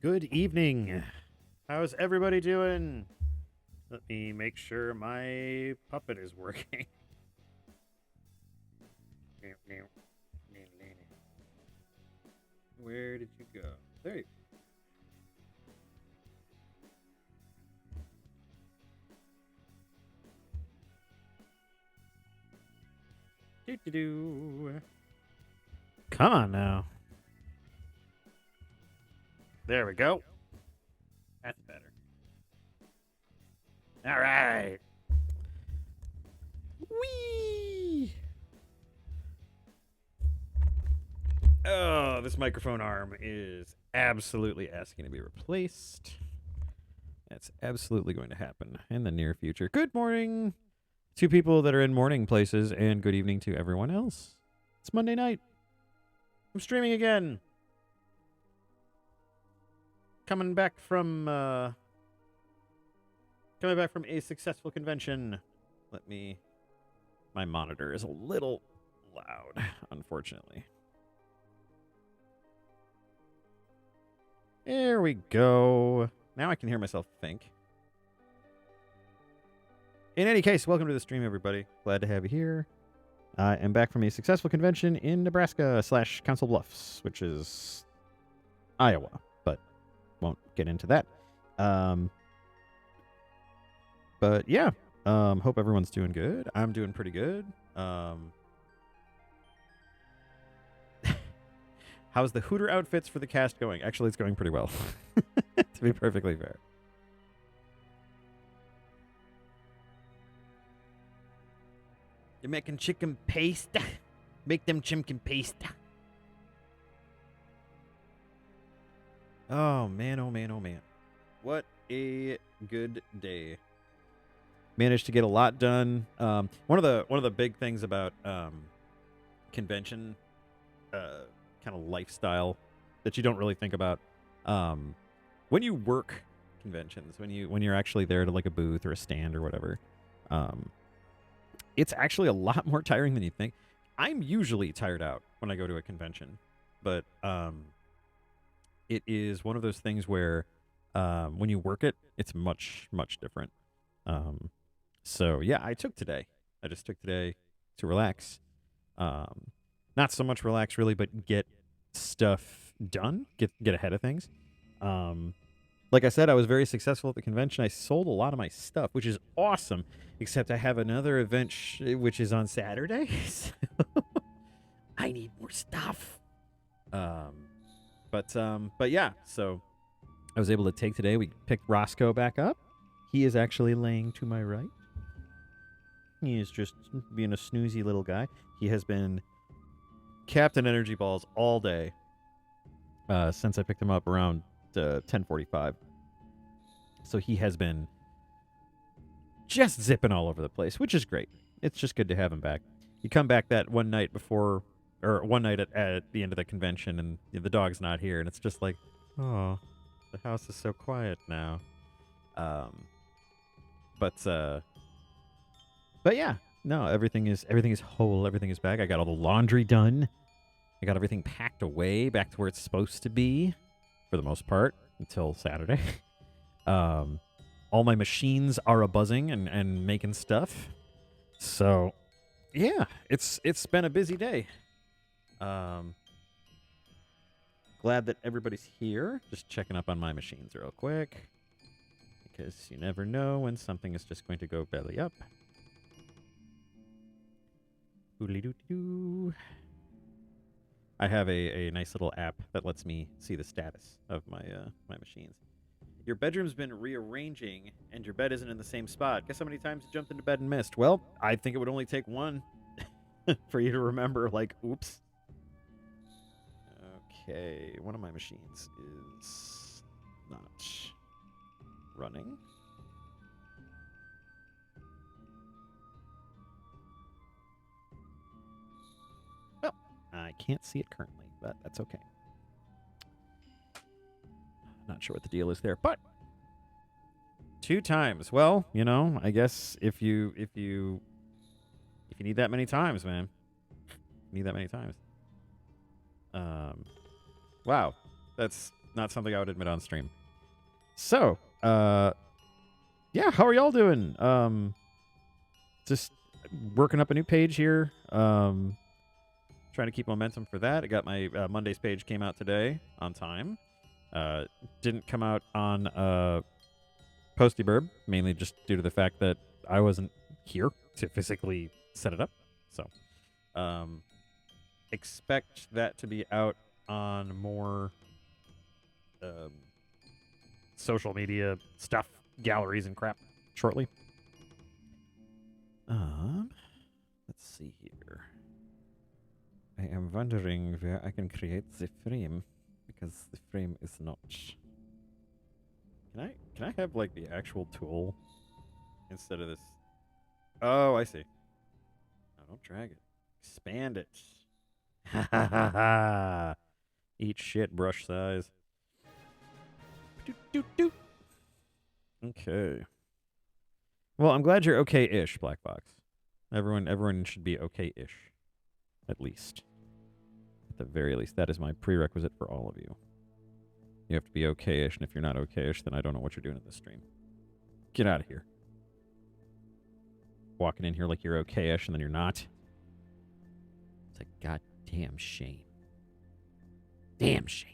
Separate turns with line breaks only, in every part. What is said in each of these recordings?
Good evening. How's everybody doing? Let me make sure my puppet is working. Where did you go? There you go. Do. Come on now. There we go. That's better. All right. Whee! Oh, this microphone arm is absolutely asking to be replaced. That's absolutely going to happen in the near future. Good morning to people that are in morning places, and good evening to everyone else. It's Monday night. I'm streaming again. Coming back from a successful convention. My monitor is a little loud, unfortunately. There we go. Now I can hear myself think. In any case, welcome to the stream, everybody. Glad to have you here. I am back from a successful convention in Nebraska / Council Bluffs, which is Iowa, but won't get into that. But yeah, hope everyone's doing good. I'm doing pretty good. How's the Hooter outfits for the cast going? Actually, it's going pretty well, to be perfectly fair. You're making chicken paste. Make them chicken paste. Oh, man, oh, man, oh, man. What a good day. Managed to get a lot done. One of the big things about convention kind of lifestyle that you don't really think about when you work conventions, when you're actually there to like a booth or a stand or whatever, it's actually a lot more tiring than you think. I'm usually tired out when I go to a convention, but it is one of those things where when you work it, it's much different. So yeah, I just took today to relax. Not so much relax really, but get stuff done, get ahead of things. Like I said, I was very successful at the convention. I sold a lot of my stuff, which is awesome, except I have another event which is on Saturday. So I need more stuff. But yeah, so I was able to take today. We picked Roscoe back up. He is actually laying to my right. He is just being a snoozy little guy. He has been Captain Energy Balls all day since I picked him up around 10:45. So he has been just zipping all over the place, which is great. It's just good to have him back. You come back that one night before, or one night at the end of the convention, and the dog's not here, and it's just like, oh, the house is so quiet now. But yeah, no, everything is whole. Everything is back. I got all the laundry done. I got everything packed away back to where it's supposed to be, for the most part, until Saturday. All my machines are a buzzing and making stuff. So, yeah, it's been a busy day. Glad that everybody's here. Just checking up on my machines real quick, because you never know when something is just going to go belly up. Oodly-doo-doo. I have a nice little app that lets me see the status of my my machines. Your bedroom's been rearranging, and your bed isn't in the same spot. Guess how many times you jumped into bed and missed? Well, I think it would only take one for you to remember, like, oops. Okay, one of my machines is not running. Well, I can't see it currently, but that's okay. Not sure what the deal is there, but 2 times. Well, I guess if you need that many times, man, you need that many times. Wow, that's Not something I would admit on stream. So, yeah, how are y'all doing? Just working up a new page here. Trying to keep momentum for that. I got my Mondays page came out today on time. Didn't come out on Postyburb, mainly just due to the fact that I wasn't here to physically set it up. So, expect that to be out on more social media stuff, galleries and crap shortly. Let's see here. I am wondering where I can create the frame because the frame is not. Can I have like the actual tool instead of this? Oh, I see. No, don't drag it. Expand it. Ha ha ha ha. Eat shit, brush size. Doot, doot, doot. Okay. Well, I'm glad you're okay-ish, Black Box. Everyone should be okay-ish. At least. At the very least. That is my prerequisite for all of you. You have to be okay-ish, and if you're not okay-ish, then I don't know what you're doing in this stream. Get out of here. Walking in here like you're okay-ish, and then you're not. It's a goddamn shame. Damn shame.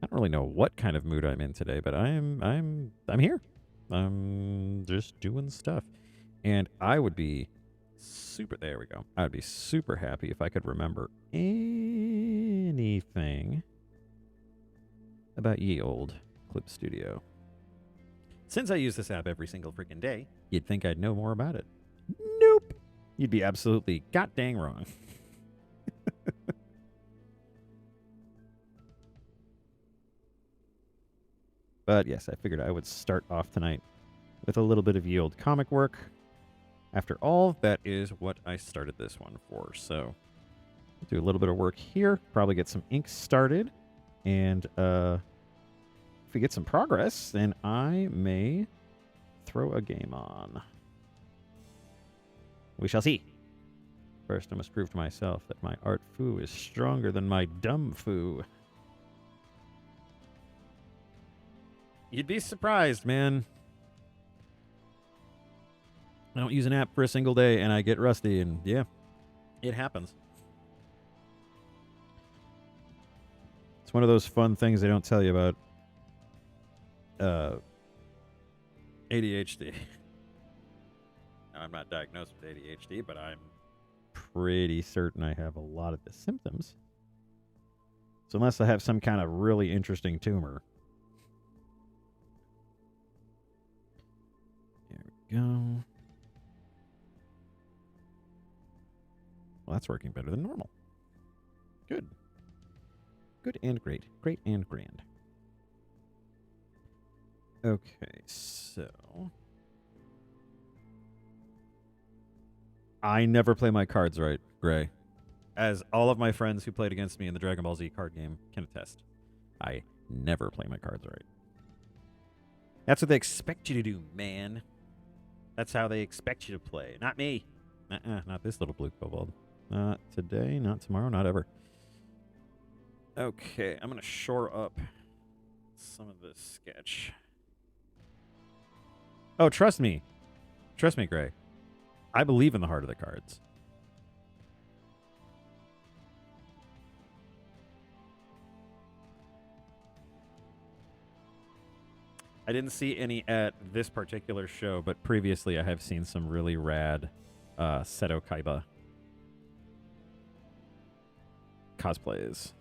I don't really know what kind of mood I'm in today, but I'm here. I'm just doing stuff. And I would be there we go. I would be super happy if I could remember anything about ye old Clip Studio. Since I use this app every single freaking day, you'd think I'd know more about it. Nope. You'd be absolutely goddamn wrong. But yes, I figured I would start off tonight with a little bit of ye old comic work. After all, that is what I started this one for. So, do a little bit of work here. Probably get some ink started. And if we get some progress, then I may throw a game on. We shall see. First, I must prove to myself that my art foo is stronger than my dumb foo. You'd be surprised, man. I don't use an app for a single day, and I get rusty, and yeah, it happens. It's one of those fun things they don't tell you about ADHD. Now, I'm not diagnosed with ADHD, but I'm pretty certain I have a lot of the symptoms. So unless I have some kind of really interesting tumor. There we go. Well, that's working better than normal. Good. Good and great. Great and grand. Okay, so... I never play my cards right, Gray. As all of my friends who played against me in the Dragon Ball Z card game can attest. I never play my cards right. That's what they expect you to do, man. That's how they expect you to play. Not me. Not this little blue kobold. Not today, not tomorrow, not ever. Okay, I'm going to shore up some of this sketch. Oh, trust me. Trust me, Gray. I believe in the heart of the cards. I didn't see any at this particular show, but previously I have seen some really rad Seto Kaiba cosplays.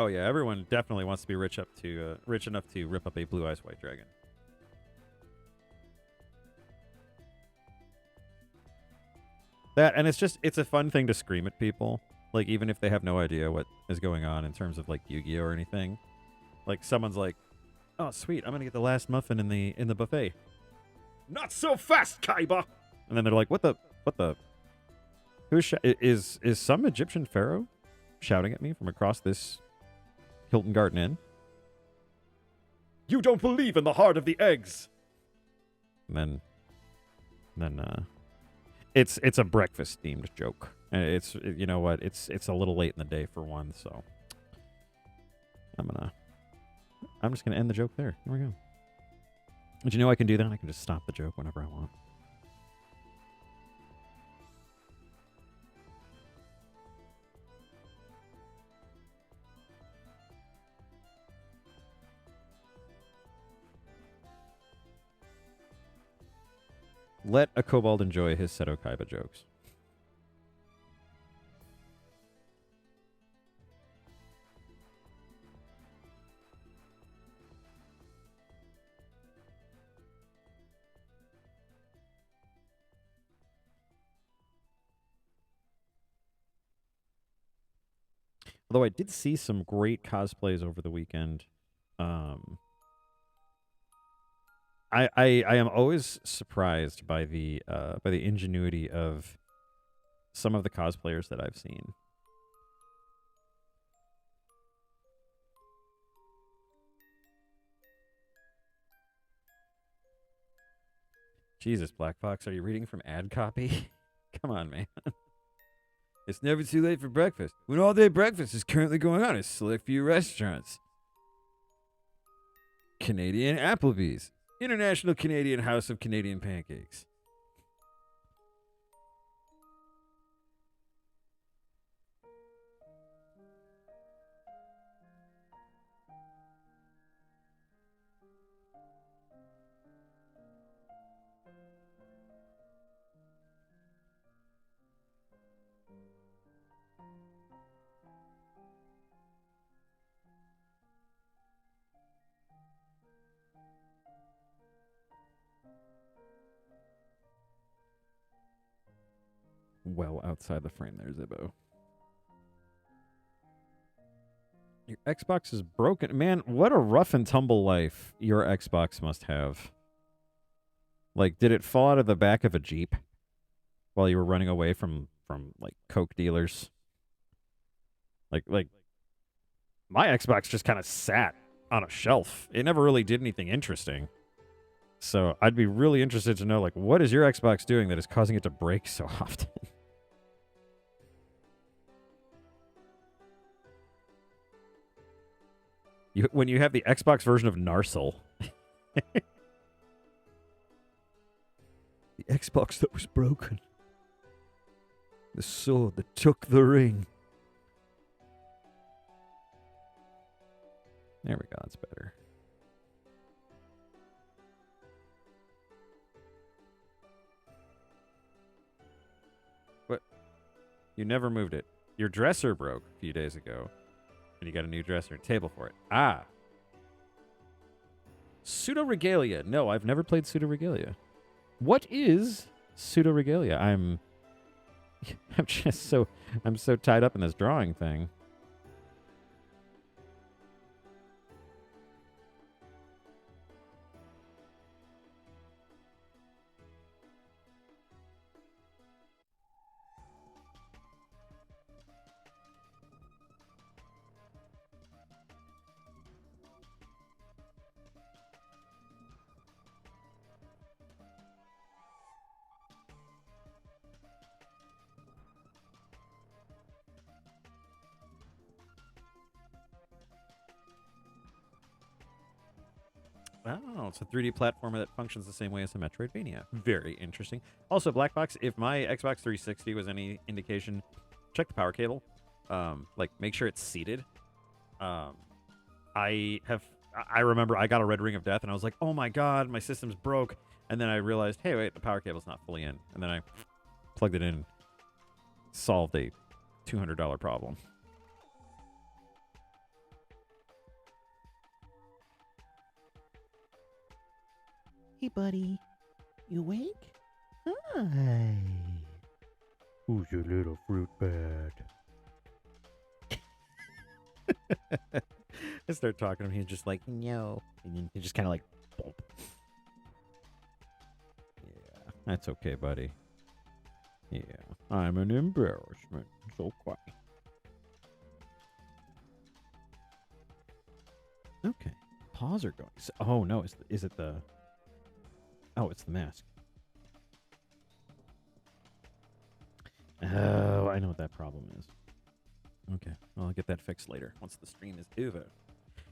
Oh yeah, everyone definitely wants to be rich enough to rip up a Blue Eyes White Dragon. That, and it's a fun thing to scream at people, like even if they have no idea what is going on in terms of like Yu-Gi-Oh or anything. Like someone's like, "Oh sweet, I'm gonna get the last muffin in the buffet." Not so fast, Kaiba. And then they're like, "What the? Is some Egyptian pharaoh shouting at me from across this Hilton Garden Inn?" You don't believe in the heart of the eggs. And then it's a breakfast themed joke. It's, you know what? It's a little late in the day for one, so I'm just gonna end the joke there. Here we go. Did you know I can do that? I can just stop the joke whenever I want. Let a kobold enjoy his Seto Kaiba jokes. Although I did see some great cosplays over the weekend. I am always surprised by the ingenuity of some of the cosplayers that I've seen. Jesus, Black Fox, are you reading from ad copy? Come on, man. It's never too late for breakfast. When all day breakfast is currently going on at select few restaurants. Canadian Applebee's. International Canadian House of Canadian Pancakes. Well outside the frame there, Zibbo. Your Xbox is broken. Man, what a rough and tumble life your Xbox must have. Like, did it fall out of the back of a Jeep while you were running away from like coke dealers? Like my Xbox just kind of sat on a shelf. It never really did anything interesting. So I'd be really interested to know, like, what is your Xbox doing that is causing it to break so often? When you have the Xbox version of Narsil. The Xbox that was broken. The sword that took the ring. There we go, that's better. What? You never moved it. Your dresser broke a few days ago. And you got a new dresser and table for it. Ah. Pseudo Regalia. No, I've never played Pseudo Regalia. What is Pseudo Regalia? I'm so tied up in this drawing thing. Oh, it's a 3D platformer that functions the same way as a Metroidvania. Very interesting. Also, Black Box, if my Xbox 360 was any indication, check the power cable. Like, make sure it's seated. I remember I got a red ring of death, and I was like, oh my god, my system's broke. And then I realized, hey, wait, the power cable's not fully in. And then I plugged it in, solved a $200 problem. Hey, buddy. You awake? Hi. Who's your little fruit bat? I start talking to him. He's just like, no. And then he just kind of like, bump. Yeah, that's okay, buddy. Yeah, I'm an embarrassment. So quiet. Okay. Paws are going. Oh, no. Is it the... Oh, it's the mask. Oh, I know what that problem is. Okay. Well, I'll get that fixed later, once the stream is over.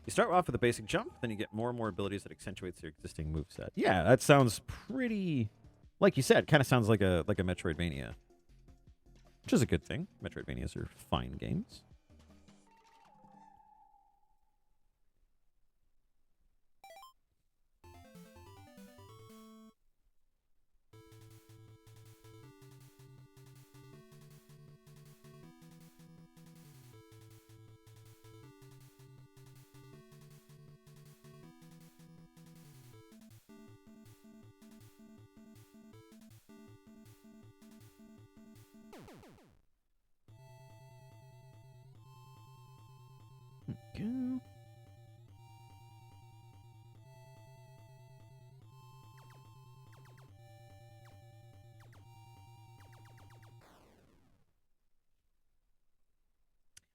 You start off with a basic jump, then you get more and more abilities that accentuates your existing moveset. Yeah, that sounds pretty... Like you said, kind of sounds like a Metroidvania. Which is a good thing. Metroidvanias are fine games. Okay.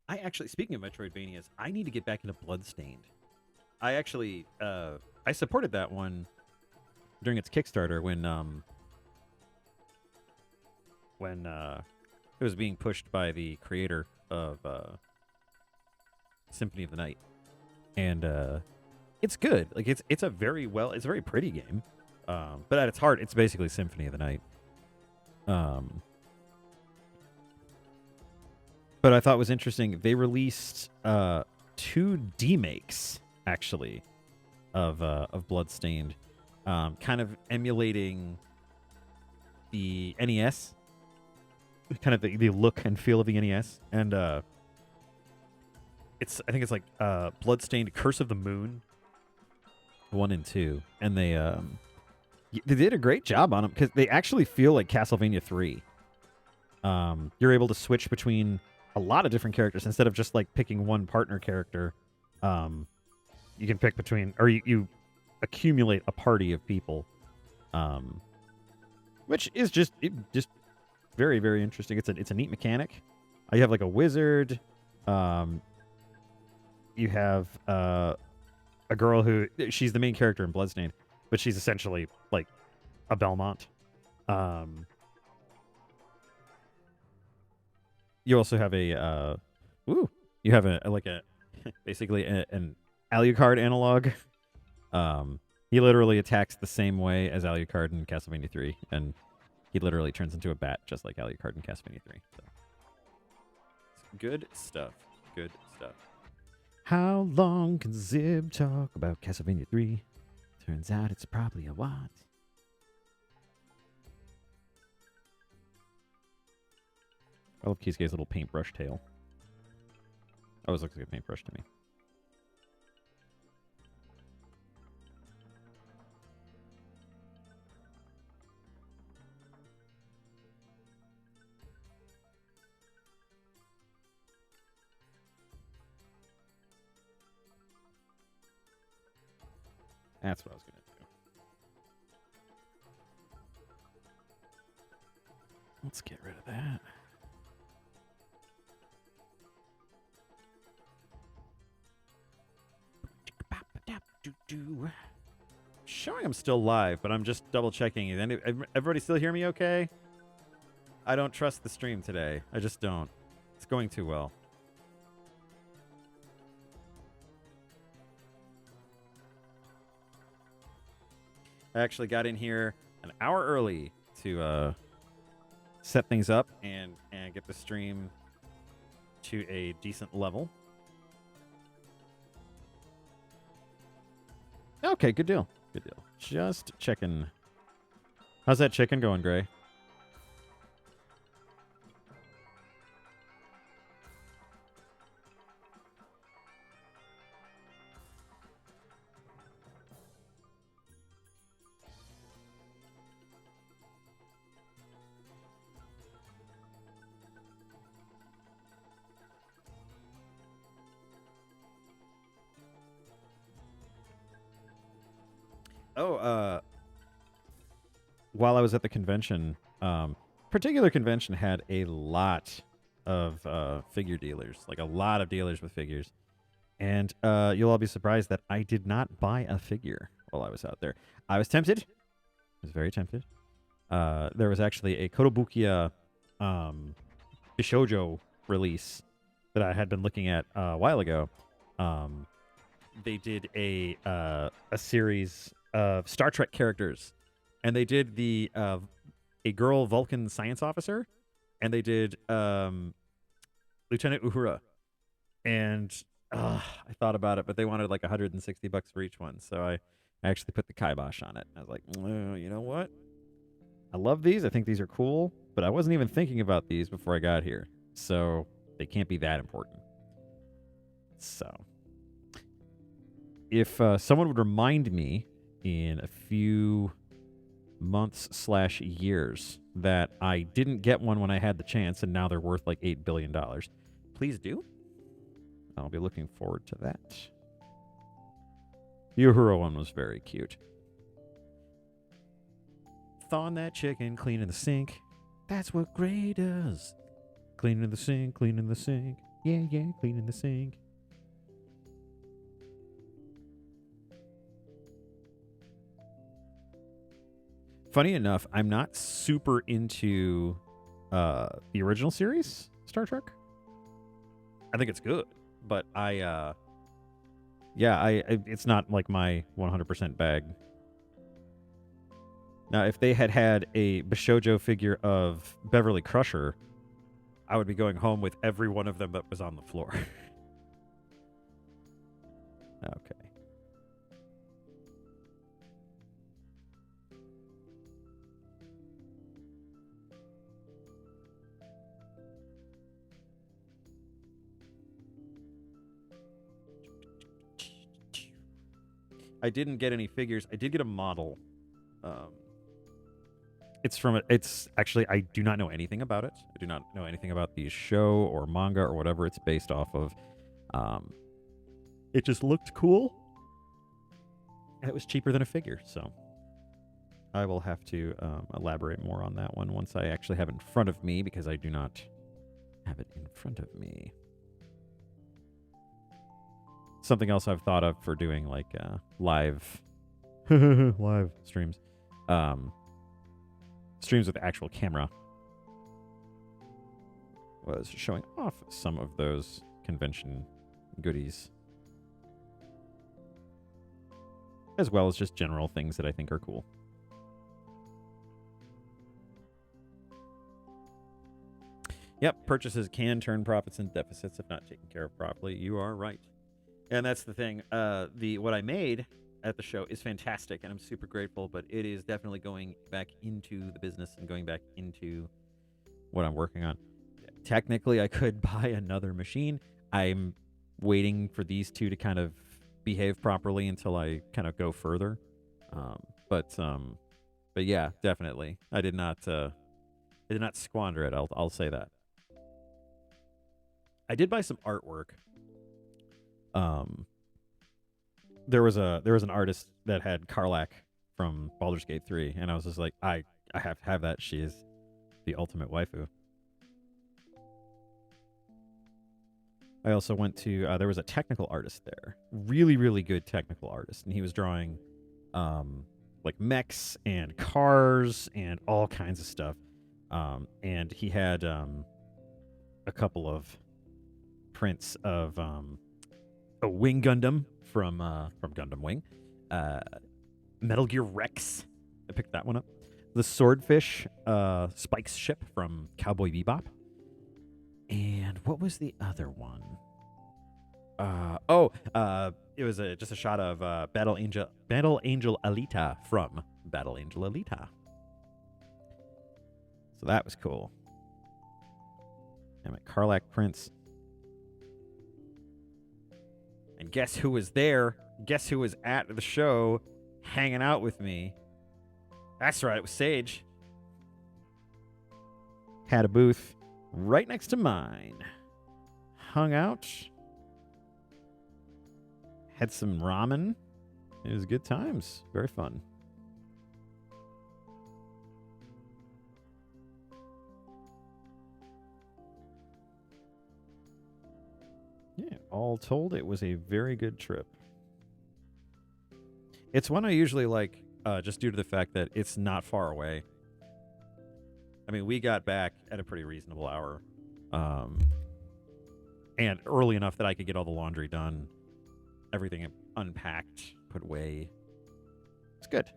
I actually, speaking of Metroidvanias, I need to get back into Bloodstained. I actually, I supported that one during its Kickstarter when it was being pushed by the creator of Symphony of the Night, and it's good. Like it's a very pretty game, but at its heart, it's basically Symphony of the Night. But I thought was interesting. They released 2 demakes actually of Bloodstained, kind of emulating the NES, kind of the look and feel of the NES, and I think it's like Bloodstained: Curse of the Moon 1 and 2, and they did a great job on them because they actually feel like Castlevania 3. You're able to switch between a lot of different characters instead of just like picking one partner character. You can pick between, or you accumulate a party of people, which is just very, very interesting. It's a neat mechanic. You have like a wizard. You have a girl who she's the main character in Bloodstained, but she's essentially like a Belmont. You also have you have basically an Alucard analog. He literally attacks the same way as Alucard in Castlevania 3, and he literally turns into a bat just like Alucard in Castlevania 3. So. Good stuff. Good stuff. How long can Zib talk about Castlevania 3? Turns out it's probably a lot. I love Kisuke's little paintbrush tail. Always looks like a paintbrush to me. That's what I was going to do. Let's get rid of that. Showing I'm still live, but I'm just double checking. Everybody still hear me okay? I don't trust the stream today. I just don't. It's going too well. I actually got in here an hour early to set things up and get the stream to a decent level. Okay, good deal. Good deal. Just checking. How's that chicken going, Gray? Oh, while I was at the convention, particular convention had a lot of figure dealers, like a lot of dealers with figures. And you'll all be surprised that I did not buy a figure while I was out there. I was tempted. I was very tempted. There was actually a Kotobukiya Bishojo release that I had been looking at a while ago. They did a series of Star Trek characters, and they did the a girl Vulcan science officer, and they did Lieutenant Uhura, and I thought about it, but they wanted like $160 for each one, so I actually put the kibosh on it. I was like, you know what? I love these. I think these are cool, but I wasn't even thinking about these before I got here, so they can't be that important. So, if someone would remind me in a few months/years that I didn't get one when I had the chance, and now they're worth like $8 billion, please do. I'll be looking forward to that. The Uhura one was very cute. Thawing that chicken, cleaning the sink. That's what Gray does. Cleaning the sink, cleaning the sink. Yeah, cleaning the sink. Funny enough, I'm not super into the original series, Star Trek. I think it's good, but it's not like my 100% bag. Now, if they had a Bishojo figure of Beverly Crusher, I would be going home with every one of them that was on the floor. Okay. I didn't get any figures. I did get a model. It's actually, I do not know anything about it. I do not know anything about the show or manga or whatever it's based off of. It just looked cool. And it was cheaper than a figure, so I will have to elaborate more on that one once I actually have it in front of me, because I do not have it in front of me. Something else I've thought of for doing like live streams. Streams with actual camera was showing off some of those convention goodies, as well as just general things that I think are cool. Yep, purchases can turn profits into deficits if not taken care of properly. You are right. And that's the thing. What I made at the show is fantastic, and I'm super grateful, but it is definitely going back into the business and going back into what I'm working on. Technically, I could buy another machine. I'm waiting for these two to kind of behave properly until I kind of go further. But yeah, definitely. I did not squander it. I'll say that. I did buy some artwork. There was an artist that had Karlach from Baldur's Gate 3, and I was just like, I have to have that. She is the ultimate waifu. I also went to there was a technical artist there, really really good technical artist, and he was drawing like mechs and cars and all kinds of stuff. And he had a couple of prints of a Wing Gundam from Gundam Wing, Metal Gear Rex. I picked that one up. The Swordfish Spike's ship from Cowboy Bebop. And what was the other one? It was just a shot of Battle Angel Alita from Battle Angel Alita. So that was cool. And my Karlach prints. And guess who was there? Guess who was at the show hanging out with me? That's right, it was Sage. Had a booth right next to mine. Hung out. Had some ramen. It was good times. Very fun. Yeah, all told, it was a very good trip. It's one I usually like just due to the fact that it's not far away. I mean, we got back at a pretty reasonable hour. And early enough that I could get all the laundry done, everything unpacked, put away. It's good.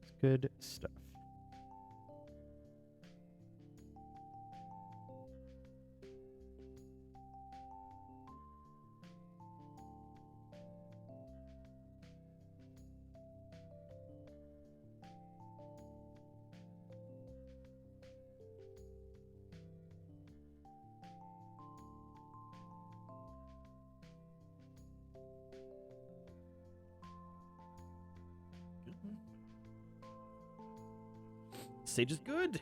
It's good stuff. Sage is good.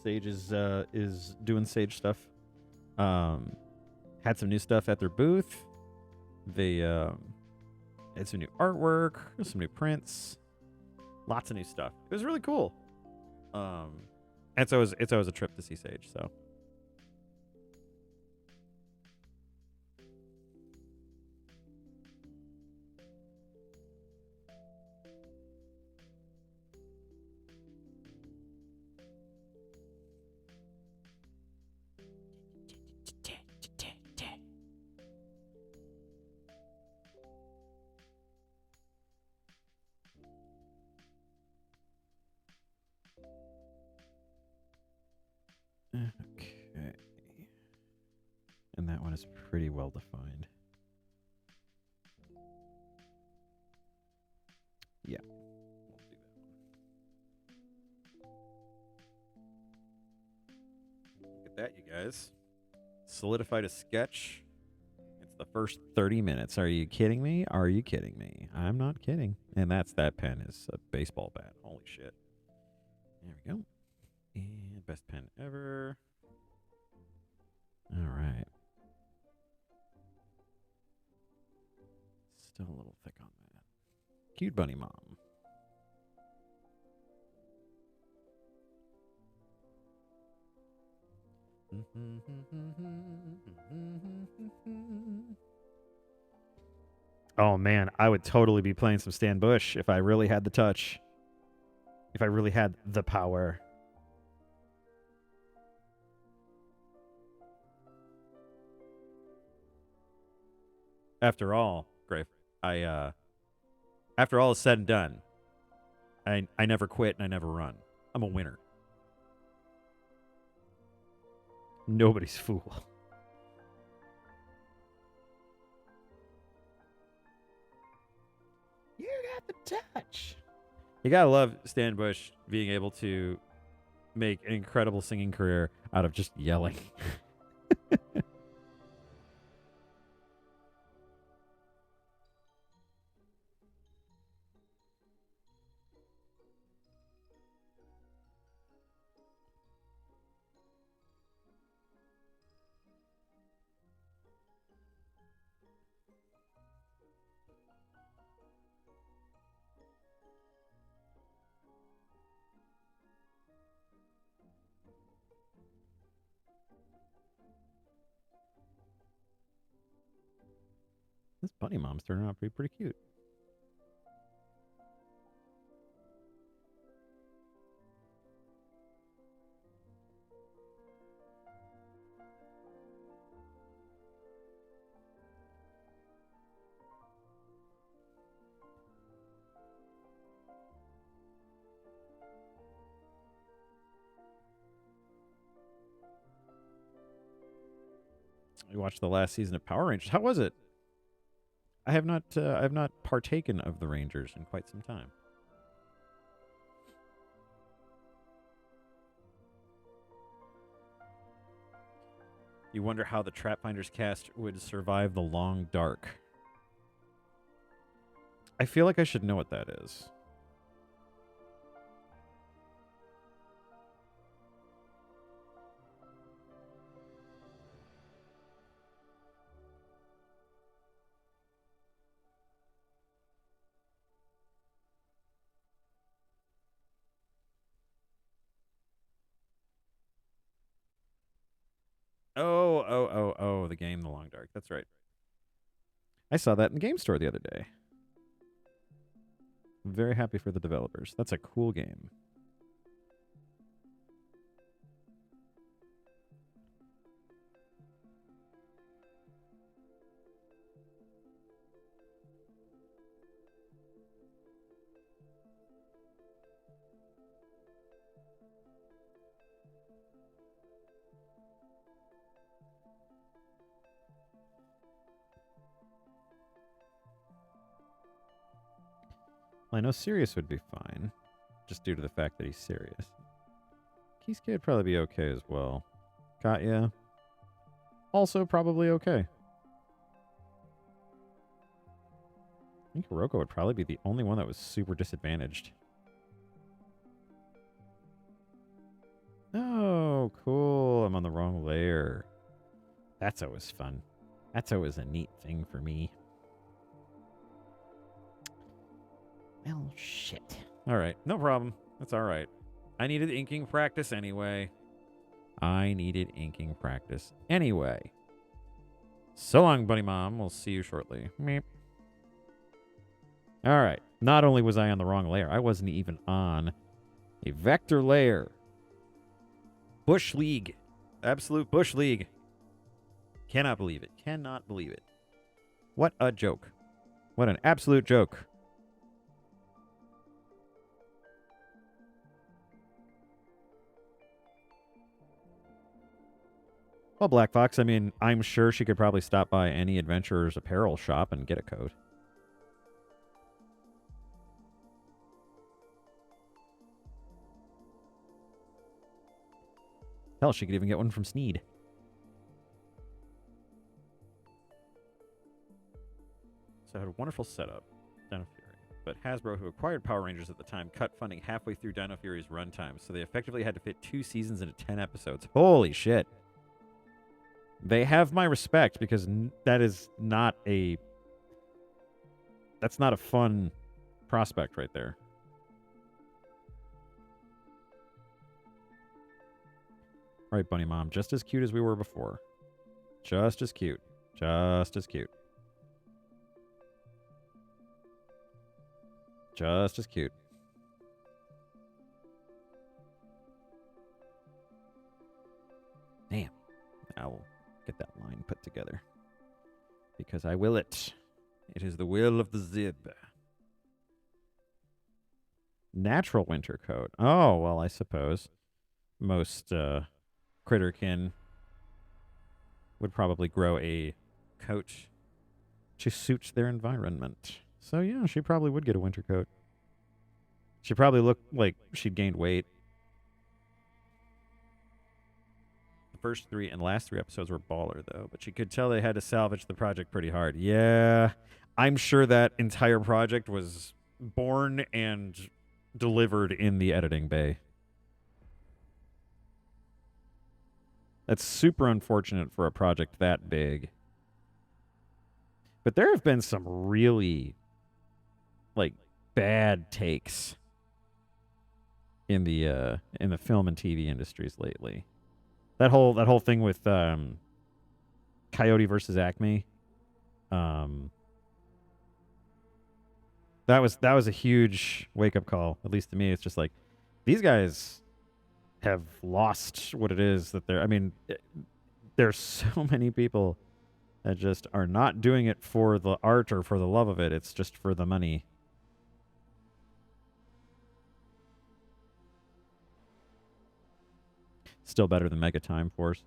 Sage is doing Sage stuff. Had some new stuff at their booth. They had some new artwork, some new prints, lots of new stuff. It was really cool. And so it's always a trip to see Sage. So. Okay. And that one is pretty well defined. Yeah. We'll do that one. Look at that, you guys. Solidified a sketch. It's the first 30 minutes. Are you kidding me? Are you kidding me? I'm not kidding. And that pen is a baseball bat. Holy shit. There we go. And best pen ever. All right. Still a little thick on that. Cute bunny mom. Oh man, I would totally be playing some Stan Bush if I really had the touch. If I really had the power. After all, Grave, after all is said and done, I never quit and I never run. I'm a winner. Nobody's fool. You got the touch. You gotta love Stan Bush being able to make an incredible singing career out of just yelling. This bunny mom's turning out to be pretty cute. We watched the last season of Power Rangers. How was it? I have not partaken of the Rangers in quite some time. You wonder how the Trapfinders cast would survive the long dark. I feel like I should know what that is. oh, the game The Long Dark. That's right. I saw that in the game store the other day. I'm very happy for the developers. That's a cool game. Well, I know Sirius would be fine, just due to the fact that he's serious. Kisuke would probably be okay as well. Katya, also probably okay. I think Hiroko would probably be the only one that was super disadvantaged. Oh, cool. I'm on the wrong layer. That's always fun. That's always a neat thing for me. Well, shit. All right. No problem. That's all right. I needed inking practice anyway. So long, Bunny Mom. We'll see you shortly. Meep. All right. Not only was I on the wrong layer, I wasn't even on a vector layer. Bush League. Absolute Bush League. Cannot believe it. Cannot believe it. What a joke. What an absolute joke. Well, Black Fox, I mean, I'm sure she could probably stop by any Adventurer's apparel shop and get a coat. Hell, she could even get one from Sneed. So it had a wonderful setup, Dino Fury. But Hasbro, who acquired Power Rangers at the time, cut funding halfway through Dino Fury's runtime, so they effectively had to fit 2 seasons into 10 episodes. Holy shit. They have my respect, because that is not a... That's not a fun prospect right there. All right, Bunny Mom. Just as cute as we were before. Just as cute. Just as cute. Just as cute. Damn. I will get that line put together. Because I will it. It is the will of the Zib. Natural winter coat. Oh, well, I suppose most Critterkin would probably grow a coat to suit their environment. So, yeah, she probably would get a winter coat. She probably looked like she'd gained weight. The first 3 and last 3 episodes were baller, though. But you could tell they had to salvage the project pretty hard. Yeah, I'm sure that entire project was born and delivered in the editing bay. That's super unfortunate for a project that big. But there have been some really, like, bad takes in the film and TV industries lately. That whole thing with Coyote versus Acme, that was a huge wake up call. At least to me, it's just like these guys have lost what it is that they're. I mean, there's so many people that just are not doing it for the art or for the love of it. It's just for the money. Still better than Mega Time Force.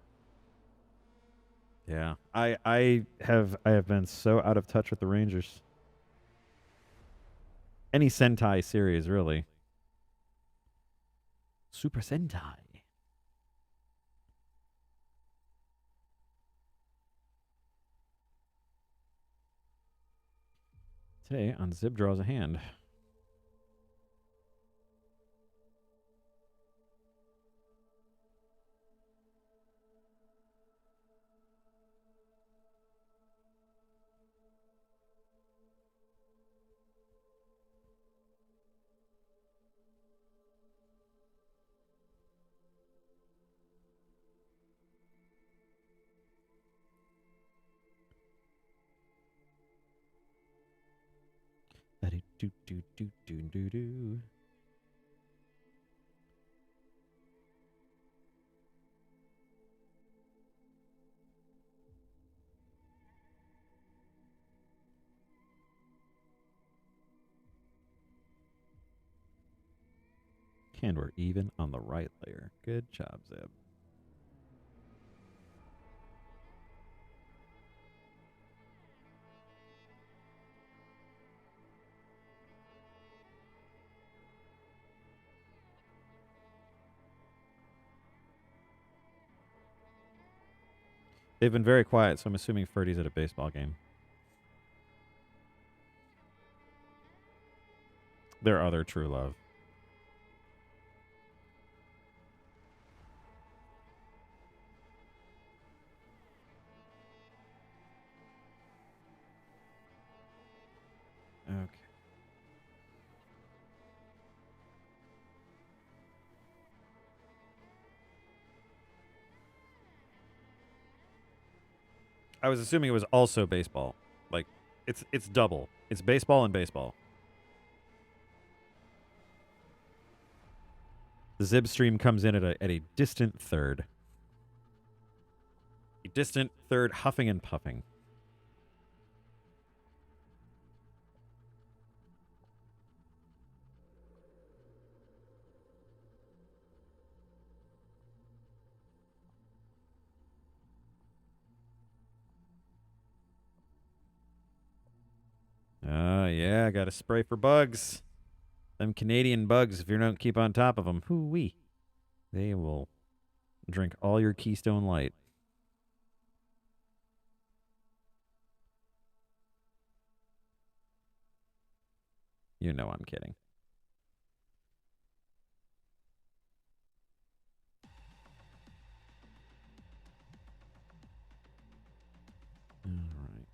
Yeah, I have been so out of touch with the Rangers. Any Sentai series, really. Super Sentai. Today on Zib Draws a Hand. Do, do, do, do, do, do. And we're even on the right layer. Good job, Zeb. They've been very quiet, so I'm assuming Ferdy's at a baseball game. Their other true love. Okay. I was assuming it was also baseball. Like, it's double. It's baseball and baseball. The Zib stream comes in at a distant third. A distant third huffing and puffing. Yeah, got to spray for bugs. Them Canadian bugs, if you don't keep on top of them, hoo-wee. They will drink all your Keystone Light. You know I'm kidding. All right.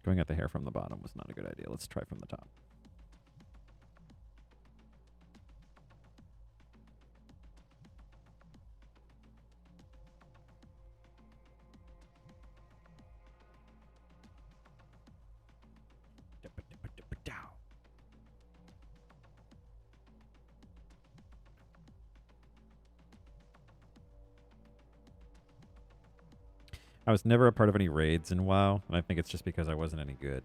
Going at the hair from the bottom was not a good idea. Let's try from the top. I was never a part of any raids in WoW, and I think it's just because I wasn't any good.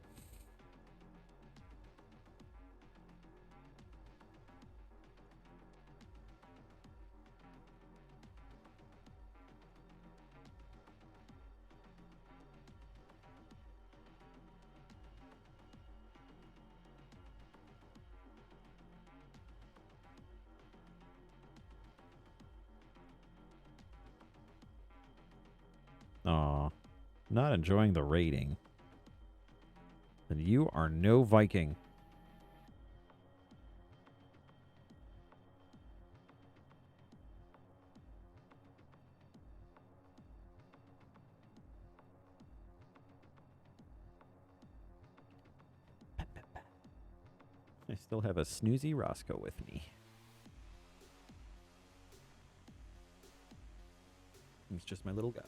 Aw, not enjoying the raiding. Then you are no Viking. I still have a snoozy Roscoe with me. He's just my little guy.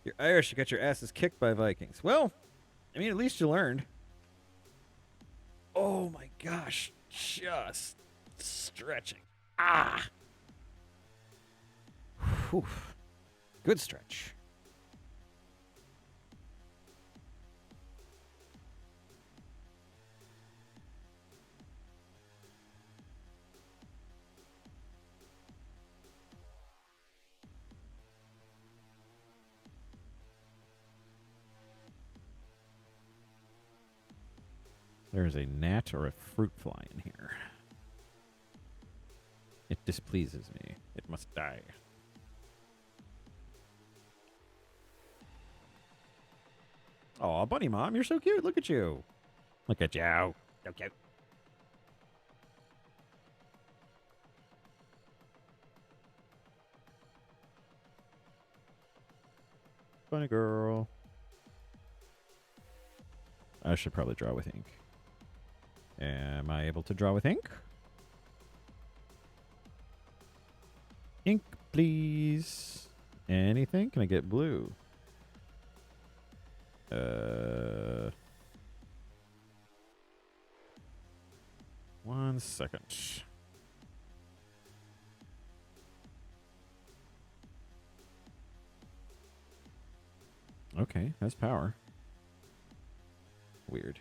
You're Irish, you got your asses kicked by Vikings. Well, I mean, at least you learned. Oh my gosh. Just stretching. Ah! Whew. Good stretch. There's a gnat or a fruit fly in here. It displeases me. It must die. Aw, Bunny Mom, you're so cute. Look at you. Look at you. So cute. Bunny girl. I should probably draw with ink. Am I able to draw with ink? Ink, please. Anything? Can I get blue? One second. Okay, has power. Weird.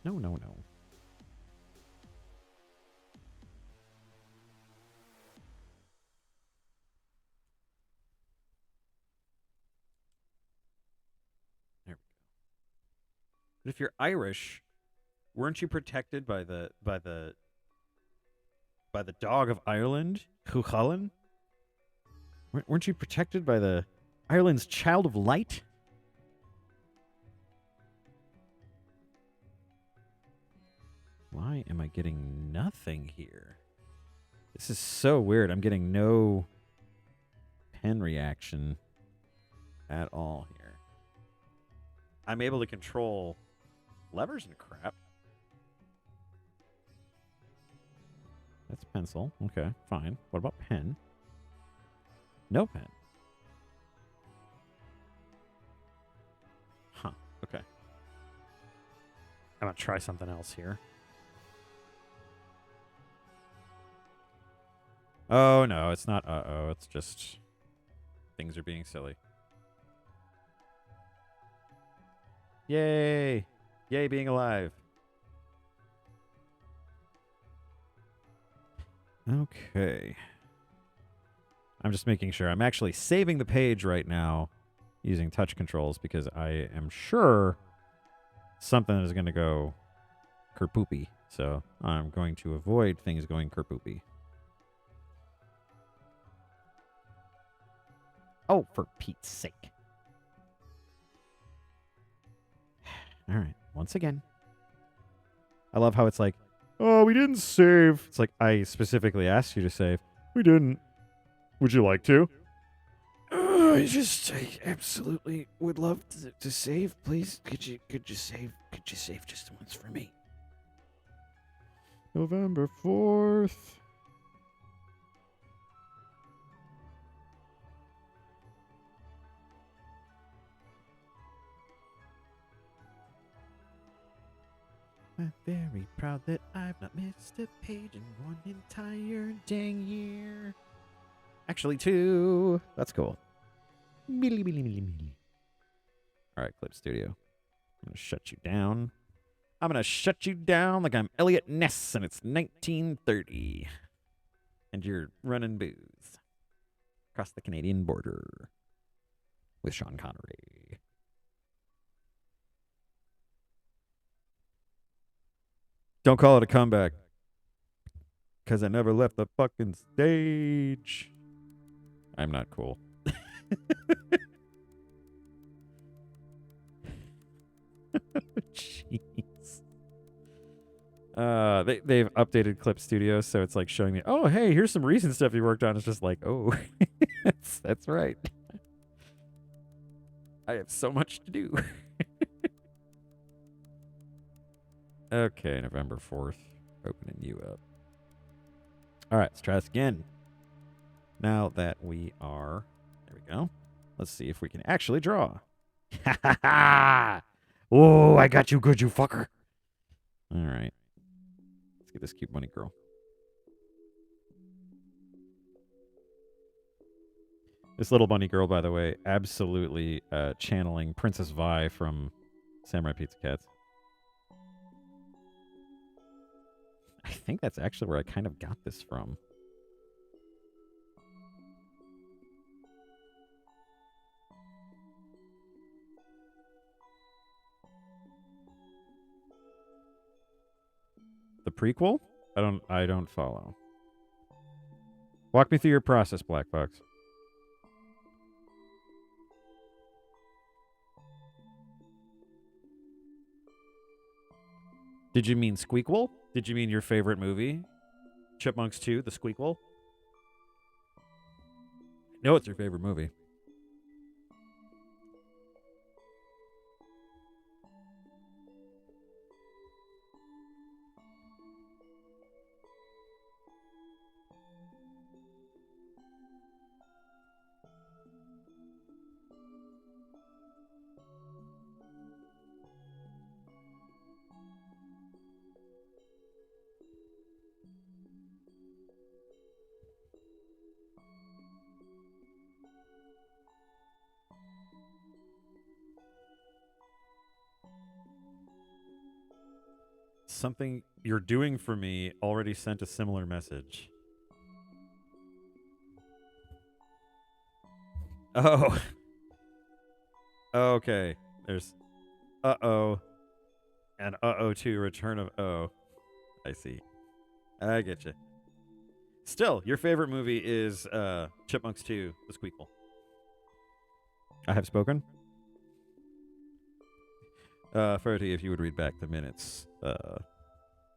No, no, no. There we go. But if you're Irish, weren't you protected by the dog of Ireland, Cuchulainn? Weren't you protected by the Ireland's child of light? Why am I getting nothing here? This is so weird. I'm getting no pen reaction at all here. I'm able to control levers and crap. That's pencil. Okay, fine. What about pen? No pen. Huh. Okay. I'm going to try something else here. Oh, no, it's not uh-oh. It's just things are being silly. Yay! Yay, being alive. Okay. I'm just making sure. I'm actually saving the page right now using touch controls because I am sure something is going to go kerpoopy. So I'm going to avoid things going kerpoopy. Oh, for Pete's sake. All right. Once again. I love how it's like, oh, we didn't save. It's like, I specifically asked you to save. We didn't. Would you like to?
I absolutely would love to save. Please, could you save just once for me?
November 4th. I'm very proud that I've not missed a page in one entire dang year. Actually, 2. That's cool. All right, Clip Studio. I'm going to shut you down. I'm going to shut you down like I'm Elliot Ness and it's 1930. And you're running booze across the Canadian border with Sean Connery. Don't call it a comeback. Because I never left the fucking stage. I'm not cool. Jeez. They've updated Clip Studio, so it's like showing me, oh, hey, here's some recent stuff you worked on. It's just like, oh, that's right. I have so much to do. Okay, November 4th. Opening you up. All right, let's try this again. Now that we are... There we go. Let's see if we can actually draw. Ha ha ha! Oh, I got you good, you fucker. All right. Let's get this cute bunny girl. This little bunny girl, by the way, absolutely channeling Princess Vi from Samurai Pizza Cats. I think that's actually where I kind of got this from. The prequel? I don't follow. Walk me through your process, Black Fox. Did you mean Squeakquel? Did you mean your favorite movie? Chipmunks 2, The Squeakquel? No, it's your favorite movie. something you're doing for me already sent a similar message. Oh. Okay. There's uh-oh. And uh-oh 2, Return of O. I see. I get you. Still, your favorite movie is Chipmunks 2, The Squeakquel. I have spoken. Ferdy, if you would read back the minutes,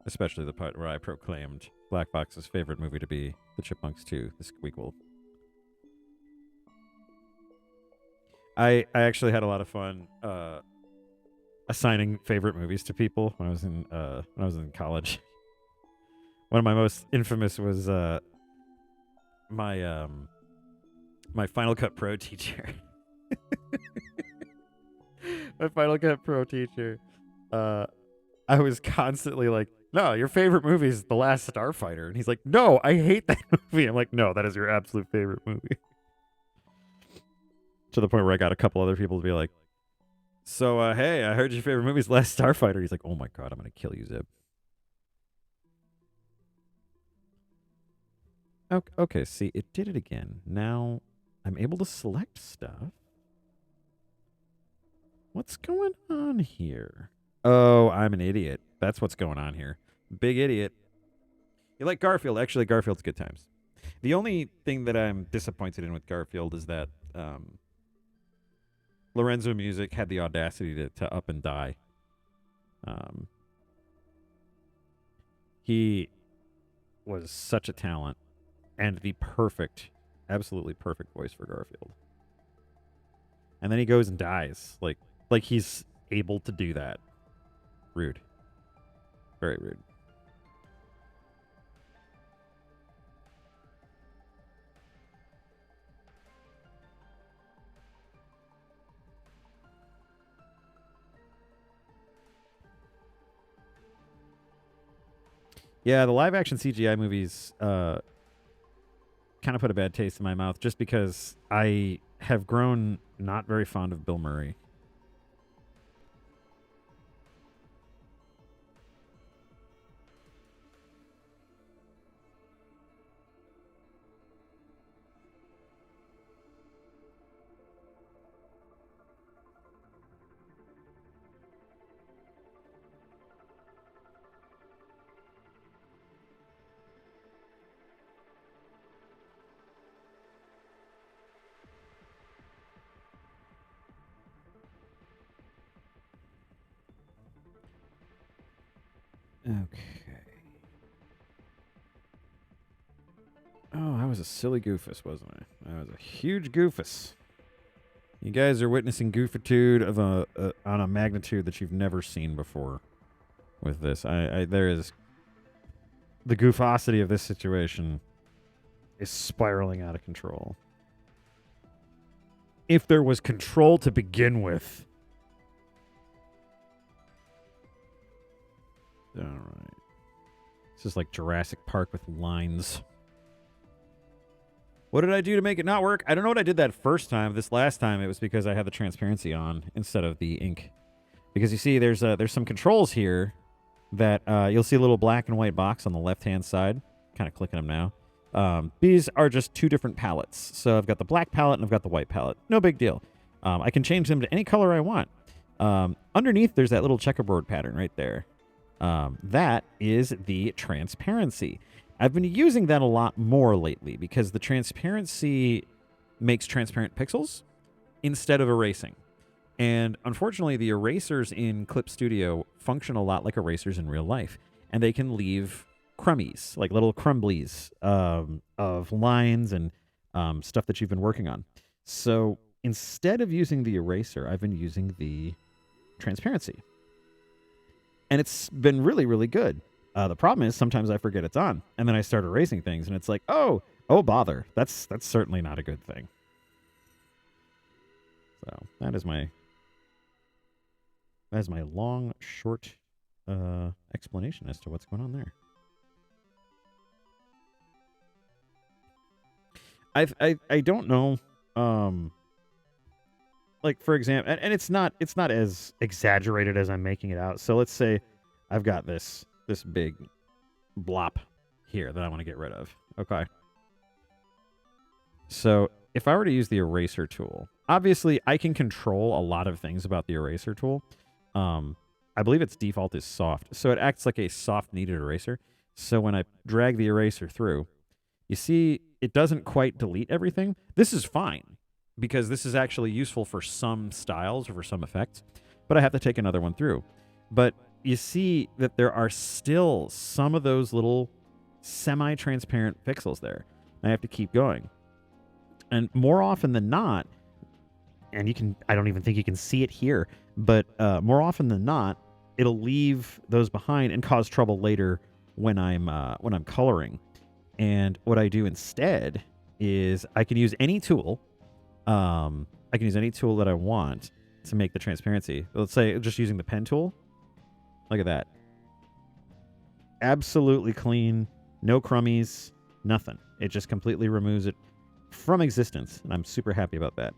especially the part where I proclaimed Black Box's favorite movie to be The Chipmunks 2, The Squeakquel. I actually had a lot of fun assigning favorite movies to people when I was in college. One of my most infamous was my Final Cut Pro teacher. My Final Cut Pro teacher. I was constantly like, "No, your favorite movie is The Last Starfighter," and he's like, "No, I hate that movie." I'm like, "No, that is your absolute favorite movie." To the point where I got a couple other people to be like, "So, hey, I heard your favorite movie is Last Starfighter." He's like, "Oh my god, I'm gonna kill you, Zib." Okay, see, it did it again. Now I'm able to select stuff. What's going on here? Oh, I'm an idiot. That's what's going on here. Big idiot. You like Garfield. Actually, Garfield's good times. The only thing that I'm disappointed in with Garfield is that Lorenzo Music had the audacity to up and die. He was such a talent and the absolutely perfect voice for Garfield. And then he goes and dies. Like he's able to do that. Rude. Very rude. Yeah, the live action CGI movies kind of put a bad taste in my mouth just because I have grown not very fond of Bill Murray. Okay. Oh, I was a silly goofus, wasn't I? I was a huge goofus. You guys are witnessing goofitude of on a magnitude that you've never seen before with this. There is the goofosity of this situation is spiraling out of control. If there was control to begin with. All right. This is like Jurassic Park with lines. What did I do to make it not work? I don't know what I did that first time. This last time, it was because I had the transparency on instead of the ink. Because you see, there's some controls here that you'll see a little black and white box on the left-hand side. Kind of clicking them now. These are just two different palettes. So I've got the black palette and I've got the white palette. No big deal. I can change them to any color I want. Underneath, there's that little checkerboard pattern right there. That is the transparency. I've been using that a lot more lately because the transparency makes transparent pixels instead of erasing. And unfortunately, the erasers in Clip Studio function a lot like erasers in real life. And they can leave crummies, like little crumblies of lines and stuff that you've been working on. So instead of using the eraser, I've been using the transparency. And it's been really, really good. The problem is sometimes I forget it's on, and then I start erasing things, and it's like, oh bother. That's certainly not a good thing. So that is my long, short explanation as to what's going on there. I don't know. Like for example, and it's not as exaggerated as I'm making it out. So let's say I've got this this big blop here that I want to get rid of. Okay. So if I were to use the eraser tool, obviously I can control a lot of things about the eraser tool. I believe its default is soft, so it acts like a soft kneaded eraser. So when I drag the eraser through, you see it doesn't quite delete everything. This is fine because this is actually useful for some styles or for some effects, but I have to take another one through. But you see that there are still some of those little semi-transparent pixels there. I have to keep going. And more often than not, and I don't even think you can see it here, but more often than not, it'll leave those behind and cause trouble later when I'm coloring. And what I do instead is I can use any tool. I can use any tool that I want to make the transparency. Let's say just using the pen tool. Look at that. Absolutely clean, no crummies, nothing. It just completely removes it from existence, and I'm super happy about that.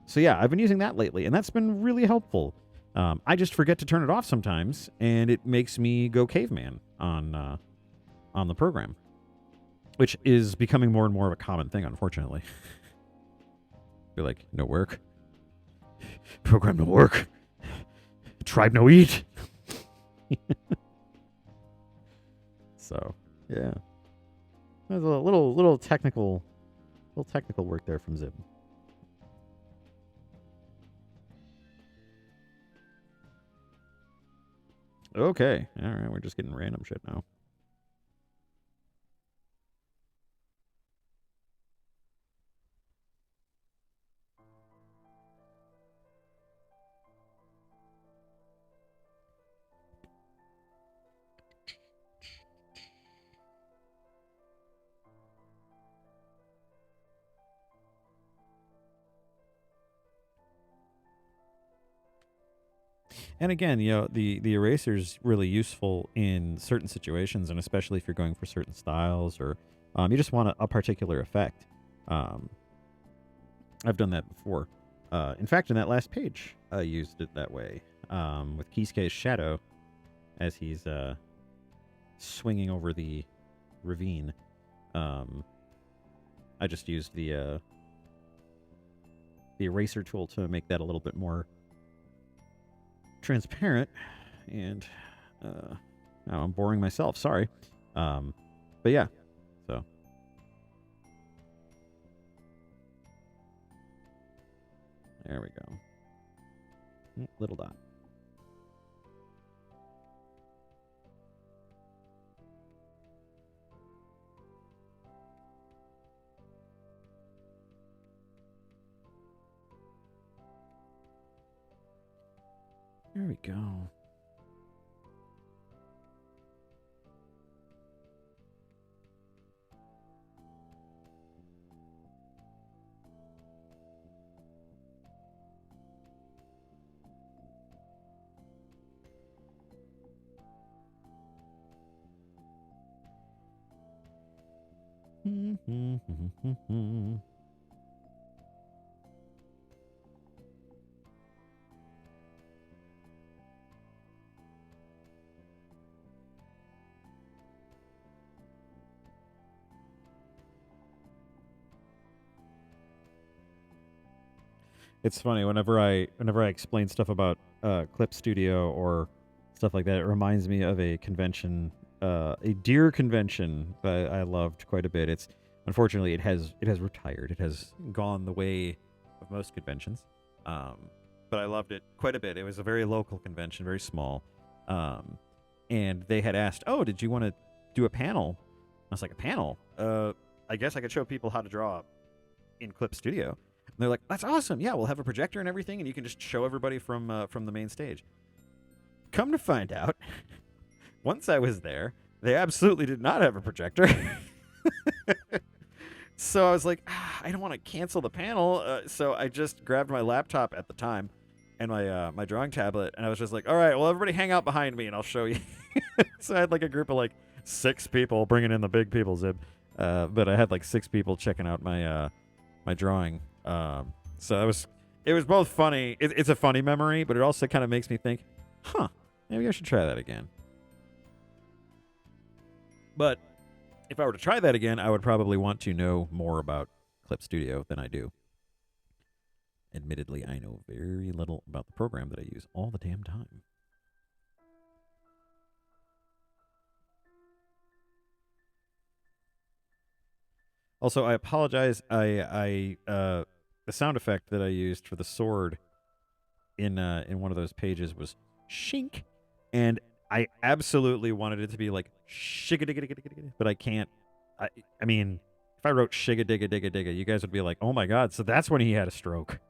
So yeah, I've been using that lately, and that's been really helpful. I just forget to turn it off sometimes, and it makes me go caveman on the program, which is becoming more and more of a common thing, unfortunately. You're like, no work. Program no work. Tribe no eat. So, yeah. There's a little technical work there from Zib. Okay. All right, we're just getting random shit now. And again, the eraser's really useful in certain situations, and especially if you're going for certain styles or you just want a particular effect. I've done that before. In fact, in that last page, I used it that way with Kisuke's shadow as he's swinging over the ravine. I just used the eraser tool to make that a little bit more transparent, and now I'm boring myself. Sorry, but yeah. So there we go. Little dot. There we go. It's funny whenever I explain stuff about Clip Studio or stuff like that. It reminds me of a convention, a deer convention that I loved quite a bit. It's unfortunately it has retired. It has gone the way of most conventions, but I loved it quite a bit. It was a very local convention, very small, and they had asked, "Oh, did you want to do a panel?" I was like, "A panel? I guess I could show people how to draw in Clip Studio." And they're like, "That's awesome! Yeah, we'll have a projector and everything, and you can just show everybody from the main stage." Come to find out, once I was there, they absolutely did not have a projector. So I was like, I don't want to cancel the panel. So I just grabbed my laptop at the time and my drawing tablet, and I was just like, all right, well, everybody hang out behind me, and I'll show you. So I had like a group of like 6 people bringing in the big people, Zib. But I had like 6 people checking out my my drawing. So it was both funny. It's a funny memory, but it also kind of makes me think, huh, maybe I should try that again. But if I were to try that again, I would probably want to know more about Clip Studio than I do. Admittedly, I know very little about the program that I use all the damn time. Also, I apologize. The sound effect that I used for the sword in one of those pages was shink, and I absolutely wanted it to be like shiga, but I can't. I mean, if I wrote shiga digga digga digga, you guys would be like, "Oh my god!" So that's when he had a stroke.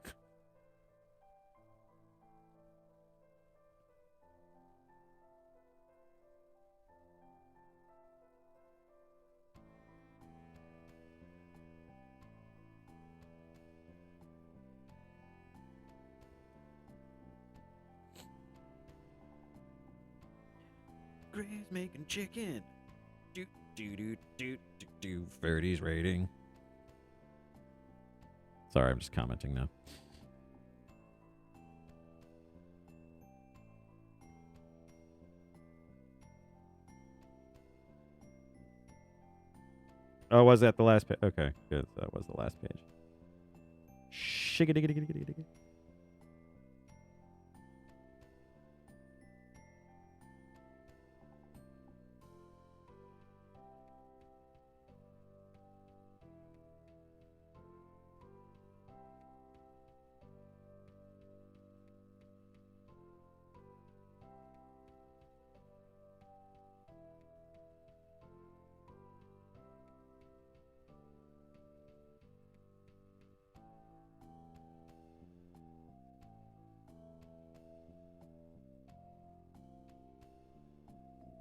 Gray's making chicken. Do do do do do do. Verity's rating. Sorry, I'm just commenting now. Oh, was that the last page? Okay, good. That was the last page. Shiga digga digga digga digga.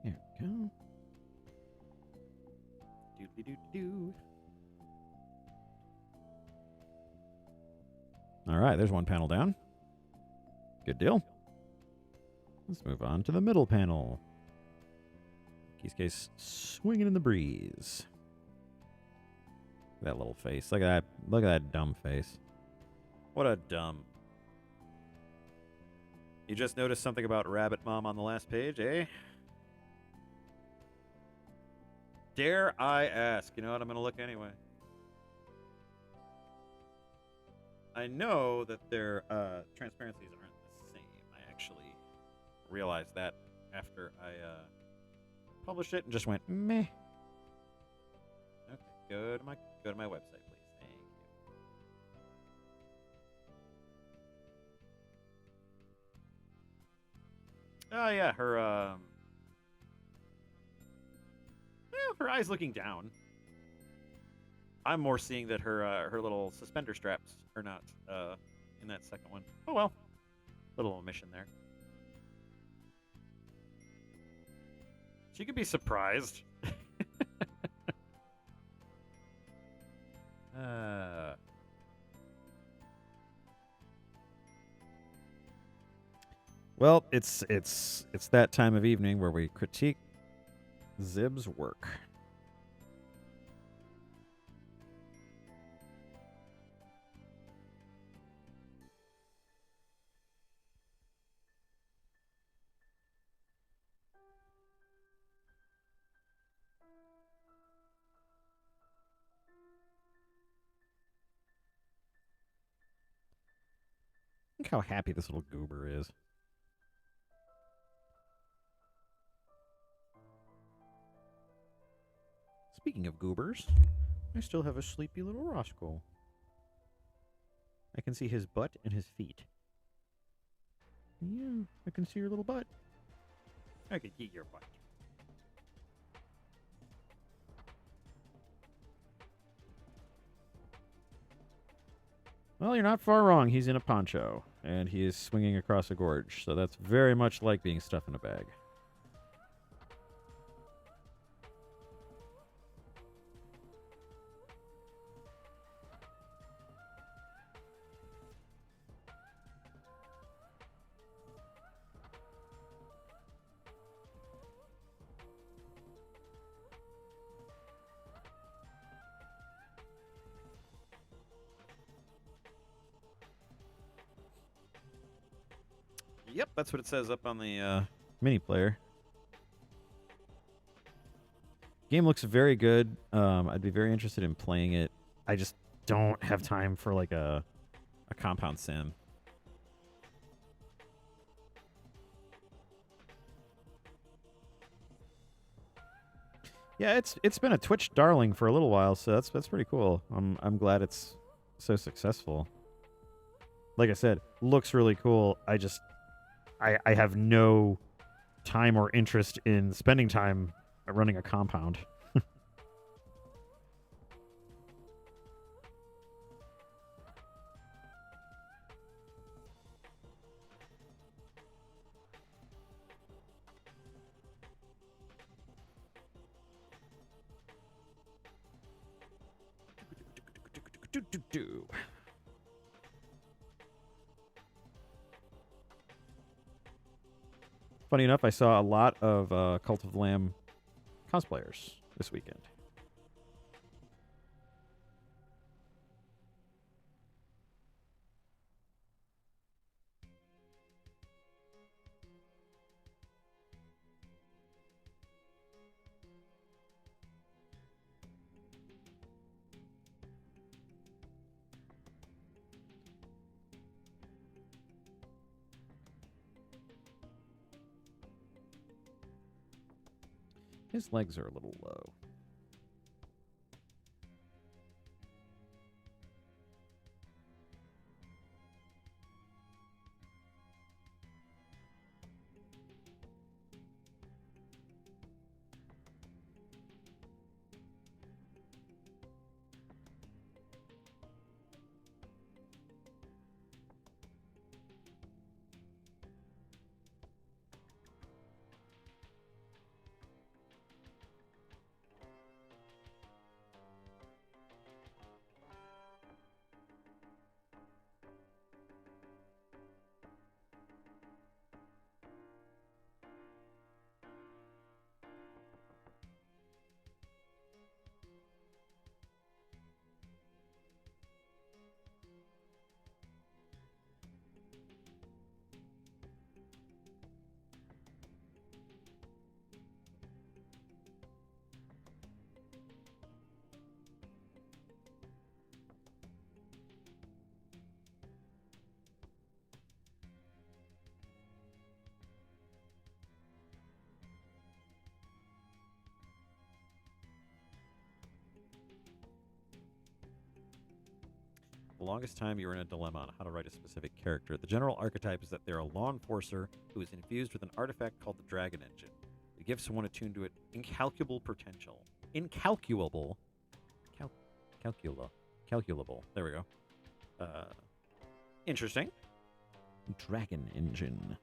There we go. Doodly-doo-doo. All right, there's one panel down. Good deal. Let's move on to the middle panel. Kisuke's swinging in the breeze. That little face. Look at that. Look at that dumb face. What a dumb. You just noticed something about Rabbit Mom on the last page, eh? Dare I ask? You know what? I'm going to look anyway. I know that their transparencies aren't the same. I actually realized that after I published it and just went meh. Okay, go to my website, please. Thank you. Oh yeah, her her eyes looking down. I'm more seeing that her little suspender straps are not in that second one. Oh well, little omission there. She could be surprised. Well, it's that time of evening where we critique Zib's work. Look how happy this little goober is. Speaking of goobers, I still have a sleepy little Roscoe. I can see his butt and his feet. Yeah, I can see your little butt. I can see your butt. Well, you're not far wrong. He's in a poncho, and he is swinging across a gorge, so that's very much like being stuffed in a bag. Yep, that's what it says up on the mini player. Game looks very good. I'd be very interested in playing it. I just don't have time for like a compound sim. Yeah, it's been a Twitch darling for a little while, so that's pretty cool. I'm glad it's so successful. Like I said, looks really cool. I have no time or interest in spending time running a compound. Funny enough, I saw a lot of Cult of the Lamb cosplayers this weekend. His legs are a little low. The longest time you were in a dilemma on how to write a specific character. The general archetype is that they're a law enforcer who is infused with an artifact called the Dragon Engine. It gives someone attuned to it incalculable potential. Incalculable. Calculable. There we go. Interesting. Dragon Engine.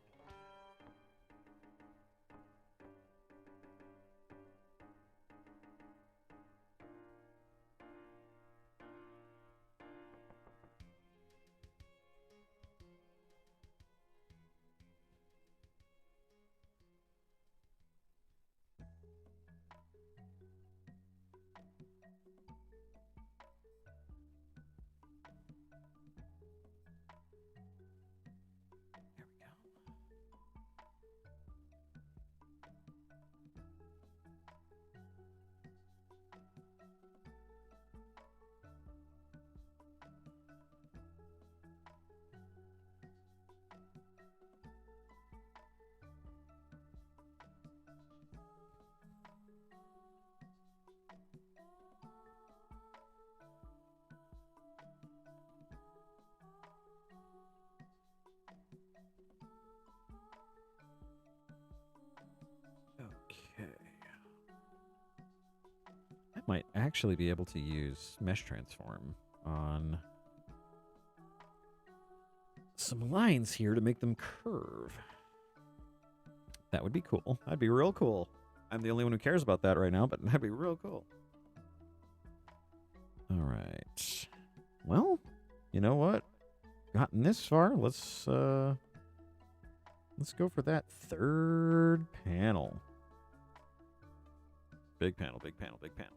There we go. Okay. I might actually be able to use Mesh Transform on some lines here to make them curve. That would be cool. That'd be real cool. I'm the only one who cares about that right now, but that'd be real cool. All right. Well, you know what? Gotten this far, let's go for that third panel. Big panel, big panel, big panel.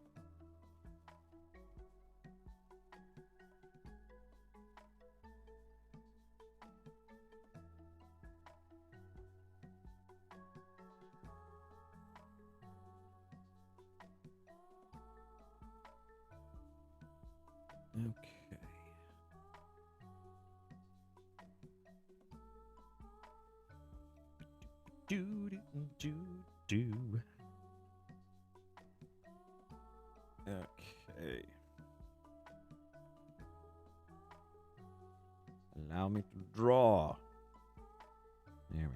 Okay. Do do do do. Okay. Allow me to draw. There we go.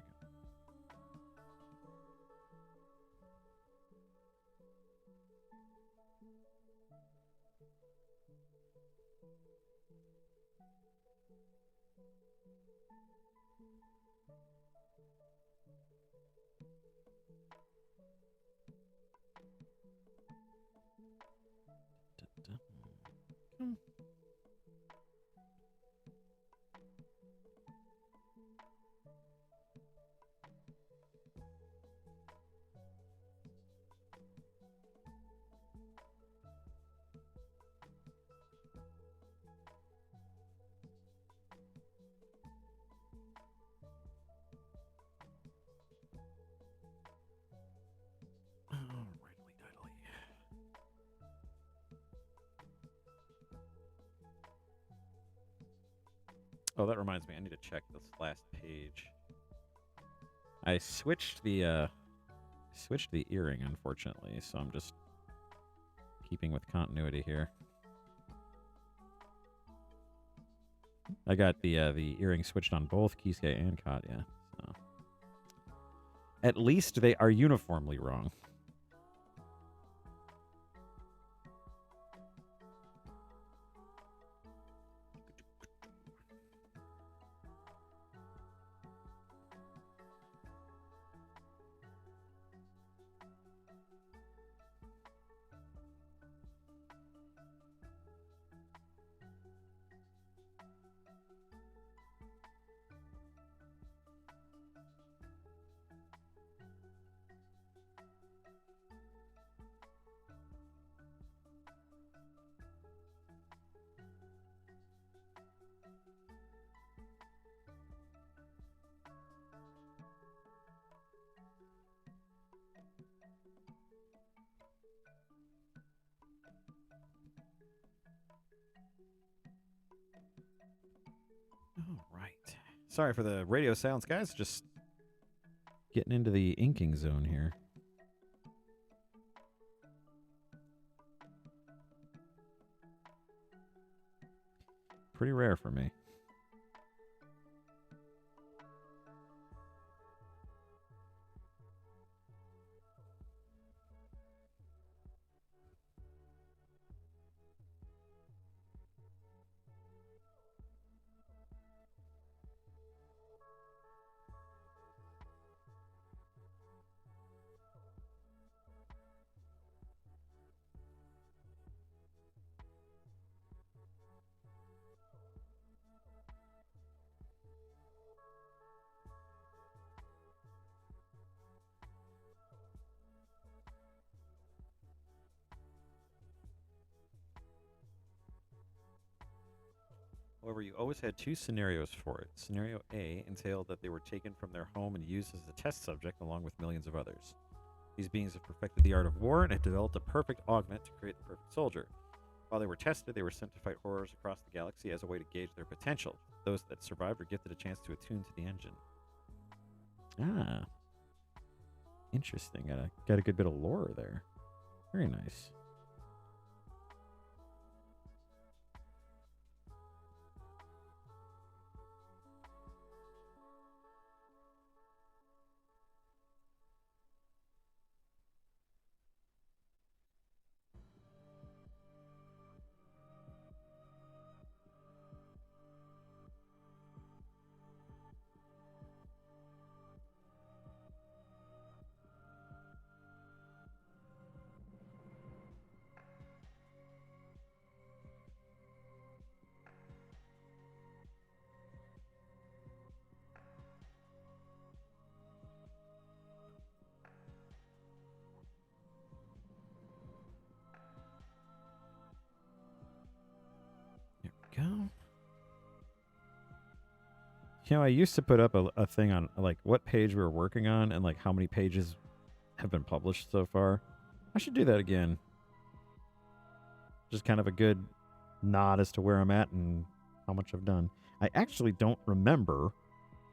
Come. Rightly tidily. Oh, that reminds me. I need to check this last page. I switched the earring, unfortunately, so I'm just keeping with continuity here. I got the earring switched on both Kisuke and Katya. So at least they are uniformly wrong. All right. Sorry for the radio sounds, guys. Just getting into the inking zone here. Pretty rare for me. However, you always had two scenarios for it. Scenario A entailed that they were taken from their home and used as a test subject along with millions of others. These beings have perfected the art of war and had developed a perfect augment to create the perfect soldier. While they were tested, they were sent to fight horrors across the galaxy as a way to gauge their potential. Those that survived were gifted a chance to attune to the engine. Ah. Interesting. Got a good bit of lore there. Very nice. Go. You know, I used to put up a thing on like what page we were working on and like how many pages have been published so far. I should do that again. Just kind of a good nod as to where I'm at and how much I've done. I actually don't remember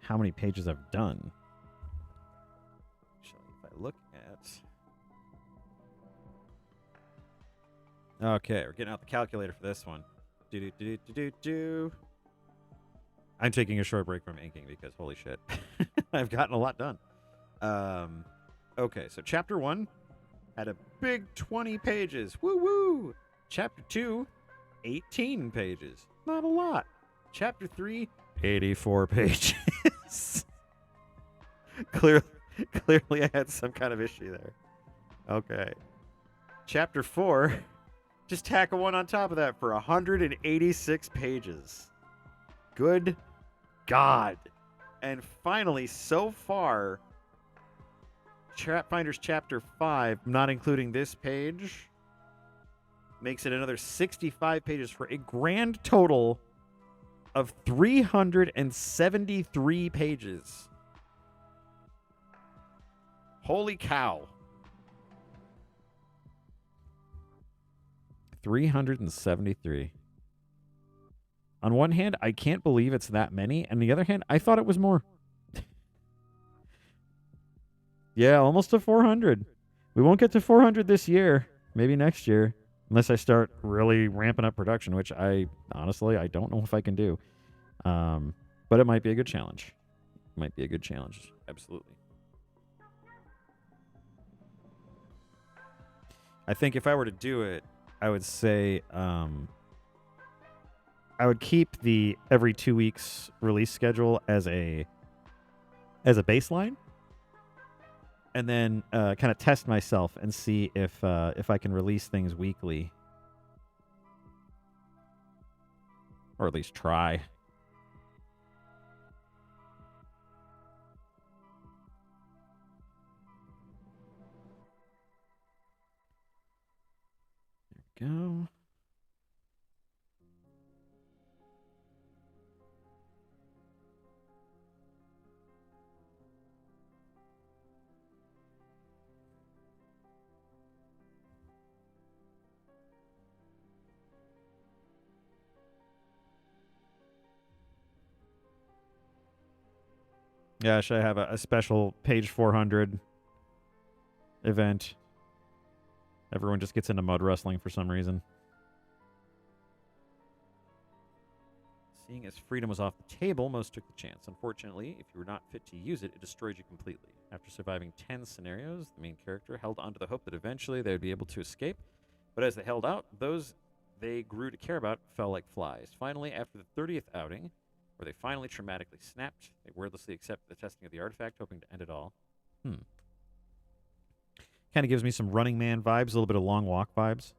how many pages I've done. Actually, if I look at... Okay, we're getting out the calculator for this one. I'm taking a short break from inking because holy shit, I've gotten a lot done. Okay, so chapter 1 had a big 20 pages. Woo woo! Chapter 2, 18 pages. Not a lot. Chapter 3, 84 pages. Clearly I had some kind of issue there. Okay. Chapter 4, just tack a 1 on top of that for 186 pages. Good God. And finally, so far, Trapfinders Chapter 5, not including this page, makes it another 65 pages for a grand total of 373 pages. Holy cow. 373. On one hand, I can't believe it's that many. And on the other hand, I thought it was more. Yeah, almost to 400. We won't get to 400 this year. Maybe next year. Unless I start really ramping up production, which I don't know if I can do. But it might be a good challenge. Absolutely. I think if I were to do it, I would say I would keep the every 2 weeks release schedule as a baseline, and then kind of test myself and see if I can release things weekly, or at least try. There we go. Yeah, should I have a special page 400 event? Everyone just gets into mud wrestling for some reason. Seeing as freedom was off the table, most took the chance. Unfortunately, if you were not fit to use it, it destroyed you completely. After surviving 10 scenarios, the main character held on to the hope that eventually they would be able to escape. But as they held out, those they grew to care about fell like flies. Finally, after the 30th outing, where they finally traumatically snapped, they wordlessly accepted the testing of the artifact, hoping to end it all. Kind of gives me some Running Man vibes, a little bit of Long Walk vibes.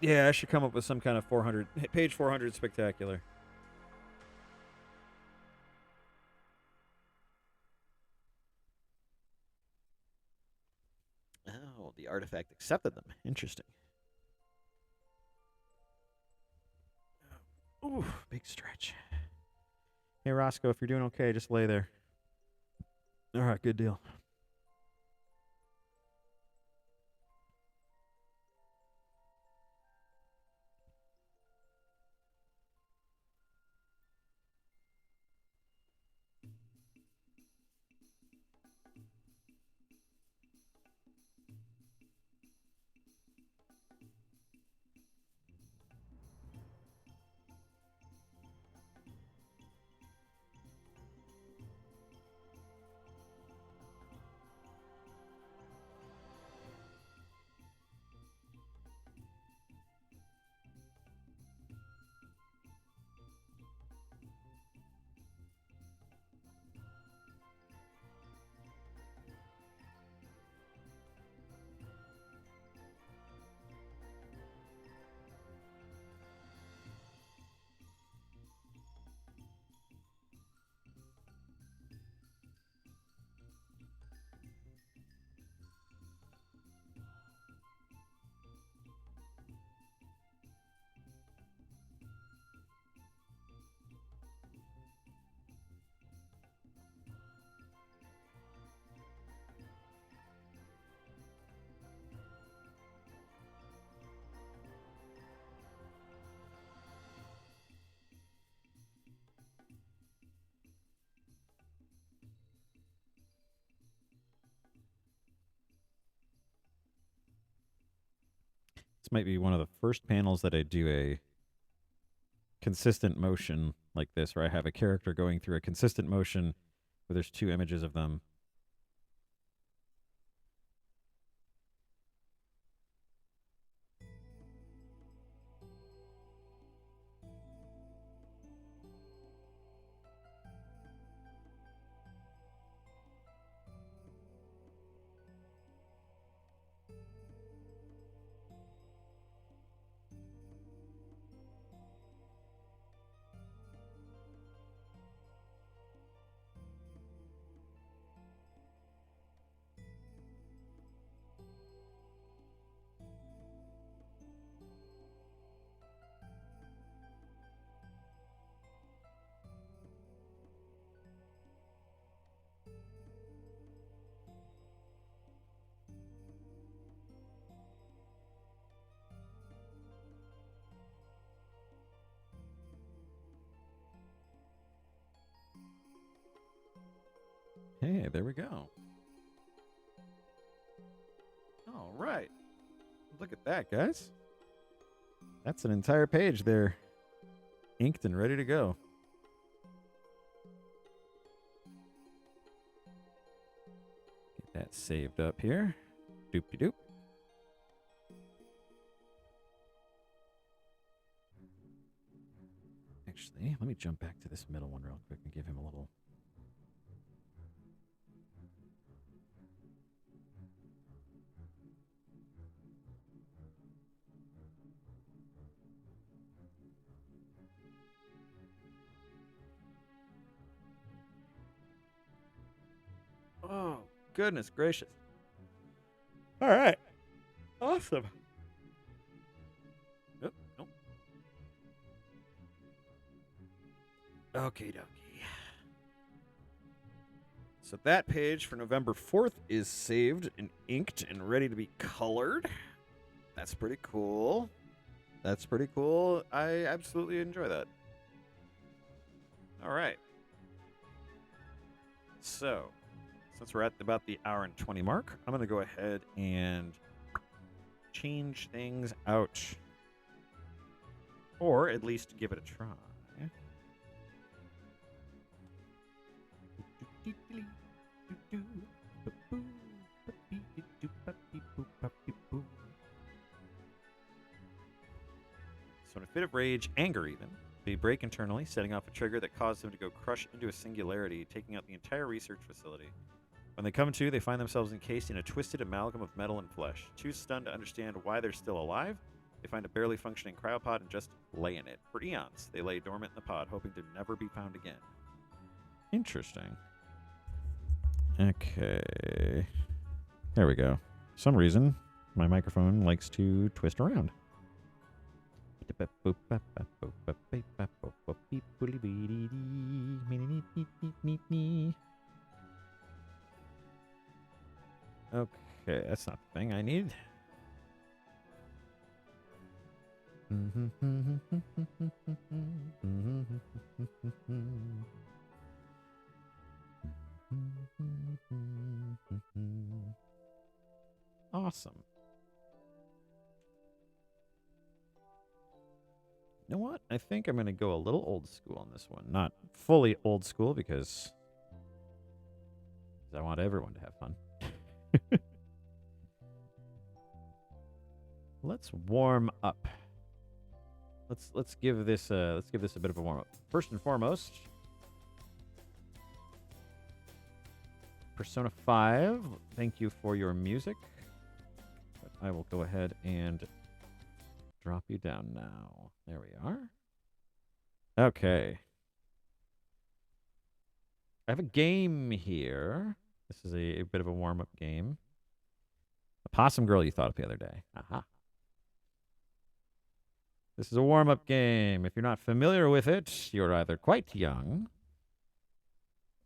Yeah, I should come up with some kind of page 400 spectacular. Oh, the artifact accepted them. Interesting. Ooh, big stretch. Hey, Roscoe, if you're doing okay, just lay there. All right, good deal. This might be one of the first panels that I do a consistent motion like this, where I have a character going through a consistent motion where there's two images of them. Hey, there we go. All right. Look at that, guys. That's an entire page there, inked and ready to go. Get that saved up here. Doop-de-doop. Actually, let me jump back to this middle one real quick and give him a little... Oh, goodness gracious. All right. Awesome. Nope, nope. Okie dokie. So that page for November 4th is saved and inked and ready to be colored. That's pretty cool. That's pretty cool. I absolutely enjoy that. All right. So, since we're at about the hour and 20 mark, I'm going to go ahead and change things out. Or at least give it a try. So in a fit of rage, anger even, they break internally, setting off a trigger that causes them to go crush into a singularity, taking out the entire research facility. When they come to, they find themselves encased in a twisted amalgam of metal and flesh. Too stunned to understand why they're still alive, they find a barely functioning cryopod and just lay in it. For eons, they lay dormant in the pod, hoping to never be found again. Interesting. Okay. There we go. For some reason, my microphone likes to twist around. Okay, that's not the thing I need. Awesome. You know what? I think I'm going to go a little old school on this one. Not fully old school because I want everyone to have fun. Let's warm up. Let's give this a bit of a warm up. First and foremost, Persona 5. Thank you for your music. But I will go ahead and drop you down now. There we are. Okay. I have a game here. This is a bit of a warm-up game. A Possum Girl you thought of the other day. Aha. This is a warm-up game. If you're not familiar with it, you're either quite young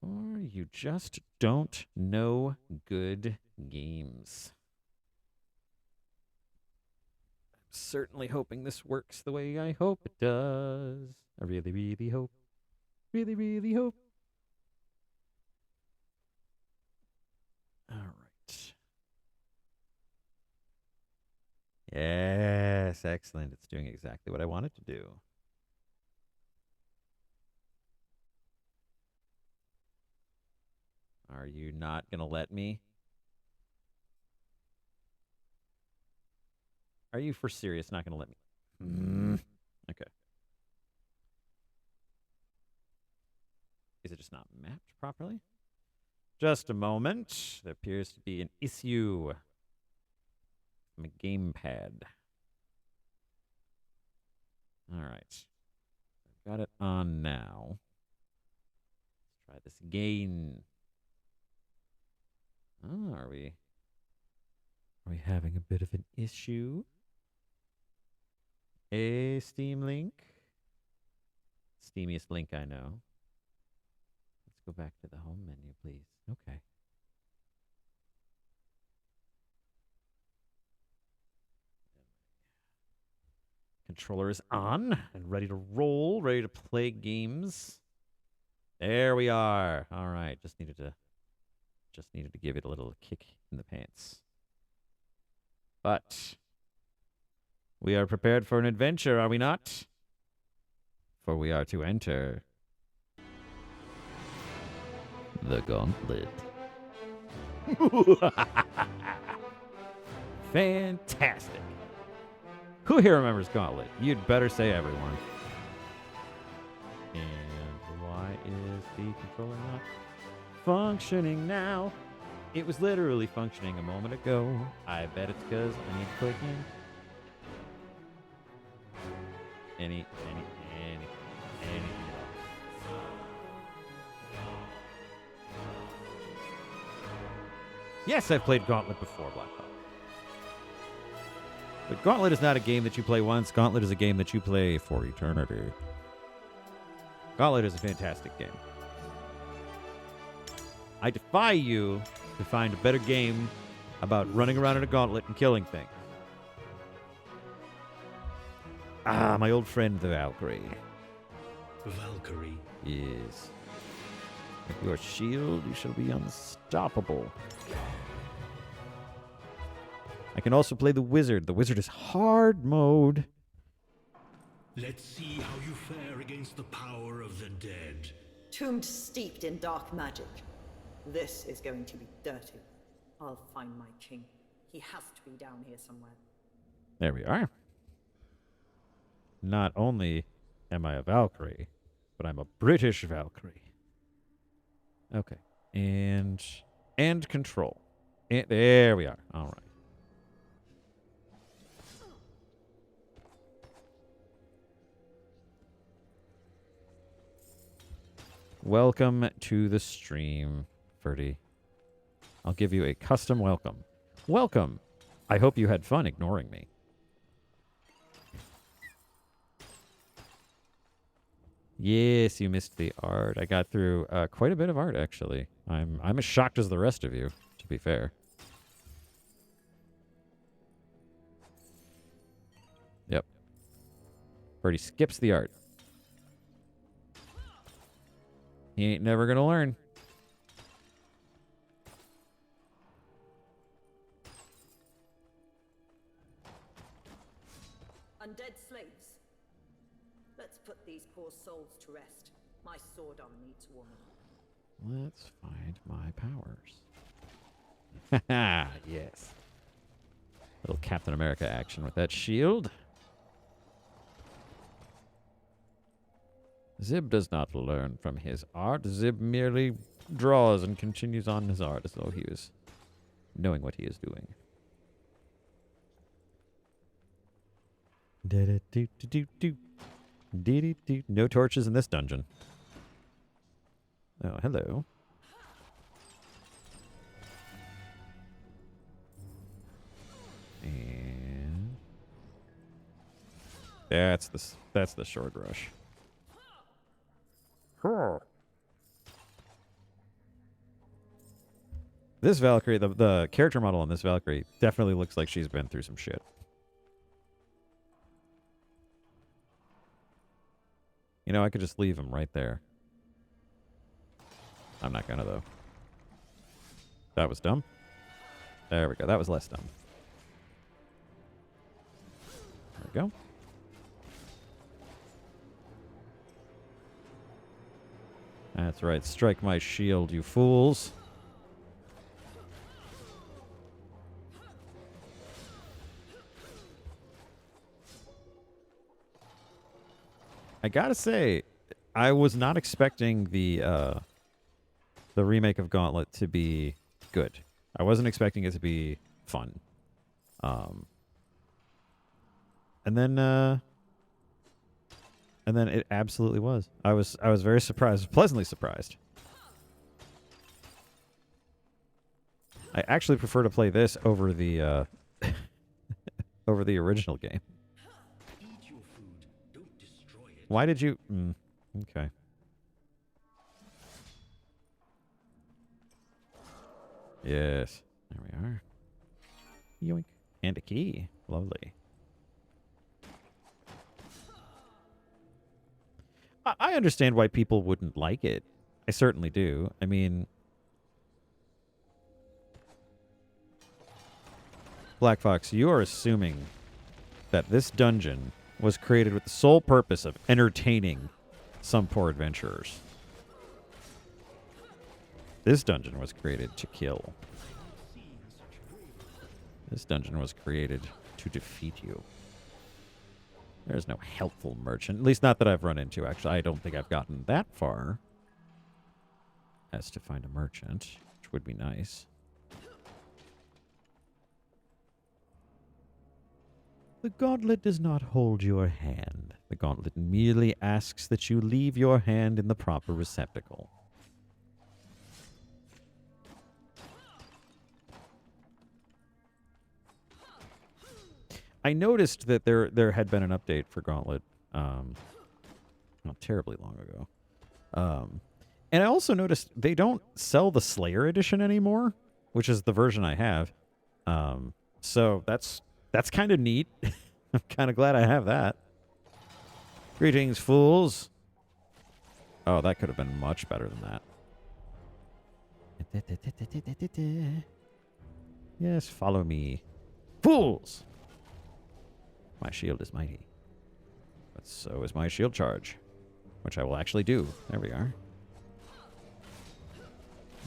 or you just don't know good games. I'm certainly hoping this works the way I hope it does. I really, really hope. Really, really hope. All right. Yeah. Yes, excellent. It's doing exactly what I want it to do. Are you not going to let me? Are you for serious not going to let me? Okay. Is it just not mapped properly? Just a moment. There appears to be an issue. My gamepad. All right. Got it on now. Let's try this again. Oh, are we having a bit of an issue? A Steam link. Steamiest link I know. Let's go back to the home menu, please. Okay. Controller is on and ready to roll, ready to play games. There we are. All right, just needed to give it a little kick in the pants. But we are prepared for an adventure, are we not? For we are to enter the gauntlet. Fantastic. Who here remembers Gauntlet? You'd better say everyone. And why is the controller not functioning now? It was literally functioning a moment ago. I bet it's because I need to click in. Anything at all. Yes, I've played Gauntlet before, Black Hawk. But Gauntlet is not a game that you play once. Gauntlet is a game that you play for eternity. Gauntlet is a fantastic game. I defy you to find a better game about running around in a gauntlet and killing things. Ah, my old friend, the Valkyrie.
Valkyrie?
Yes. With your shield, you shall be unstoppable. I can also play the Wizard. The Wizard is hard mode.
Let's see how you fare against the power of the dead.
Tomb steeped in dark magic. This is going to be dirty. I'll find my king. He has to be down here somewhere.
There we are. Not only am I a Valkyrie, but I'm a British Valkyrie. Okay. And control. And there we are. All right. Welcome to the stream, Ferdy. I'll give you a custom welcome. Welcome. I hope you had fun ignoring me. Yes, you missed the art. I got through quite a bit of art, actually. I'm as shocked as the rest of you, to be fair. Yep. Ferdy skips the art. He ain't never gonna learn.
Undead slaves. Let's put these poor souls to rest. My sword arm needs warming.
Let's find my powers. Haha, yes. Little Captain America action with that shield. Zib does not learn from his art. Zib merely draws and continues on his art as though he was knowing what he is doing. No torches in this dungeon. Oh, hello. And that's the short rush. This Valkyrie, the character model on this Valkyrie definitely looks like she's been through some shit. You know, I could just leave him right there. I'm not gonna, though. That was dumb. There we go. That was less dumb. we go. That's right. Strike my shield, you fools. I gotta say, I was not expecting the remake of Gauntlet to be good. I wasn't expecting it to be fun. And then it absolutely was. I was very surprised, pleasantly surprised. I actually prefer to play this over the over the original game.
Eat your food. Don't destroy it.
Why did you? Okay. Yes. There we are. Yoink. And a key. Lovely. I understand why people wouldn't like it. I certainly do. I mean, Black Fox, you are assuming that this dungeon was created with the sole purpose of entertaining some poor adventurers. This dungeon was created to kill. This dungeon was created to defeat you. There's no helpful merchant. At least not that I've run into, actually. I don't think I've gotten that far as to find a merchant, which would be nice. The gauntlet does not hold your hand. The gauntlet merely asks that you leave your hand in the proper receptacle. I noticed that there had been an update for Gauntlet not terribly long ago. And I also noticed they don't sell the Slayer edition anymore, which is the version I have. So that's kind of neat. I'm kind of glad I have that. Greetings, fools. Oh, that could have been much better than that. Yes, follow me. Fools! My shield is mighty. But so is my shield charge, which I will actually do. There we are.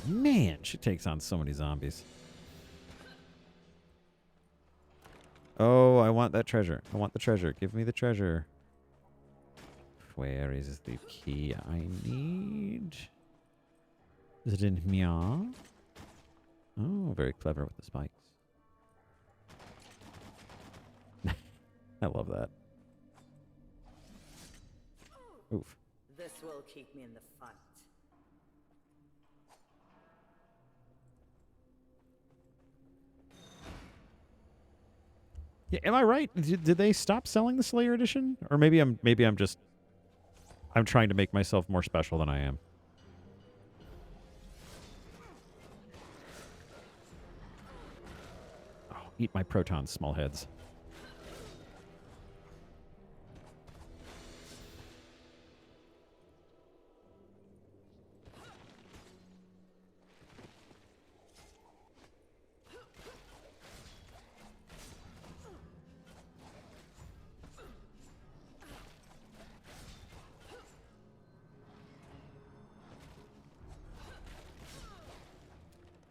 Man, she takes on so many zombies. Oh, I want that treasure. I want the treasure. Give me the treasure. Where is the key I need? Is it in Mia? Oh, very clever with the spikes. I love that. Oof.
This will keep me in the fight.
Yeah, am I right? Did they stop selling the Slayer edition? Or maybe I'm trying to make myself more special than I am. Oh, eat my protons, small heads.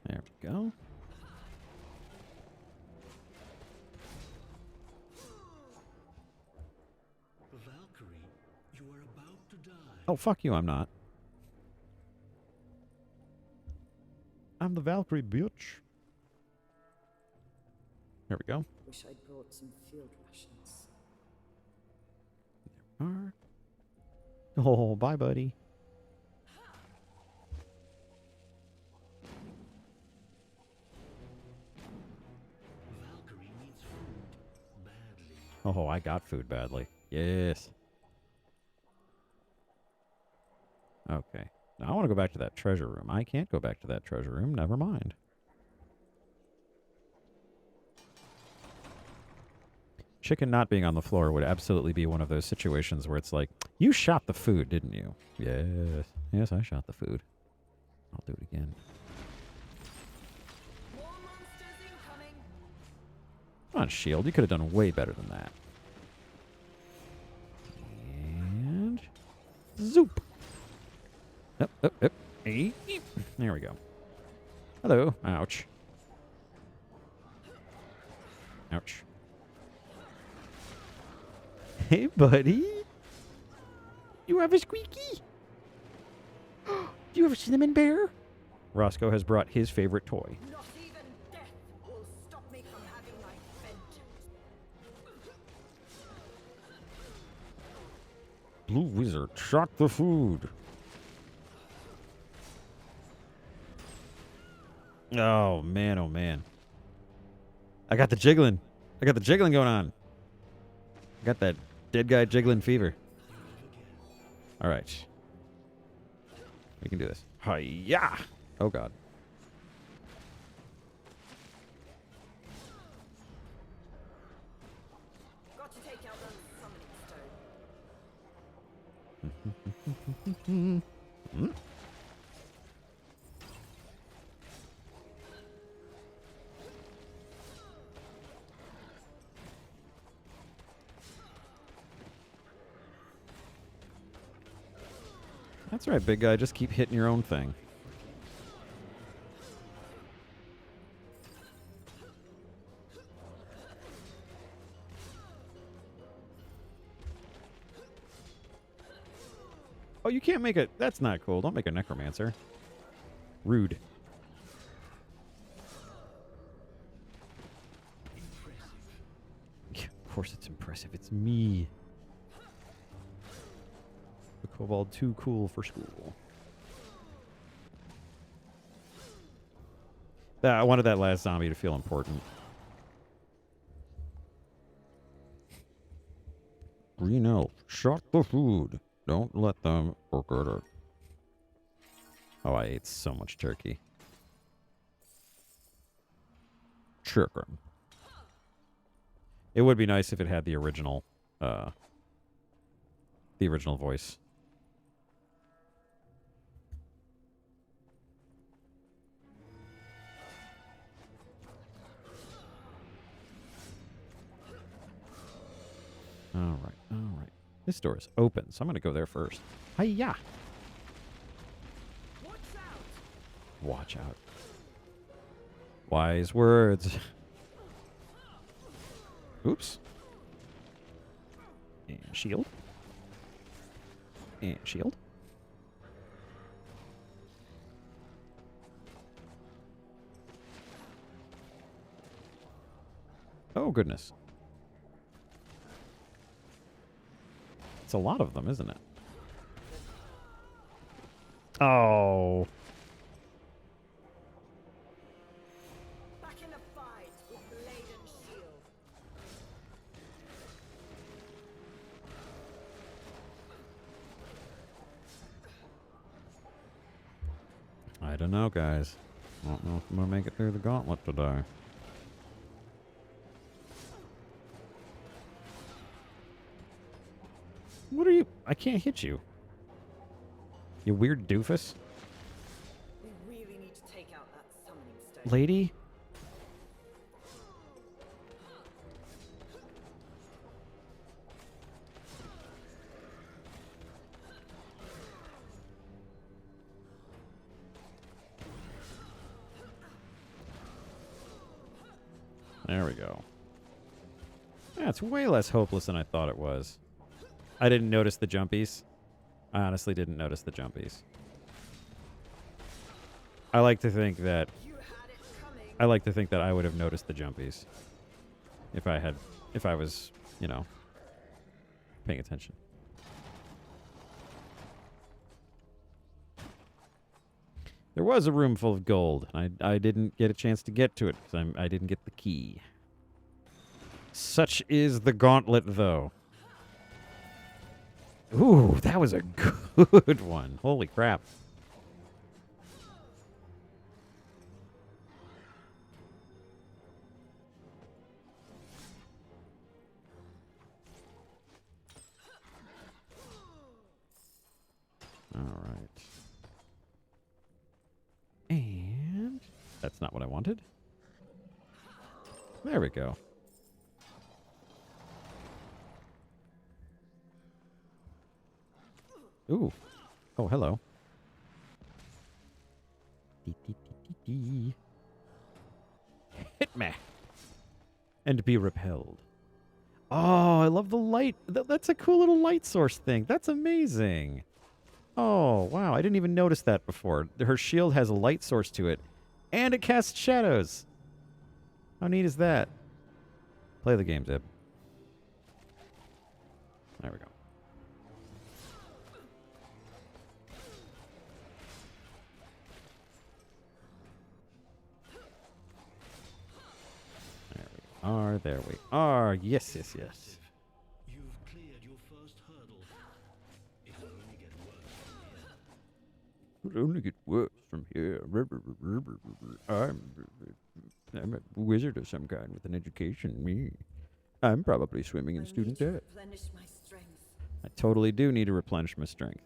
There we go.
Valkyrie, you are about to die.
Oh, fuck you, I'm not. I'm the Valkyrie, bitch. There we go.
Wish I'd brought some field rations.
Are. Oh, bye, buddy.
Valkyrie needs food badly.
Oh, I got food badly. Yes. Okay. Now I want to go back to that treasure room. I can't go back to that treasure room. Never mind. Chicken not being on the floor would absolutely be one of those situations where it's like, you shot the food, didn't you? Yes. Yes, I shot the food. I'll do it again.
More monsters incoming.
Come on, Shield. You could have done way better than that. Zoop. Up, up, up. Hey. There we go. Hello. Ouch. Ouch. Hey, buddy. You have a squeaky? Do you have a cinnamon bear? Roscoe has brought his favorite toy.
Not even death will stop me from having my vengeance.
Blue Wizard shot the food. Oh, man, oh, man. I got the jiggling. I got the jiggling going on. I got that dead guy jiggling fever. All right. We can do this. Hi-ya! Oh, God.
Got to take out that summoning stone.
That's right, big guy. Just keep hitting your own thing. Oh, you can't make it. That's not cool. Don't make a necromancer. Rude. Yeah, of course it's impressive. It's me. The kobold too cool for school. I wanted that last zombie to feel important. Green elf, shot the food. Don't let them forget it. Oh, I ate so much turkey. Chicken. It would be nice if it had the original voice. All right, all right. This door is open, so I'm going to go there first. Hi-ya! Watch out. Wise words. Oops. And shield. And shield. Oh, goodness. It's a lot of them, isn't it? Oh.
Back in the fight with blade and shield.
I don't know, guys. I don't know if I'm going to make it through the gauntlet today. What are you? I can't hit you. You weird doofus.
We really need to take out that summoning stone.
Lady? There we go. Yeah, it's way less hopeless than I thought it was. I didn't notice the jumpies. I honestly didn't notice the jumpies. I like to think that
You had it coming.
I would have noticed the jumpies if I was, you know, paying attention. There was a room full of gold. I didn't get a chance to get to it because I didn't get the key. Such is the gauntlet, though. Ooh, that was a good one. Holy crap. All right. And that's not what I wanted. There we go. Ooh. Oh, hello. Hit me. And be repelled. Oh, I love the light. That's a cool little light source thing. That's amazing. Oh, wow. I didn't even notice that before. Her shield has a light source to it. And it casts shadows. How neat is that? Play the game, Zip. There we go. There we are. Yes, yes, yes.
You've cleared your first hurdle. It'll only get worse from here.
It'll only get worse from here. I'm a wizard of some kind with an education. Me. I'm probably swimming in
I
student
need to
debt.
replenish my strength.
I totally do need to replenish my strength.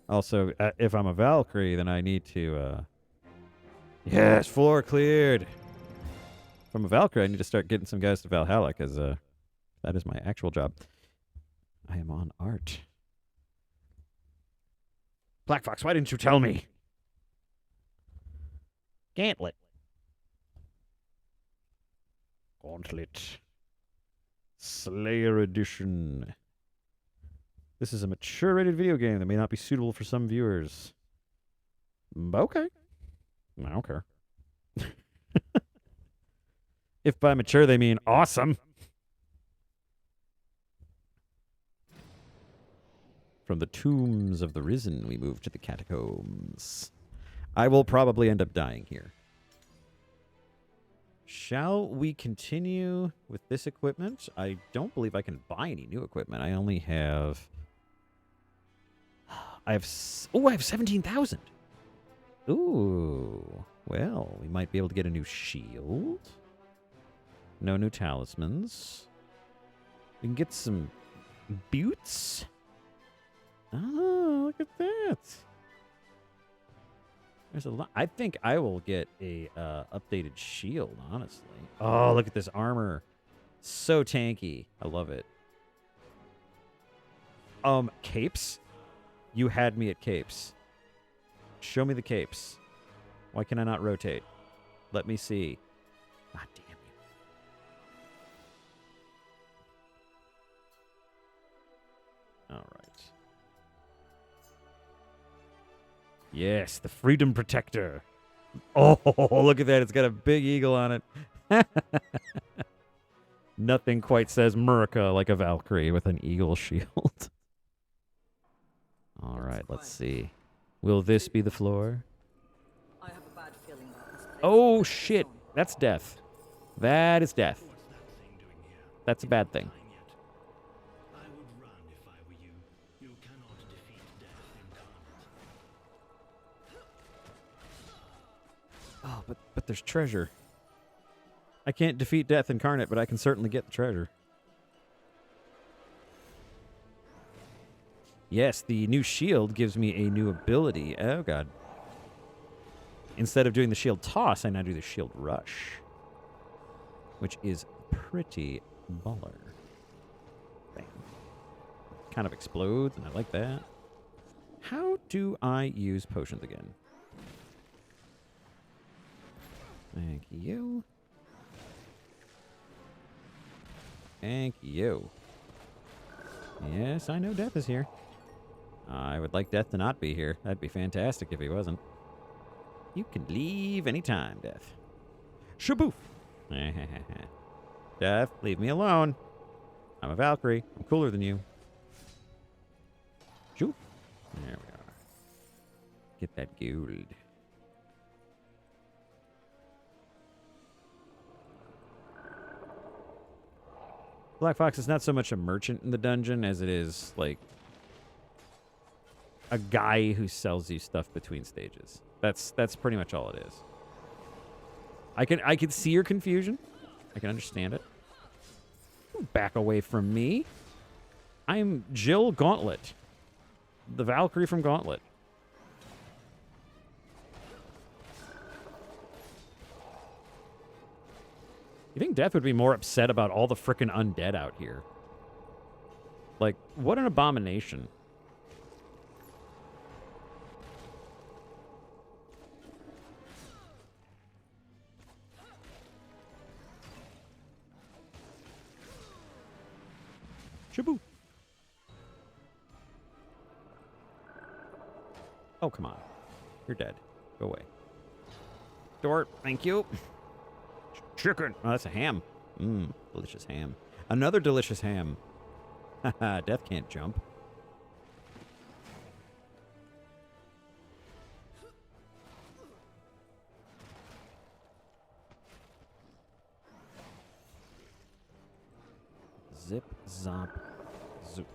Also, if I'm a Valkyrie, then I need to, Yes, floor cleared! If I'm a Valkyrie, I need to start getting some guys to Valhalla, because, that is my actual job. I am on art. Black Fox, why didn't you tell me? Gauntlet. Gauntlet. Slayer Edition. This is a mature-rated video game that may not be suitable for some viewers. Okay. I don't care. If by mature they mean awesome. From the tombs of the risen, we move to the catacombs. I will probably end up dying here. Shall we continue with this equipment? I don't believe I can buy any new equipment. I only have... I have 17,000. Ooh. Well, we might be able to get a new shield. No new talismans. We can get some boots. Oh, look at that. There's a lot. I think I will get a updated shield, honestly. Oh, look at this armor. So tanky. I love it. Capes? You had me at capes. Show me the capes. Why can I not rotate? Let me see. God damn you. All right. Yes, the Freedom Protector. Oh, look at that. It's got a big eagle on it. Nothing quite says Murica like a Valkyrie with an eagle shield. All right, let's see. Will this be the floor?
I have a bad feeling about this place.
Oh, shit. That's death. That is death.
What's that thing doing here?
That's a bad thing.
Dying yet? I would run if I were you. You cannot defeat death incarnate.
Oh, but there's treasure. I can't defeat death incarnate, but I can certainly get the treasure. Yes, the new shield gives me a new ability. Oh, God. Instead of doing the shield toss, I now do the shield rush. Which is pretty baller. Bam. Kind of explodes, and I like that. How do I use potions again? Thank you. Thank you. Yes, I know Death is here. I would like Death to not be here. That'd be fantastic if he wasn't. You can leave anytime, Death. Shaboof! Death, leave me alone. I'm a Valkyrie. I'm cooler than you. Shoo! There we are. Get that gold. Black Fox is not so much a merchant in the dungeon as it is, like, a guy who sells you stuff between stages. That's pretty much all it is. I can see your confusion. I can understand it. Back away from me. I'm Jill Gauntlet. The Valkyrie from Gauntlet. You think Death would be more upset about all the frickin' undead out here? Like, what an abomination. Shaboo. Oh, come on. You're dead. Go away. Door, thank you. Chicken. Oh, that's a ham. Mmm, delicious ham. Another delicious ham. Haha, Death can't jump. Zip, zop, zoop.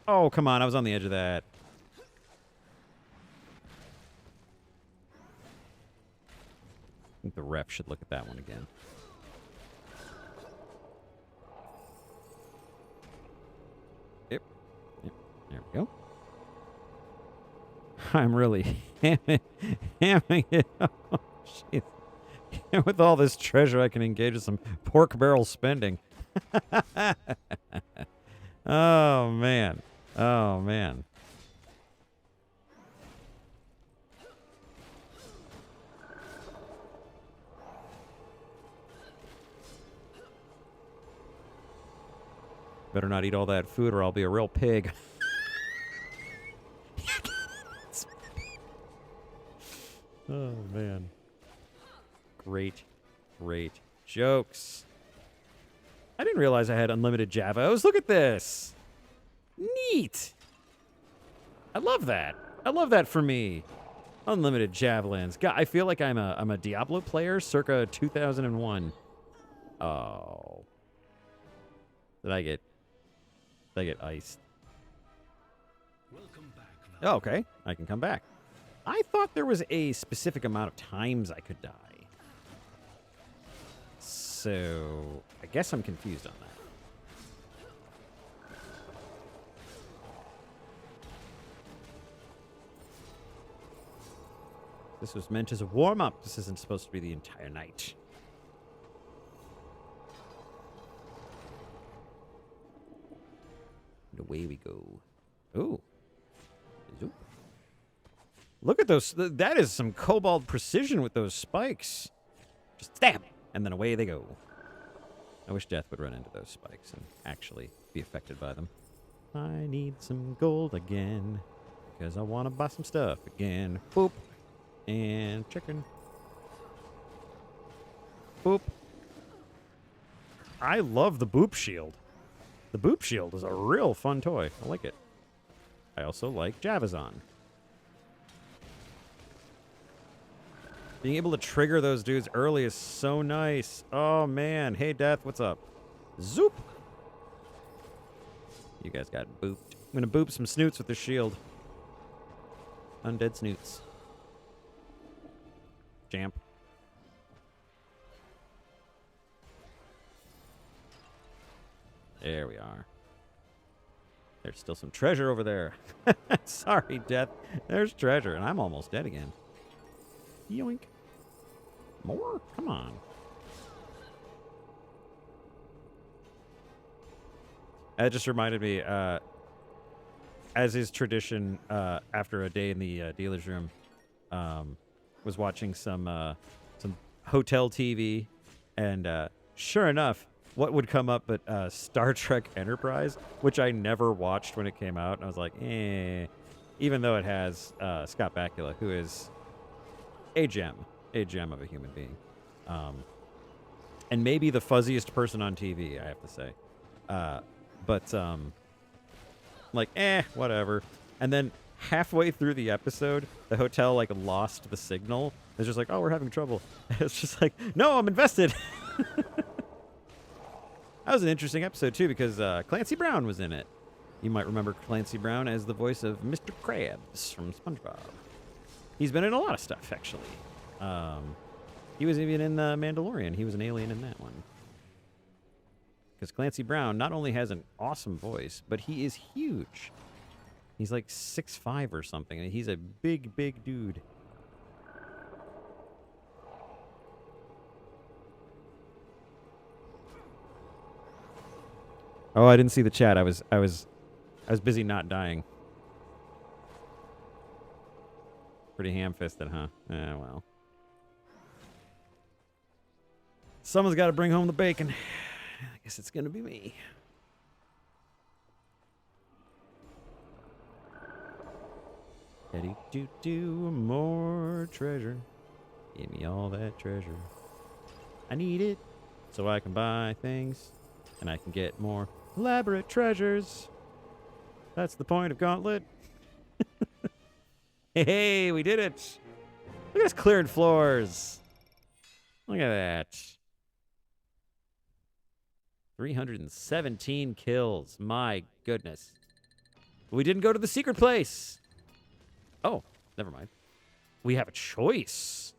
Oh, come on. I was on the edge of that. I think the ref should look at that one again. Yep. Yep. There we go. I'm really hamming it. Oh, jeez. With all this treasure, I can engage in some pork barrel spending. Oh, man. Oh, man. Better not eat all that food or I'll be a real pig. Oh, man. Great, great jokes. I didn't realize I had unlimited Javos. Look at this. Neat. I love that. I love that for me. Unlimited javelins. God, I feel like I'm a Diablo player circa 2001. Oh. Did I get iced?
Welcome back,
Oh, okay. I can come back. I thought there was a specific amount of times I could die. So, I guess I'm confused on that. This was meant as a warm-up. This isn't supposed to be the entire night. And away we go. Ooh. Zoop. Look at those. That is some Cobalt precision with those spikes. Just stab. And then away they go. I wish Death would run into those spikes and actually be affected by them. I need some gold again. Because I want to buy some stuff again. Boop. And chicken. Boop. I love the Boop Shield. The Boop Shield is a real fun toy. I like it. I also like Javazon. Being able to trigger those dudes early is so nice. Oh, man. Hey, Death, what's up? Zoop. You guys got booped. I'm going to boop some snoots with the shield. Undead snoots. Jamp. There we are. There's still some treasure over there. Sorry, Death. There's treasure, and I'm almost dead again. Yoink. More? Come on. That just reminded me, as is tradition, after a day in the dealer's room, was watching some hotel TV, and sure enough, what would come up but Star Trek Enterprise, which I never watched when it came out, and I was like, eh. Even though it has Scott Bakula, who is a gem of a human being, and maybe the fuzziest person on TV, I have to say. But like, whatever. And then halfway through the episode, the hotel like lost the signal. It's just like, oh, we're having trouble. It's just like, no, I'm invested. That was an interesting episode too, because Clancy Brown was in it. You might remember Clancy Brown as the voice of Mr. Krabs from SpongeBob. He's been in a lot of stuff, actually. He was even in The Mandalorian. He was an alien in that one. Because Clancy Brown not only has an awesome voice, but he is huge. He's like 6'5" or something. And he's a big, big dude. Oh, I didn't see the chat. I was I was busy not dying. Pretty ham-fisted, huh? Yeah, well. Someone's got to bring home the bacon. I guess it's going to be me. Do more treasure. Give me all that treasure. I need it so I can buy things and I can get more elaborate treasures. That's the point of Gauntlet. Hey, we did it. Look at us clearing floors. Look at that. 317 kills. My goodness. We didn't go to the secret place. Oh, never mind. We have a choice.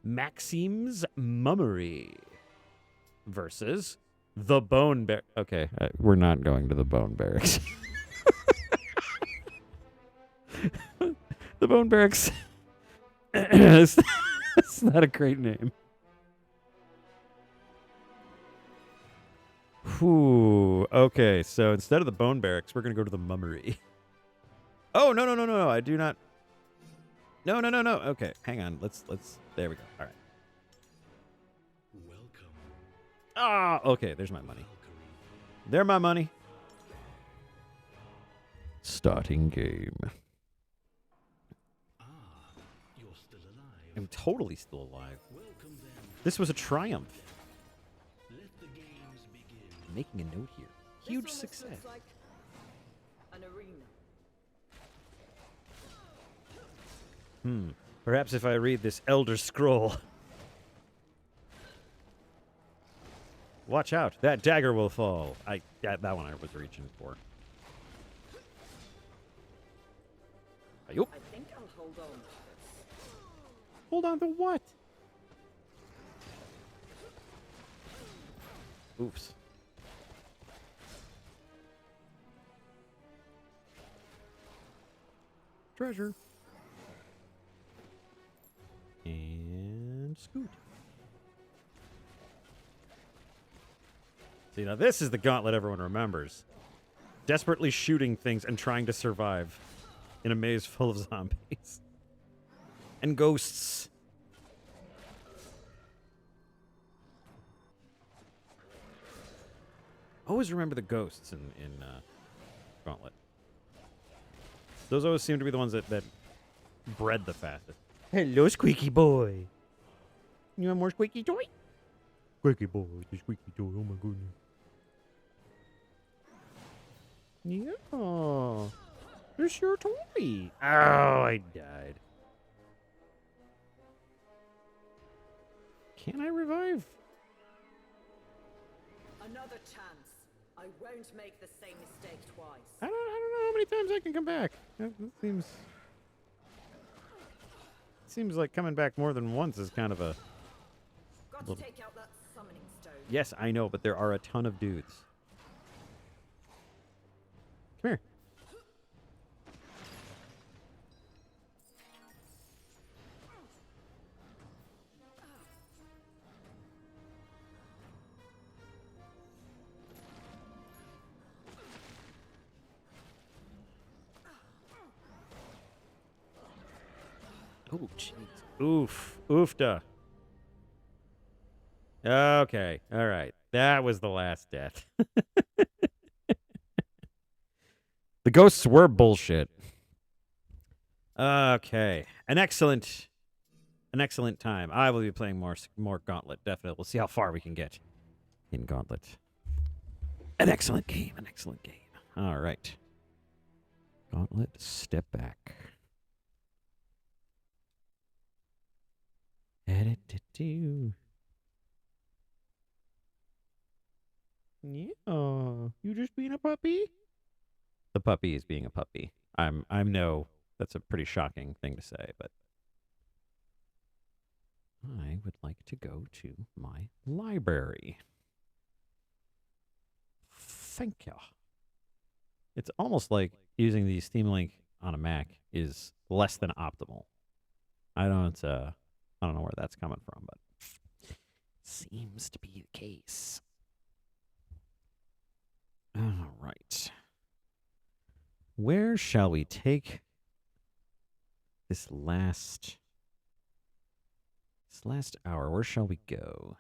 Maxim's Mummery versus the Bone Bear. Okay, we're not going to the Bone Barracks. The Bone Barracks. It's not a great name. Whew. Okay, so instead of the Bone Barracks, we're going to go to the Mummery. Oh, no. I do not. No. Okay, hang on. Let's. There we go. All right.
Welcome,
Ah, okay, there's my money.
Valkyrie.
There my money. Starting game.
Ah, you're still alive.
I'm totally still alive.
Welcome then.
This was a triumph.
Let the games begin.
Making a note here.
This
Huge
almost
success.
looks like an arena.
Perhaps if I read this Elder Scroll. Watch out. That dagger will fall. That one I was reaching for. Ayup.
I think I'll hold on to this.
Hold on to what? Oops. Treasure. And scoot. See, now this is the gauntlet everyone remembers. Desperately shooting things and trying to survive in a maze full of zombies. And ghosts. Always remember the ghosts in Gauntlet. Those always seem to be the ones that bred the fastest. Hello, squeaky boy. You want more squeaky toy? Squeaky boy, the squeaky toy. Oh my goodness. Yeah. It's your toy. Oh, I died. Can I revive?
Another chance. I won't make the same mistake twice.
I don't know how many times I can come back. That seems like coming back more than once is kind of a...
Got to take out that summoning stone.
Yes, I know, but there are a ton of dudes. Come here. Oh, jeez. Oof. Oofda. Okay. All right. That was the last death. The ghosts were bullshit. Okay. An excellent time. I will be playing more Gauntlet, definitely. We'll see how far we can get in Gauntlet. An excellent game. All right. Gauntlet, step back. Edit-do. Yeah, you just being a puppy? The puppy is being a puppy. I'm no, that's a pretty shocking thing to say, but I would like to go to my library. Thank you. It's almost like using the Steam Link on a Mac is less than optimal. I don't know where that's coming from, but seems to be the case. All right. Where shall we take this last hour? Where shall we go?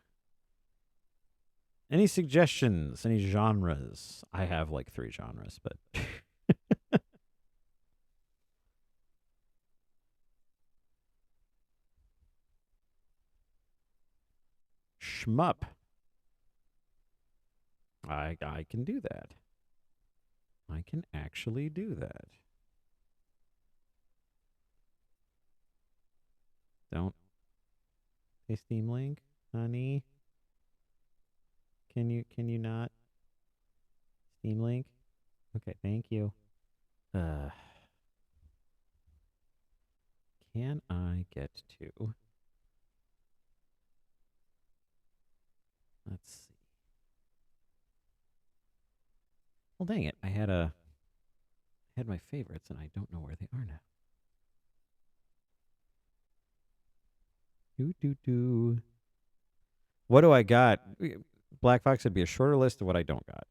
Any suggestions? Any genres? I have like 3 genres, but shmup. I can do that. I can actually do that. Don't. Hey, Steam Link, honey. Can you not? Steam Link? Okay, thank you. Can I get to? Let's see. Well, dang it. I had my favorites and I don't know where they are now. Do. What do I got? Black Fox would be a shorter list of what I don't got.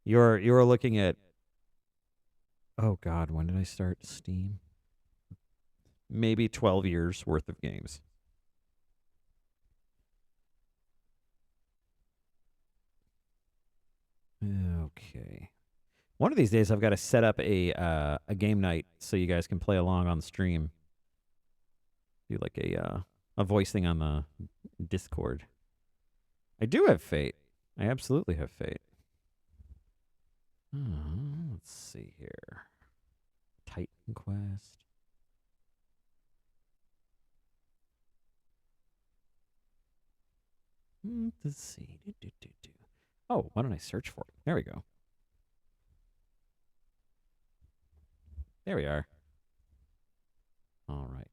You're looking at, oh God, when did I start Steam? Maybe 12 years worth of games. Okay. One of these days I've got to set up a game night so you guys can play along on the stream. Do like a voice thing on the Discord. I do have Fate. I absolutely have Fate. Let's see here. Titan Quest. Let's see. Oh, why don't I search for it? There we go. There we are. All right.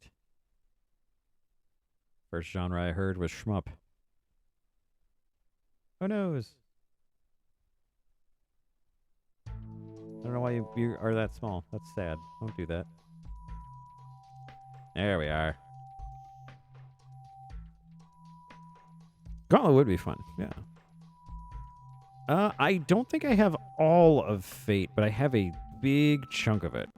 First genre I heard was shmup. Oh no. I don't know why you are that small. That's sad. Don't do that. There we are. Gauntlet would be fun. Yeah. I don't think I have all of Fate, but I have a big chunk of it.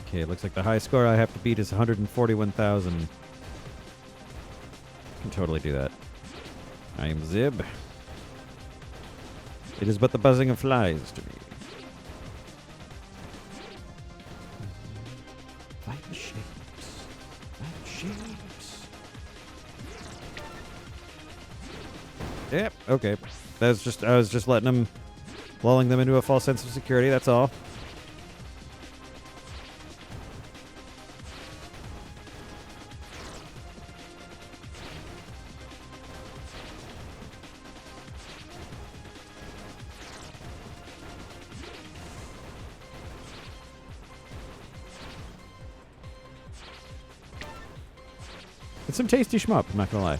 Okay, it looks like the high score I have to beat is 141,000. Can totally do that. I am Zib. It is but the buzzing of flies to me. Fight the shapes. Fight the shapes. Yep, okay. I was just letting them, lulling them into a false sense of security, that's all. It's some tasty shmup, I'm not gonna lie.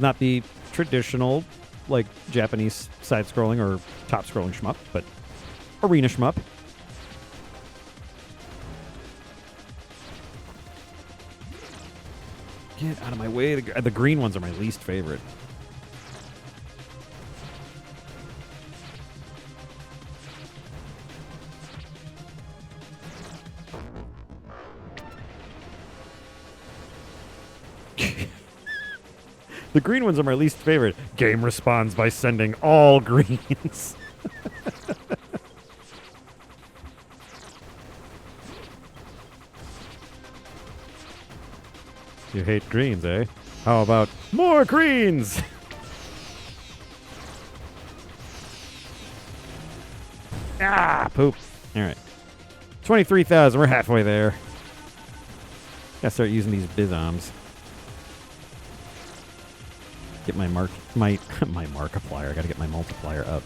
Not the traditional, like, Japanese side-scrolling or top-scrolling shmup, but arena shmup. Get out of my way. The green ones are my least favorite. The green ones are my least favorite. Game responds by sending all greens. You hate greens, eh? How about more greens? Poop. All right. 23,000. We're halfway there. Gotta start using these bizoms. Get my my Markiplier. I gotta get my multiplier up.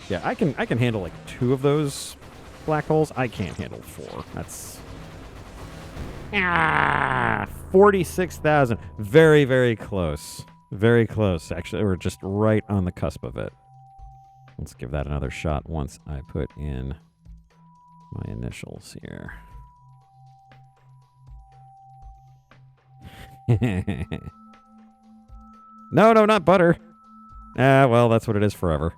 Yeah, I can handle like 2 of those black holes. I can't handle 4. That's 46,000. Very, very close. Very close. Actually, we're just right on the cusp of it. Let's give that another shot once I put in my initials here. No, not butter. Well, that's what it is forever.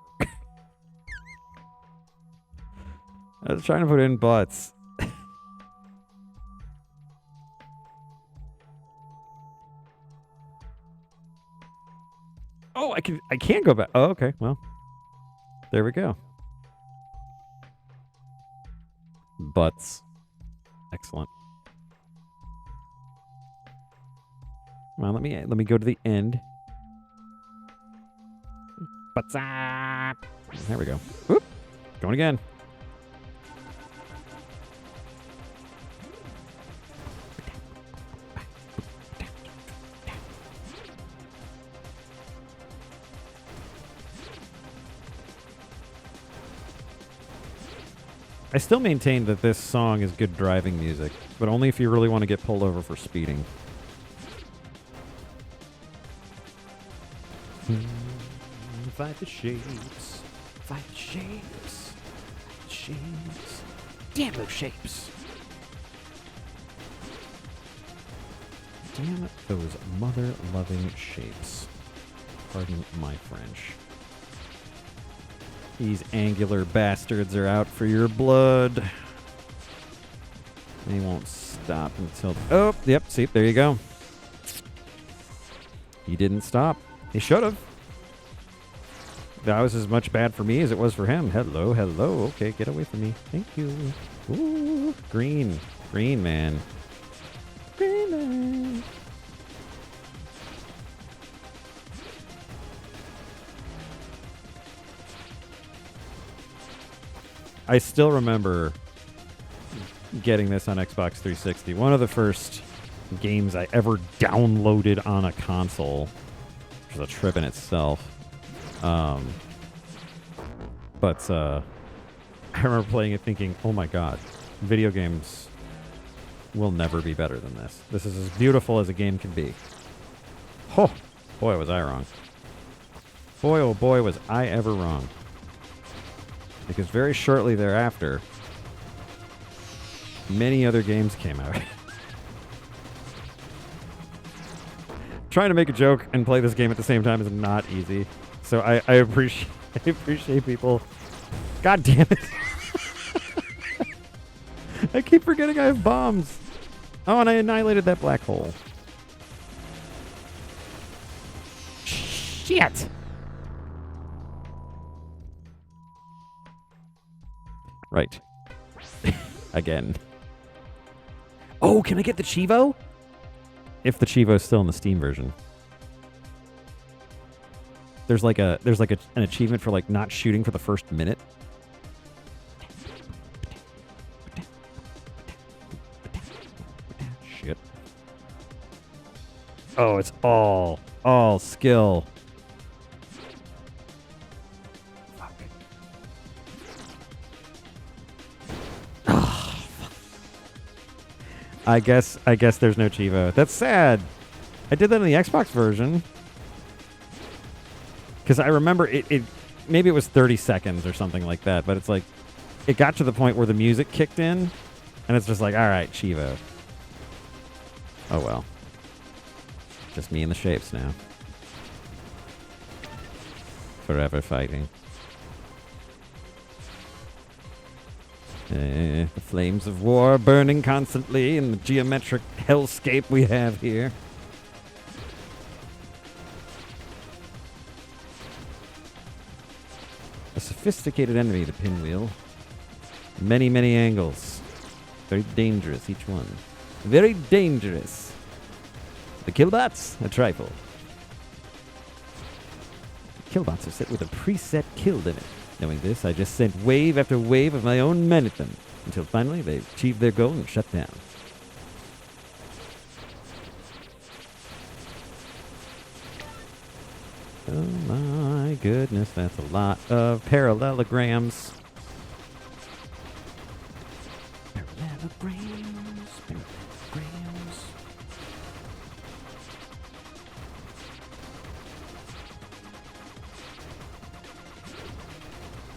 I was trying to put in butts. Oh, I can go back. Oh, okay. Well, there we go. Butts. Excellent. Well, let me go to the end. Butts up. There we go. Whoop. Going again. I still maintain that this song is good driving music, but only if you really want to get pulled over for speeding. Fight the shapes.
Fight the shapes. Fight the shapes. Damn those shapes.
Damn those mother-loving shapes. Pardon my French. These angular bastards are out for your blood. They won't stop until... Oh, yep, see, there you go. He didn't stop. He should have. That was as much bad for me as it was for him. Hello. Okay, get away from me. Thank you. Ooh, green. Green man. Green man. I still remember getting this on Xbox 360. One of the first games I ever downloaded on a console, which was a trip in itself. But I remember playing it thinking, oh my god, video games will never be better than this. This is as beautiful as a game can be. Oh, boy, was I wrong. Boy, oh boy, was I ever wrong. Because very shortly thereafter, many other games came out. Trying to make a joke and play this game at the same time is not easy. So I appreciate people. God damn it. I keep forgetting I have bombs. Oh, and I annihilated that black hole. Shit. Right. Again. Oh, can I get the Chivo? If the Chivo's still in the Steam version. There's like an achievement for like not shooting for the first minute. Shit. Oh, it's all skill. I guess there's no Chivo. That's sad. I did that in the Xbox version. Because I remember it maybe it was 30 seconds or something like that, but it's like, it got to the point where the music kicked in, and it's just like, all right, Chivo. Oh well. Just me and the shapes now. Forever fighting. The flames of war burning constantly in the geometric hellscape we have here. A sophisticated enemy, the pinwheel. Many, many angles. Very dangerous, each one. Very dangerous. The killbots, a trifle. Killbots are set with a preset kill limit. Knowing this, I just sent wave after wave of my own men at them, until finally they achieved their goal and shut down. Oh my goodness, that's a lot of parallelograms.
Parallelograms, parallelograms.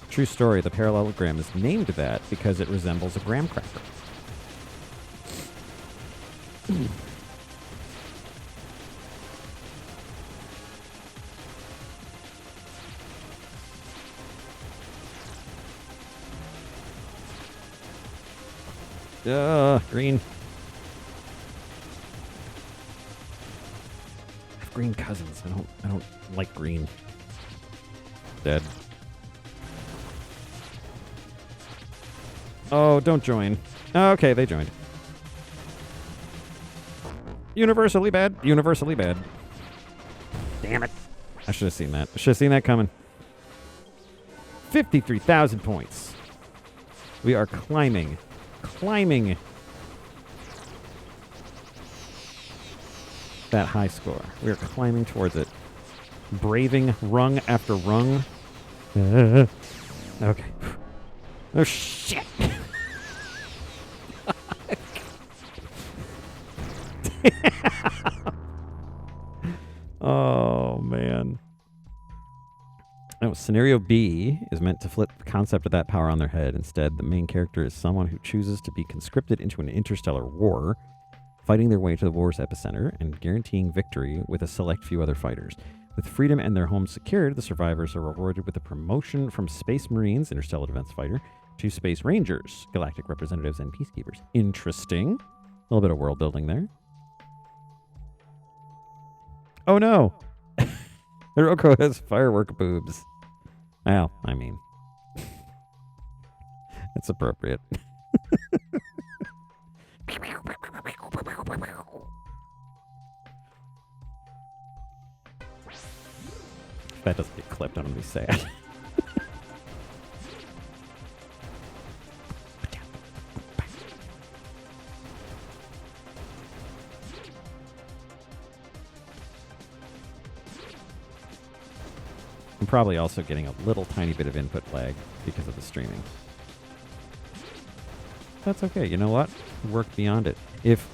True story, the parallelogram is named that because it resembles a graham cracker. Green. I have green cousins. I don't like green. Dead. Oh, don't join. Okay, they joined. Universally bad. Universally bad. Damn it. I should have seen that. I should have seen that coming. 53,000 points. We are climbing. Climbing that high score. We are climbing towards it. Braving rung after rung. Okay. Oh, shit. Oh, man. Oh, scenario B is meant to flip the concept of that power on their head. Instead, the main character is someone who chooses to be conscripted into an interstellar war, fighting their way to the war's epicenter and guaranteeing victory with a select few other fighters. With freedom and their homes secured, the survivors are rewarded with a promotion from Space Marines, Interstellar Defense Fighter, to Space Rangers, Galactic Representatives, and Peacekeepers. Interesting. A little bit of world building there. Oh no! Hiroko has firework boobs. Well, I mean, it's appropriate. If that doesn't get clipped, I'm going to be sad. I'm probably also getting a little tiny bit of input lag because of the streaming. That's okay. You know what? Work beyond it. If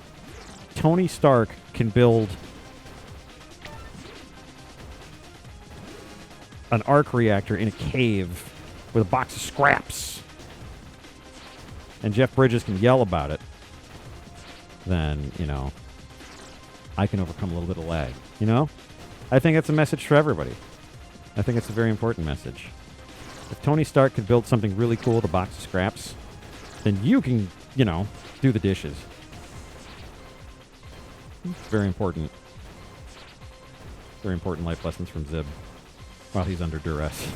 Tony Stark can build an arc reactor in a cave with a box of scraps, and Jeff Bridges can yell about it, then, you know, I can overcome a little bit of lag. You know? I think that's a message for everybody. I think it's a very important message. If Tony Stark could build something really cool with a box of scraps, then you can, you know, do the dishes. It's very important. Very important life lessons from Zib while he's under duress.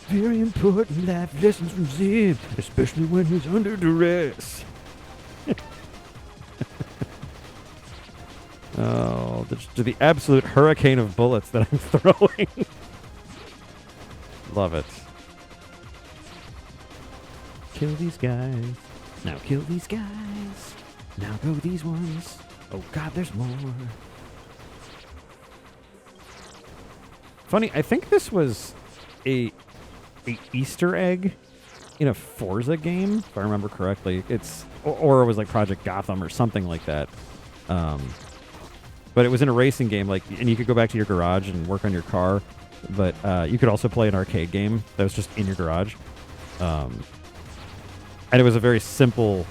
Very important life lessons from Zib, especially when he's under duress.
Oh, to the absolute hurricane of bullets that I'm throwing. Love it. Kill these guys. Now kill these guys.
Now go these ones. Oh God, there's more.
Funny, I think this was a Easter egg in a Forza game, if I remember correctly. It's or it was like Project Gotham or something like that. But it was in a racing game, like, and you could go back to your garage and work on your car. But you could also play an arcade game that was just in your garage. And it was a very simple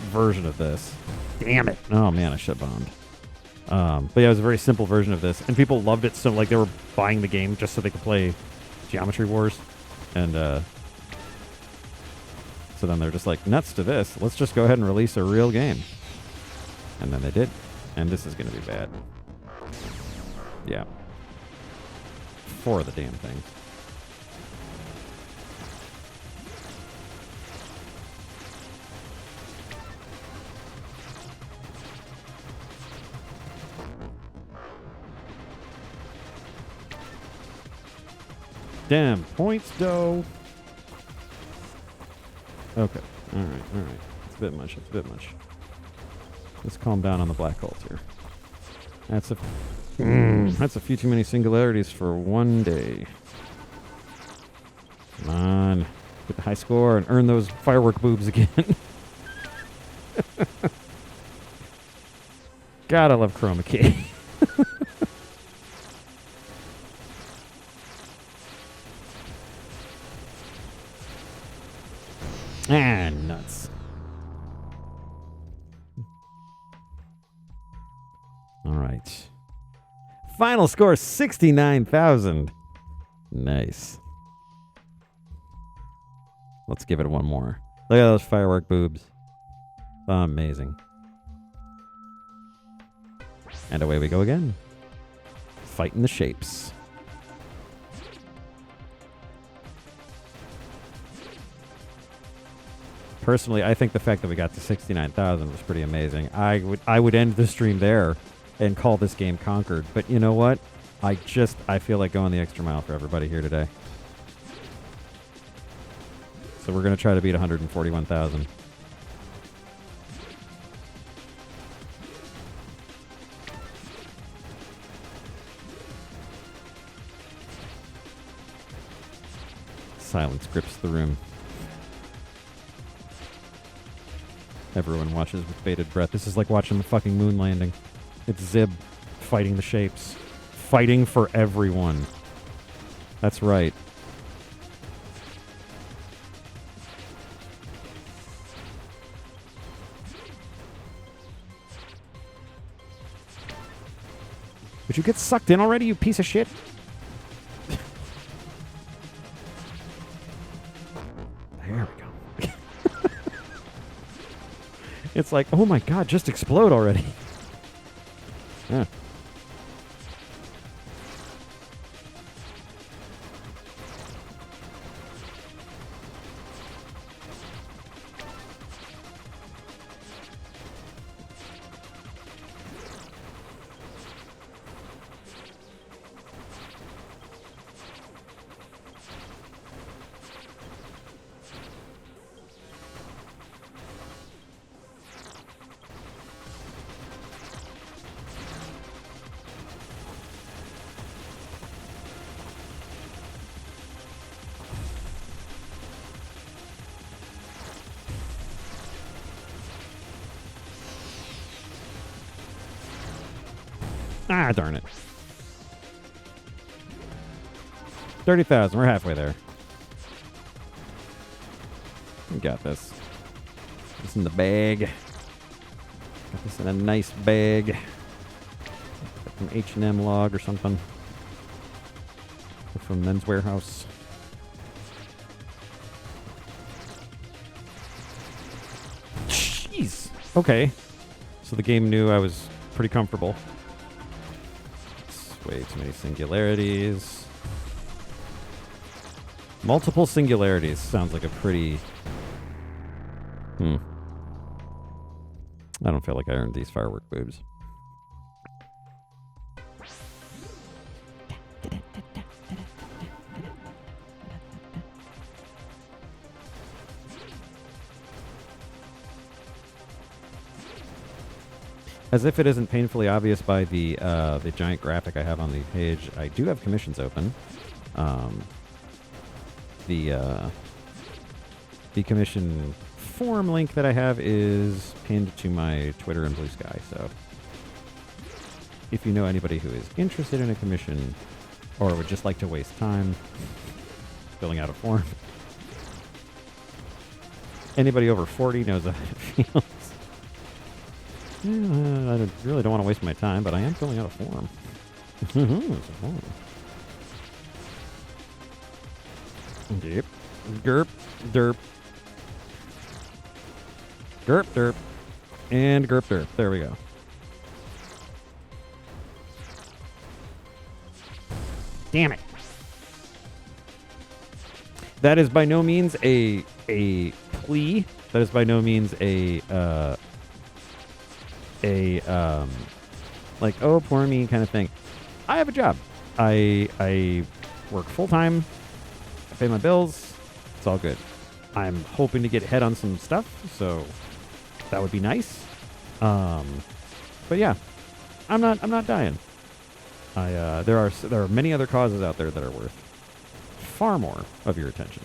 version of this. Damn it! Oh man, I should have bombed. But yeah, it was a very simple version of this, and people loved it. So like they were buying the game just so they could play Geometry Wars, and so then they're just like, nuts to this. Let's just go ahead and release a real game. And then they did. And this is going to be bad. Yeah. 4 of the damn things. Damn points, though. Okay. All right. It's a bit much. Let's calm down on the black holes here. That's a few too many singularities for one day. Come on. Get the high score and earn those firework boobs again. God, I love chroma key. Ah, nuts. All right. Final score 69,000. Nice. Let's give it one more. Look at those firework boobs. Amazing. And away we go again. Fighting the shapes. Personally, I think the fact that we got to 69,000 was pretty amazing. I would end the stream there and call this game conquered. But you know what? I feel like going the extra mile for everybody here today. So we're going to try to beat 141,000. Silence grips the room. Everyone watches with bated breath. This is like watching the fucking moon landing. It's Zib fighting the shapes. Fighting for everyone. That's right. Would you get sucked in already, you piece of shit? There we go. It's like, oh my god, just explode already. Yeah. Ah, darn it. 30,000. We're halfway there. We got this. This in the bag. Got this in a nice bag. From H&M log or something. Or from Men's Warehouse. Jeez. Okay. So the game knew I was pretty comfortable. Way too many singularities. Multiple singularities sounds like a pretty... I don't feel like I earned these firework boobs. As if it isn't painfully obvious by the giant graphic I have on the page, I do have commissions open. The commission form link that I have is pinned to my Twitter and Blue Sky. So if you know anybody who is interested in a commission or would just like to waste time filling out a form, anybody over 40 knows how it feels. I really don't want to waste my time, but I am filling out a form. It's a form. Yep. Gerp, derp. Gerp, derp. And gerp, derp. There we go. Damn it. That is by no means a plea. That is by no means like, oh, poor me kind of thing. I have a job. I work full time. I pay my bills. It's all good. I'm hoping to get ahead on some stuff, so that would be nice. But yeah, I'm not dying. There are many other causes out there that are worth far more of your attention.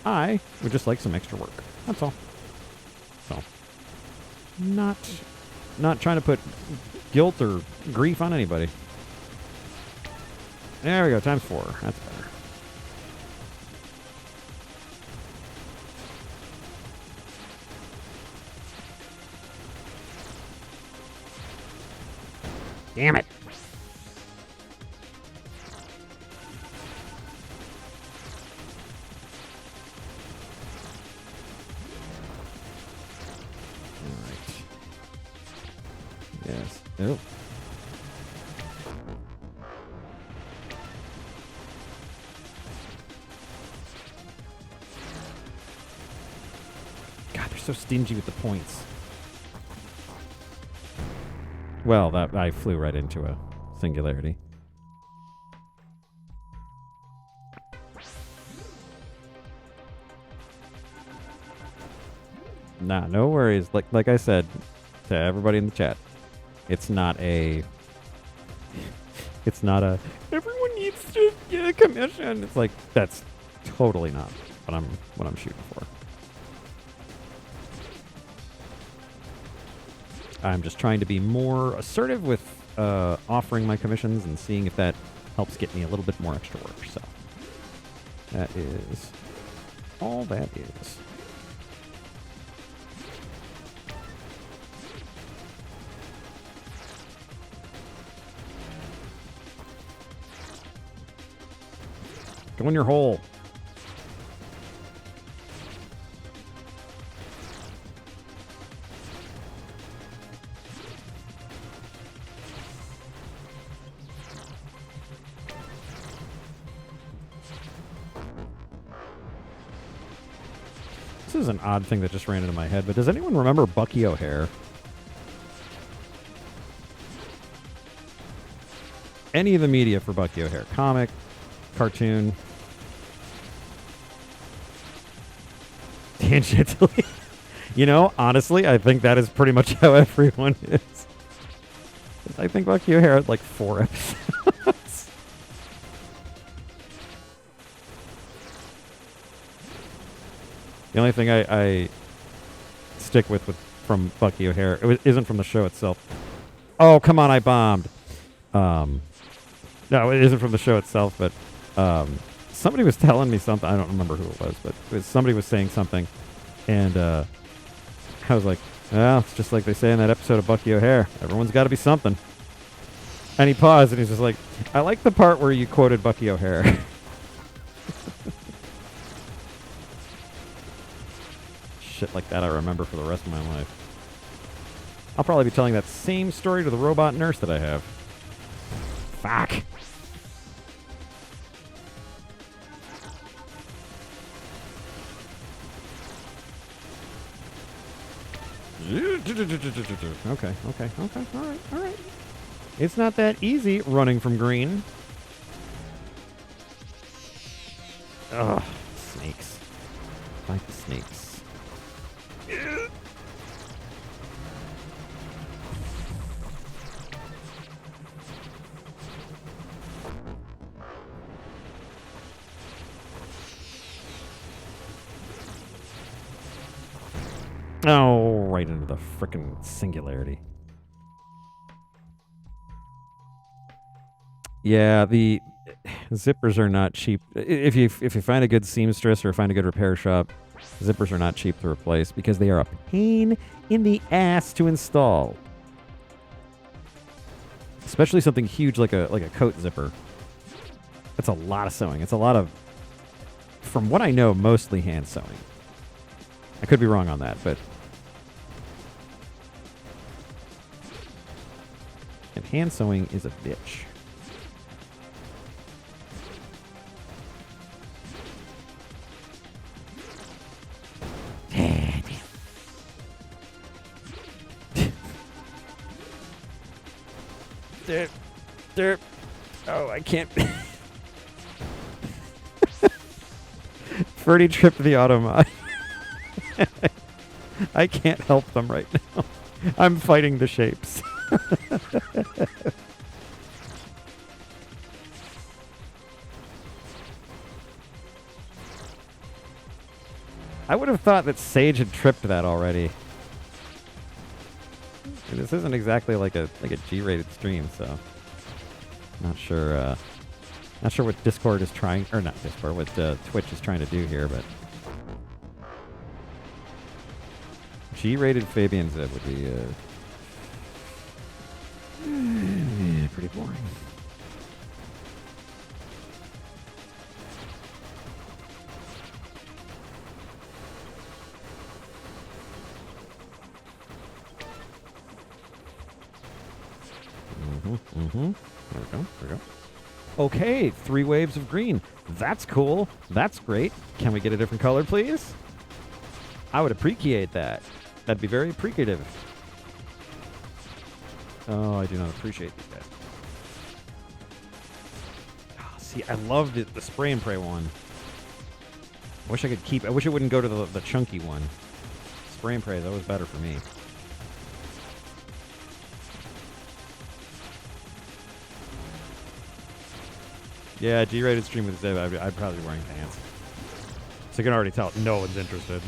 I would just like some extra work. That's all. So, not trying to put guilt or grief on anybody. There we go, times 4. That's better. Damn it. Alright. Yes. Oh. God, they're so stingy with the points. Well, that I flew right into a singularity. Nah, no worries. Like I said to everybody in the chat, it's not a everyone needs to get a commission. It's like that's totally not what I'm shooting for. I'm just trying to be more assertive with offering my commissions and seeing if that helps get me a little bit more extra work. So that is all that is. Go in your hole. This is an odd thing that just ran into my head, but does anyone remember Bucky O'Hare? Any of the media for Bucky O'Hare? Comic, cartoon, tangentially. You know, honestly, I think that is pretty much how everyone is. I think Bucky O'Hare had like 4 episodes. The only thing I stick with from Bucky O'Hare isn't from the show itself. Oh, come on, I bombed. No, it isn't from the show itself, but somebody was telling me something. I don't remember who it was, but somebody was saying something, and I was like, well, it's just like they say in that episode of Bucky O'Hare. Everyone's got to be something. And he paused, and he's just like, I like the part where you quoted Bucky O'Hare. Shit like that I remember for the rest of my life. I'll probably be telling that same story to the robot nurse that I have. Fuck. Okay. All right. It's not that easy running from green. Ugh, snakes. Fight the snakes. Oh, right into the frickin' singularity. Yeah, the zippers are not cheap. If you find a good seamstress or find a good repair shop, zippers are not cheap to replace because they are a pain in the ass to install. Especially something huge like a coat zipper. That's a lot of sewing. It's a lot of, from what I know, mostly hand sewing. I could be wrong on that, but and hand sewing is a bitch. There. Oh, I can't. Ferdy tripped the Automod. I can't help them right now. I'm fighting the shapes. I would have thought that Sage had tripped that already. And this isn't exactly like a G-rated stream, so not sure what Discord is trying, or not Discord, what Twitch is trying to do here, but G-rated Fabian Zeb would be pretty boring. There we go. Okay, 3 waves of green. That's cool. That's great. Can we get a different color, please? I would appreciate that. That'd be very appreciative. Oh, I do not appreciate these guys. Oh, see, I love the spray and pray one. I wish I could keep... I wish it wouldn't go to the chunky one. Spray and pray, that was better for me. Yeah, G-rated stream with Zeb, I'd probably be wearing pants. So you can already tell no one's interested.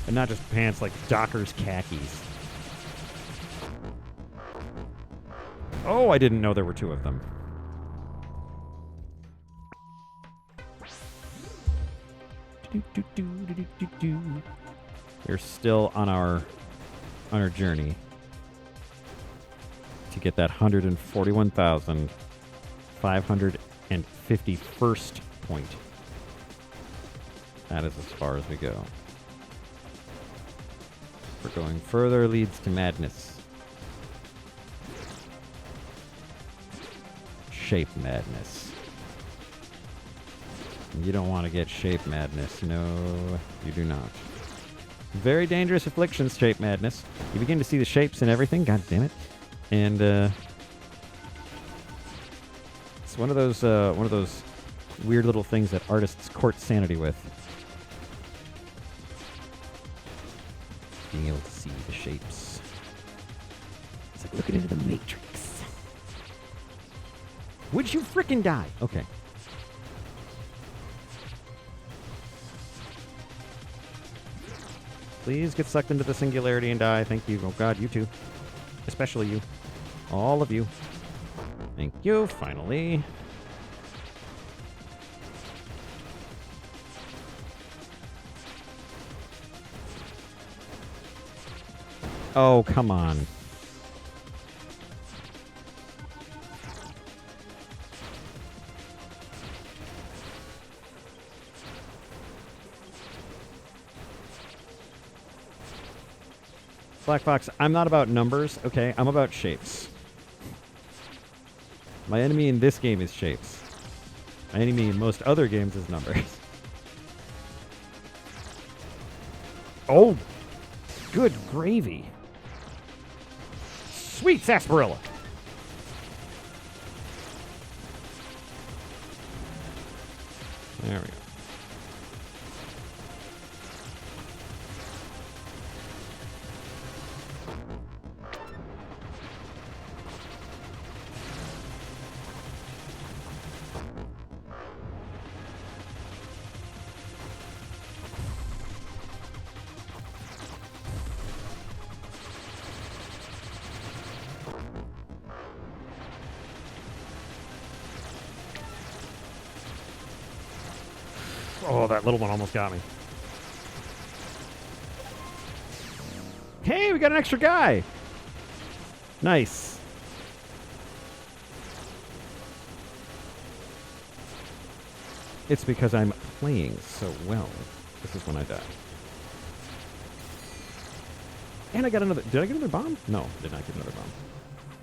And not just pants, like Dockers khakis. Oh, I didn't know there were 2 of them. We're still on our journey to get that 141,551st point. That is as far as we go. For going further leads to madness. Shape madness. You don't want to get shape madness. No, you do not. Very dangerous afflictions, shape madness. You begin to see the shapes and everything. God damn it. And it's one of those weird little things that artists court sanity with. Being able to see the shapes. It's like looking into the Matrix. Would you frickin' die? Okay. Please get sucked into the singularity and die. Thank you. Oh god, you too. Especially you. All of you. Thank you, finally. Oh, come on. Black Fox, I'm not about numbers, okay? I'm about shapes. My enemy in this game is shapes. My enemy in most other games is numbers. Oh! Good gravy. Sweet sarsaparilla. There we go. Oh, that little one almost got me. Hey, we got an extra guy. Nice. It's because I'm playing so well. This is when I die. And I got another... Did I get another bomb? No, did not get another bomb.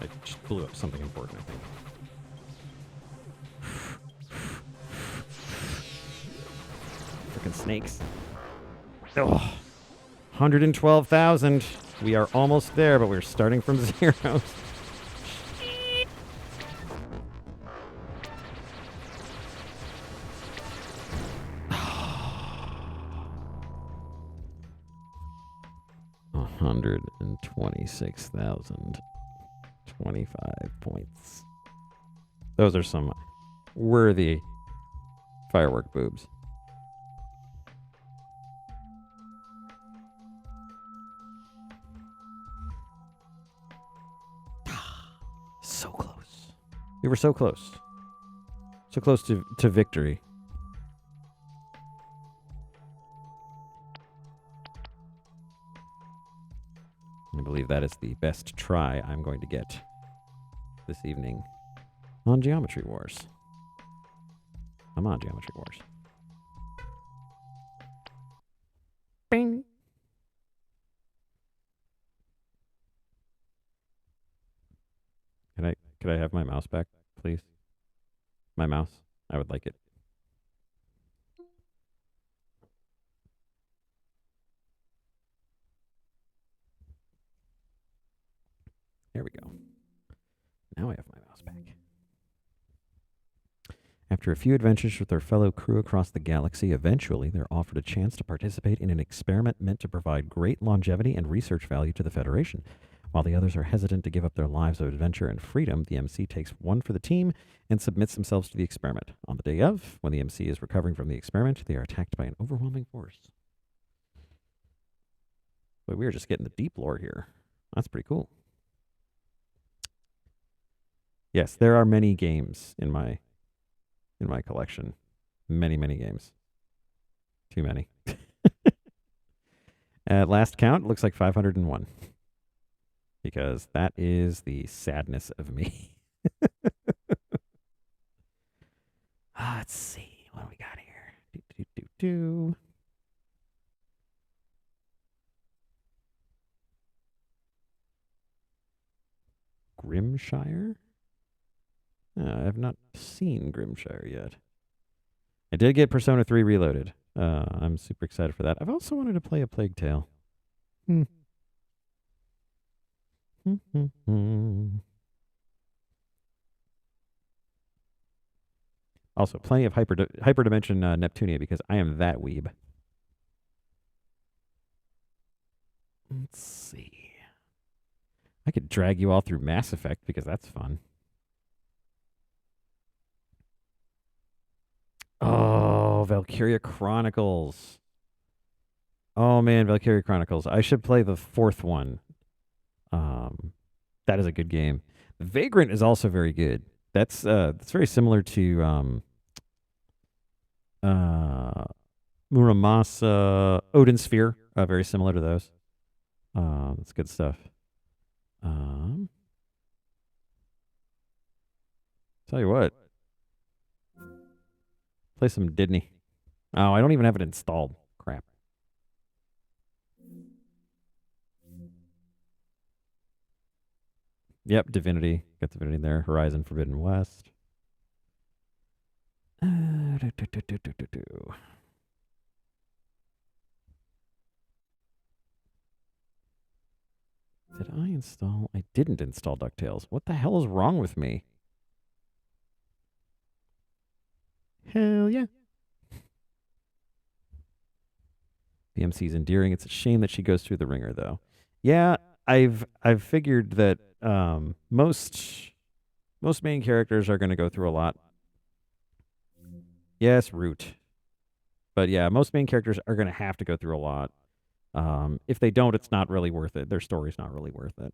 I just blew up something important, I think. Frickin' snakes. Oh, 112,000. We are almost there, but we're starting from 0. 126,025 points. Those are some worthy firework boobs.
So close.
We were so close. So close to victory. I believe that is the best try I'm going to get this evening on Geometry Wars. I'm on Geometry Wars. Bing. Could I have my mouse back, please? My mouse? I would like it. There we go. Now I have my mouse back. After a few adventures with their fellow crew across the galaxy, eventually they're offered a chance to participate in an experiment meant to provide great longevity and research value to the Federation. While the others are hesitant to give up their lives of adventure and freedom, the MC takes one for the team and submits themselves to the experiment. On the day of, when the MC is recovering from the experiment, they are attacked by an overwhelming force. But we are just getting the deep lore here. That's pretty cool. Yes, there are many games in my collection. Many, many games. Too many. At last count, it looks like 501. Because that is the sadness of me. Let's see what do we got here. Grimshire? I have not seen Grimshire yet. I did get Persona 3 Reloaded. I'm super excited for that. I've also wanted to play A Plague Tale. Also, plenty of Hyperdimension Neptunia because I am that weeb. Let's see. I could drag you all through Mass Effect because that's fun. Oh, Valkyria Chronicles. Oh man, Valkyria Chronicles. I should play the fourth one. That is a good game. Vagrant is also very good. That's very similar to Muramasa, Odin Sphere. Very similar to those. That's good stuff. Tell you what. Play some Disney. Oh, I don't even have it installed. Crap. Yep, Divinity. Got Divinity there. Horizon Forbidden West. Did I install? I didn't install DuckTales. What the hell is wrong with me? Hell yeah. The MC's endearing. It's a shame that she goes through the ringer, though. Yeah, I've figured that most main characters are going to go through a lot. Yes, Root. But yeah, most main characters are going to have to go through a lot. If they don't, it's not really worth it. Their story's not really worth it.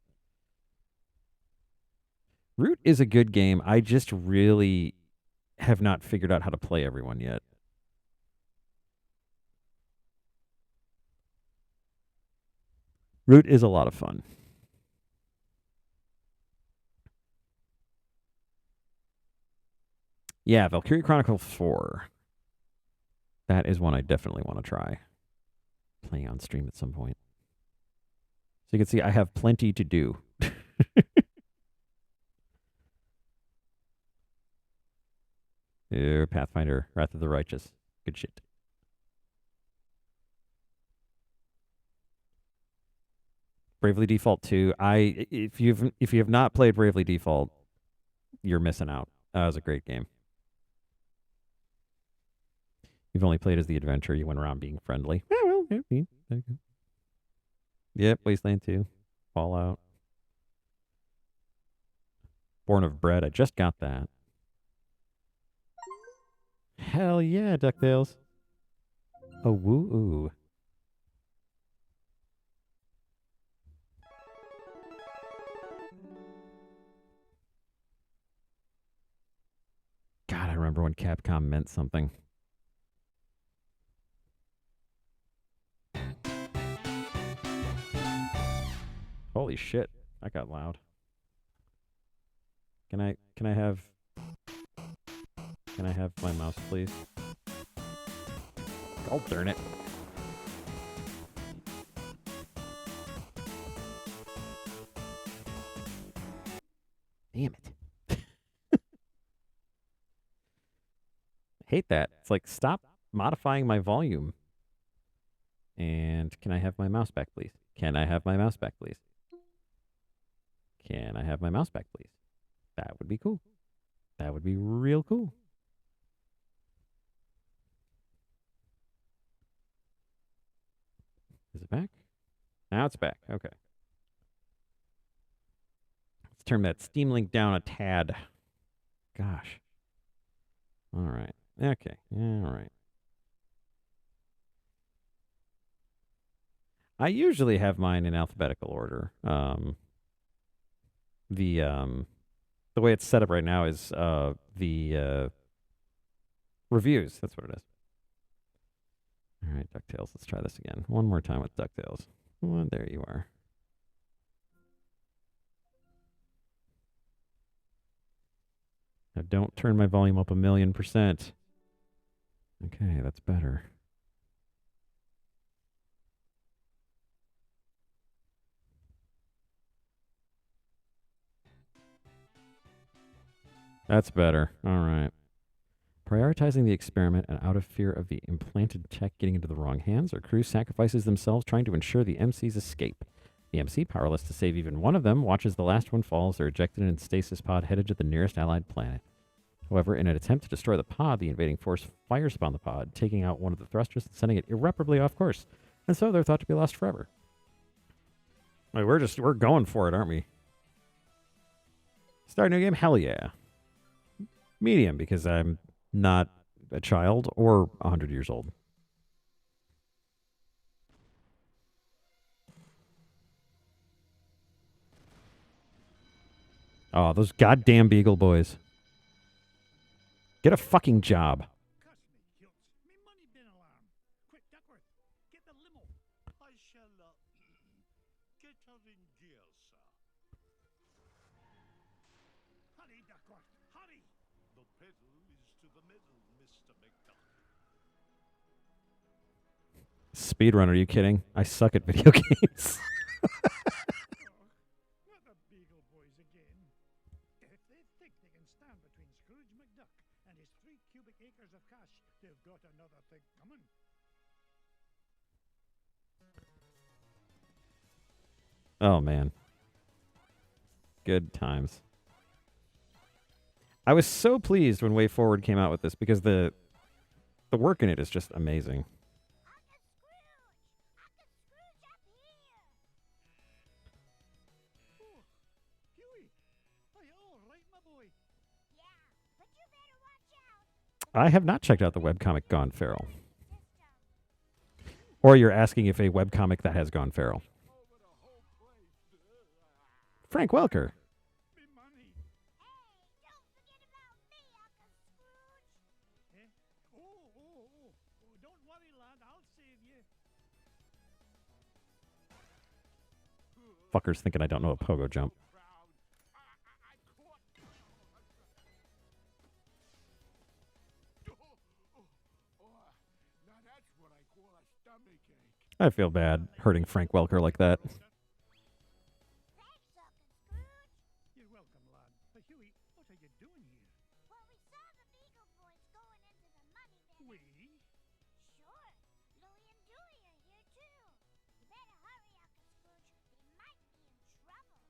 Root is a good game. I just really have not figured out how to play everyone yet. Root is a lot of fun. Yeah, Valkyria Chronicle 4. That is one I definitely want to try. Playing on stream at some point. So you can see I have plenty to do. Pathfinder, Wrath of the Righteous. Good shit. Bravely Default 2. If you have not played Bravely Default, you're missing out. That was a great game. You've only played as the adventurer. You went around being friendly. Yeah, well, yeah, Yep, Wasteland 2. Fallout. Born of Bread. I just got that. Hell yeah, DuckTales. Oh, woo-oo. God, I remember when Capcom meant something. Holy shit, that got loud. Can I have my mouse, please? Oh, darn it. Damn it. I hate that. It's like, stop modifying my volume. And can I have my mouse back, please? Can I have my mouse back, please? Can I have my mouse back, please? That would be cool. That would be real cool. Is it back? Now it's back. Okay. Let's turn that Steam Link down a tad. Gosh. All right. Okay. All right. I usually have mine in alphabetical order. The way it's set up right now is the reviews. That's what it is. All right, DuckTales. Let's try this again. One more time with DuckTales. Oh, there you are. Now don't turn my volume up 1,000,000%. Okay, that's better. That's better. All right. Prioritizing the experiment and out of fear of the implanted tech getting into the wrong hands, our crew sacrifices themselves trying to ensure the MC's escape. The MC, powerless to save even one of them, watches the last one fall as they're ejected in a stasis pod headed to the nearest allied planet. However, in an attempt to destroy the pod, the invading force fires upon the pod, taking out one of the thrusters and sending it irreparably off course. And so they're thought to be lost forever. Like, we're going for it, aren't we? Start a new game? Hell yeah. Medium, because I'm not a child or 100 years old. Oh, those goddamn Beagle Boys. Get a fucking job.
Cuss me, Hilts. Me money been alarmed. Quick, Duckworth, get the limo. I shall, get her in gear, sir. Hurry, Duckworth, hurry! The pedal is to the middle, Mr. McDuck.
Speedrunner, are you kidding? I suck at video games.
Not the Beagle Boys again. If they think they can stand between Scrooge McDuck and his 3 cubic acres of cash, they've got another thing coming.
Oh, man. Good times. I was so pleased when Way Forward came out with this because the work in it is just amazing.
Oh, Huey, are you all right, my boy?
I have not checked out the webcomic Gone Feral. Or you're asking if a webcomic that has gone feral. Frank Welker.
Me money. Eh? Oh, don't worry, lad, I'll save you.
Fuckers thinking I don't know a pogo jump.
Now that's what I call a stomach ache.
I feel bad hurting Frank Welker like that.
You're welcome, lad. Huey, what are you doing here?
Well, we saw the Beagle Boys going into the money bin.
We?
Sure. Louie and Dewey are here, too. You better hurry, Uncle Scrooge. They might be in trouble.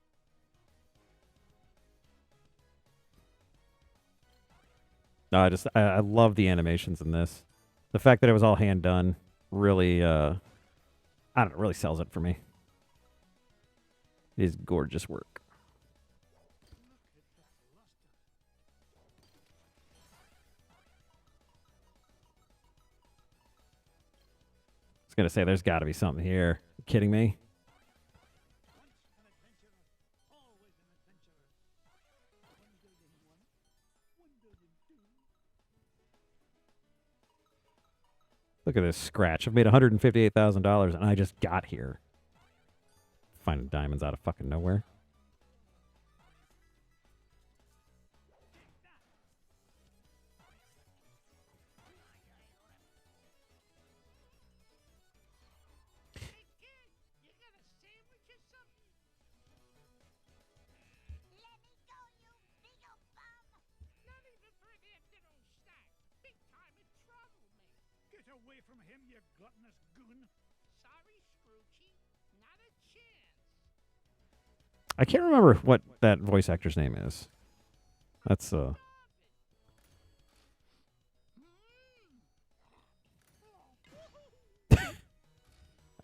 No, I love the animations in this. The fact that it was all hand done really I don't know, really sells it for me. It is gorgeous work. I was gonna say there's got to be something here. You kidding me? Look at this scratch. I've made $158,000 and I just got here. Finding diamonds out of fucking nowhere.
Let me go, you big ol' bum!
Not even for an afternoon snack. Big time in trouble, mate. Get away from him, you gluttonous goon. Sorry, Scroochy. Not a chance.
I can't remember what that voice actor's name is. That's all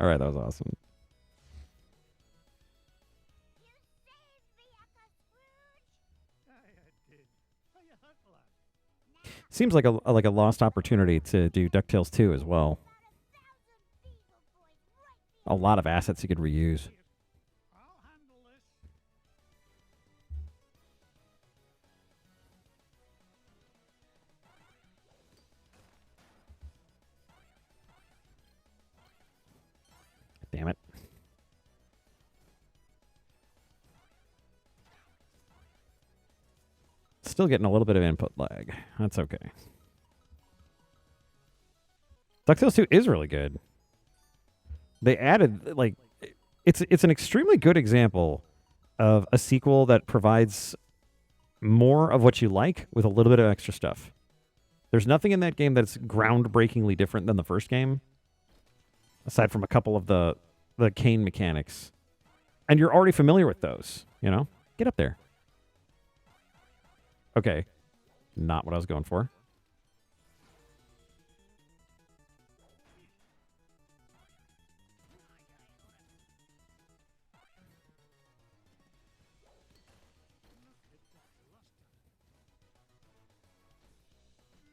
right, that was awesome.
You saved me, Uncle Scrooge!
I did. How you hurt, lad?
Seems like a lost opportunity to do DuckTales 2 as well.
About 1,000 Beagle Boys right
A lot of assets you could reuse.
I'll handle this.
Damn it. Still getting a little bit of input lag. That's okay. DuckTales 2 is really good. They added it's an extremely good example of a sequel that provides more of what you like with a little bit of extra stuff. There's nothing in that game that's groundbreakingly different than the first game, aside from a couple of the cane mechanics. And you're already familiar with those, you know? Get up there. Okay. Not what I was going for.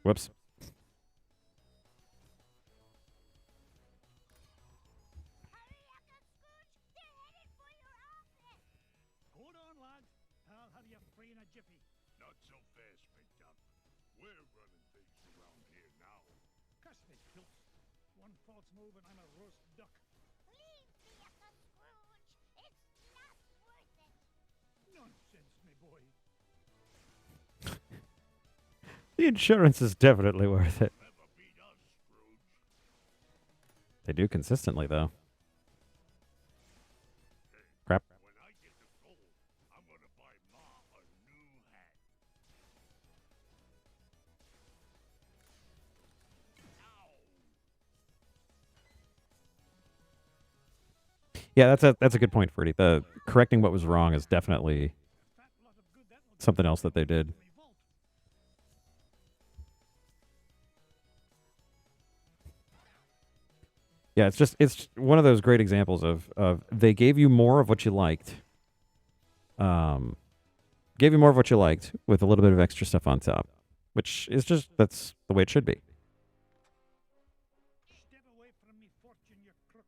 Whoops.
Hurry, Uncle Scrooge! They're headed for your office!
Hold on, lad. I'll have you free in a jiffy.
Not so fast, McDuck. We're running things around here now.
Cuss me, kilt. One false move and I'm a roast duck.
Leave me, Uncle Scrooge! It's not worth it!
Nonsense, me boy.
The insurance is definitely worth it.
Never beat us, Scrooge.
They do consistently, though. Crap.
When I get the gold, I'm gonna buy Ma a new hat.
Yeah, that's a good point, Fruity. The correcting what was wrong is definitely
Fat lot of good that'll do.
something else that they did.
Me vault.
Yeah, it's one of those great examples of they gave you more of what you liked. Gave you more of what you liked with a little bit of extra stuff on top, which is just that's the way it should be.
Step away from me, fortune, you crook.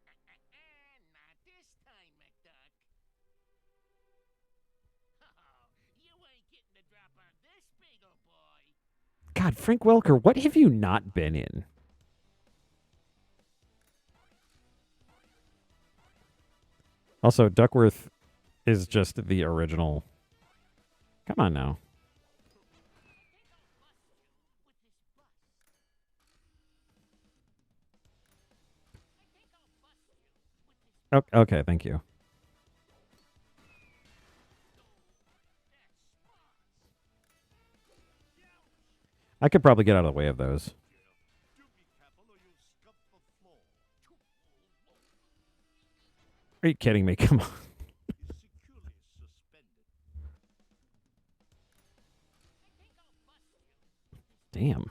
Not this time, McDuck. Oh, you ain't getting the drop on this big ol' boy.
God, Frank Welker, what have you not been in? Also, Duckworth is just the original. Come on now. Okay, thank you. I could probably get out of the way of those.
You be careful or you'll scuff the floor.
Are you kidding me? Come on.
Is securely suspended.
Damn.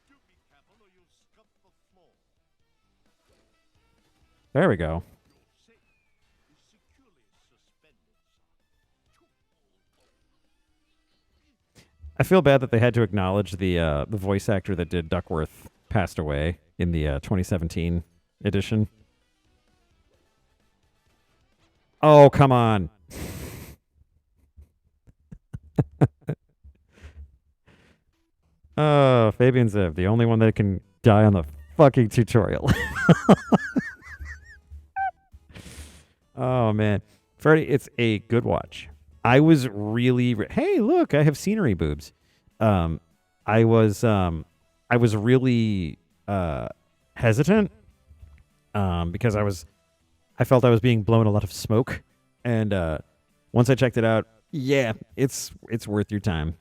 You be careful or you'll scuff the floor.
There we go.
You're safe.
I feel bad that they had to acknowledge the voice actor that did Duckworth passed away in the 2017 edition. Oh, come on. Oh, Fabian Zev, the only one that can die on the fucking tutorial. Oh man, Freddy, it's a good watch. I was really hey, look, I have scenery boobs. Um, I was really hesitant because I felt I was being blown a lot of smoke, and once I checked it out, yeah, it's worth your time.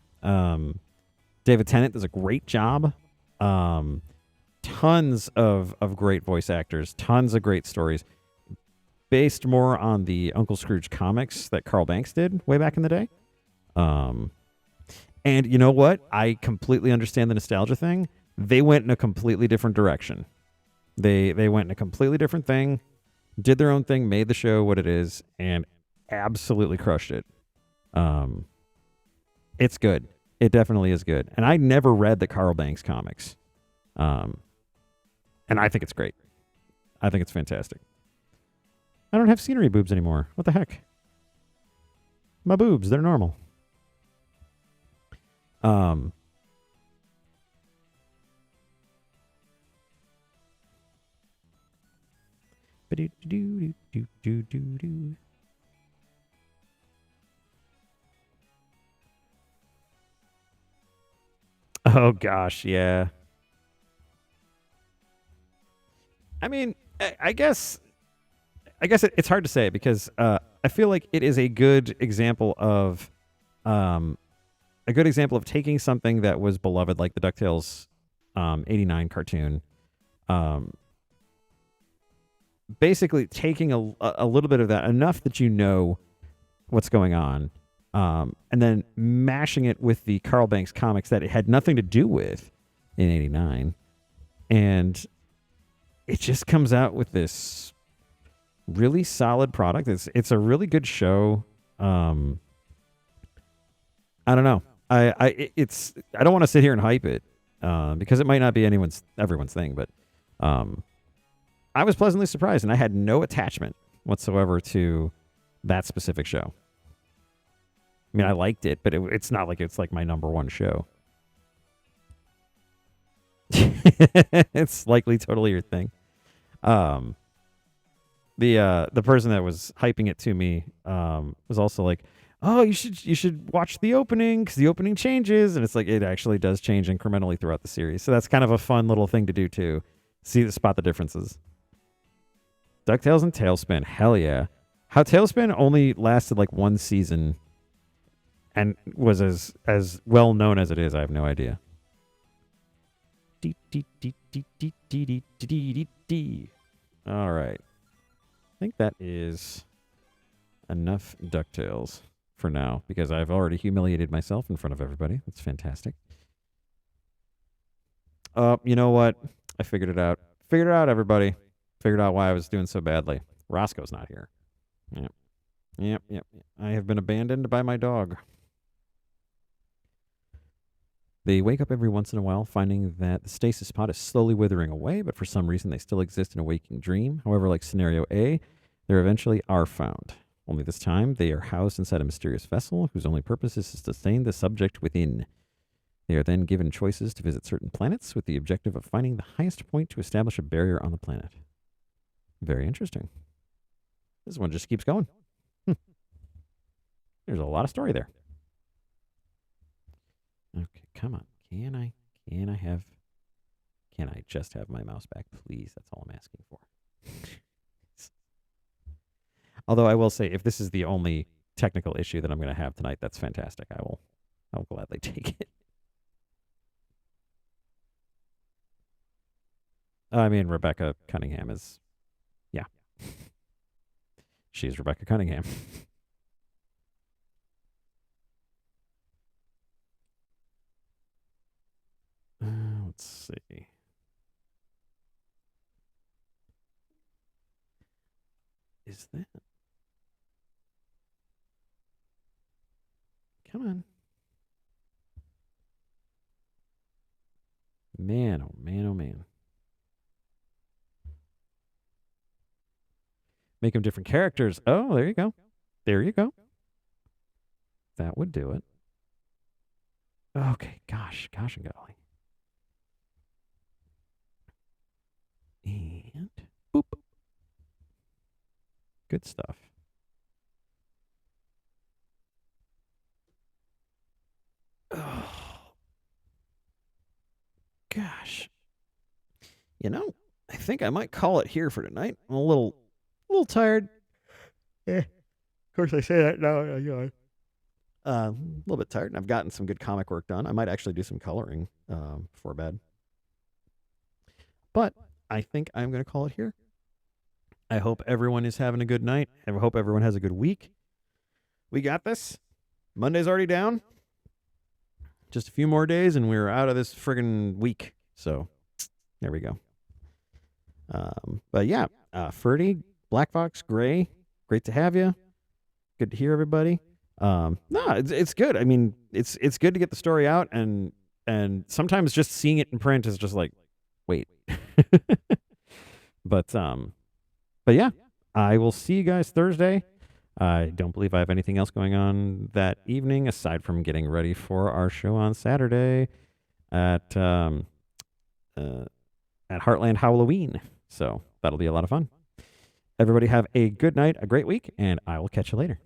David Tennant does a great job. Um, Tons of great voice actors, tons of great stories, based more on the Uncle Scrooge comics that Carl Banks did way back in the day. And you know what? I completely understand the nostalgia thing. They went in a completely different direction. They went in a completely different thing, did their own thing, made the show what it is, and absolutely crushed it. It's good. It definitely is good. And I never read the Carl Banks comics. And I think it's great. I think it's fantastic. I don't have scenery boobs anymore. What the heck? My boobs, they're normal. Ba-do-do-do-do-do-do-do. Oh gosh, yeah. I mean, I guess it's hard to say because I feel like it is a good example of taking something that was beloved, like the DuckTales '89 cartoon, um, basically taking a little bit of that, enough that you know what's going on, and then mashing it with the Carl Banks comics that it had nothing to do with in '89, and it just comes out with this really solid product. It's a really good show. I don't know. I don't want to sit here and hype it because it might not be everyone's thing, but I was pleasantly surprised, and I had no attachment whatsoever to that specific show. I mean, I liked it, but it's not like it's like my number one show. It's likely totally your thing. The person that was hyping it to me was also like, "Oh, you should watch the opening because the opening changes," and it's like it actually does change incrementally throughout the series. So that's kind of a fun little thing to do too. Spot the differences. DuckTales and Tailspin, hell yeah! How Tailspin only lasted like one season and was as well known as it is, I have no idea. All right. I think that is enough DuckTales for now because I've already humiliated myself in front of everybody. That's fantastic. You know what? I figured it out. Figured it out, everybody. Figured out why I was doing so badly. Roscoe's not here. Yep. I have been abandoned by my dog. They wake up every once in a while, finding that the stasis pod is slowly withering away, but for some reason they still exist in a waking dream. However, like scenario A, they eventually are found. Only this time, they are housed inside a mysterious vessel whose only purpose is to sustain the subject within. They are then given choices to visit certain planets with the objective of finding the highest point to establish a barrier on the planet. Very interesting. This one just keeps going. There's a lot of story there. Okay, come on. Can I just have my mouse back, please? That's all I'm asking for. Although I will say, if this is the only technical issue that I'm going to have tonight, that's fantastic. I'll gladly take it. I mean, Rebecca Cunningham is, yeah. She's Rebecca Cunningham. Let's see. Is that? Come on. Man, oh man, oh man. Make them different characters. Oh, there you go. There you go. That would do it. Okay, gosh and golly. And boop. Good stuff. Oh. Gosh. You know, I think I might call it here for tonight. I'm a little tired. Of course I say that now. A little bit tired, and I've gotten some good comic work done. I might actually do some coloring before bed. But I think I'm going to call it here. I hope everyone is having a good night. I hope everyone has a good week. We got this. Monday's already down. Just a few more days, and we're out of this friggin' week. So there we go. But yeah, Ferdy, Black Fox, Gray, great to have you. Good to hear everybody. No, it's good. I mean, it's good to get the story out, and sometimes just seeing it in print is just like, wait. But yeah, I will see you guys Thursday. I don't believe I have anything else going on that evening aside from getting ready for our show on Saturday at Heartland Halloween. So that'll be a lot of fun. Everybody have a good night, a great week, and I will catch you later.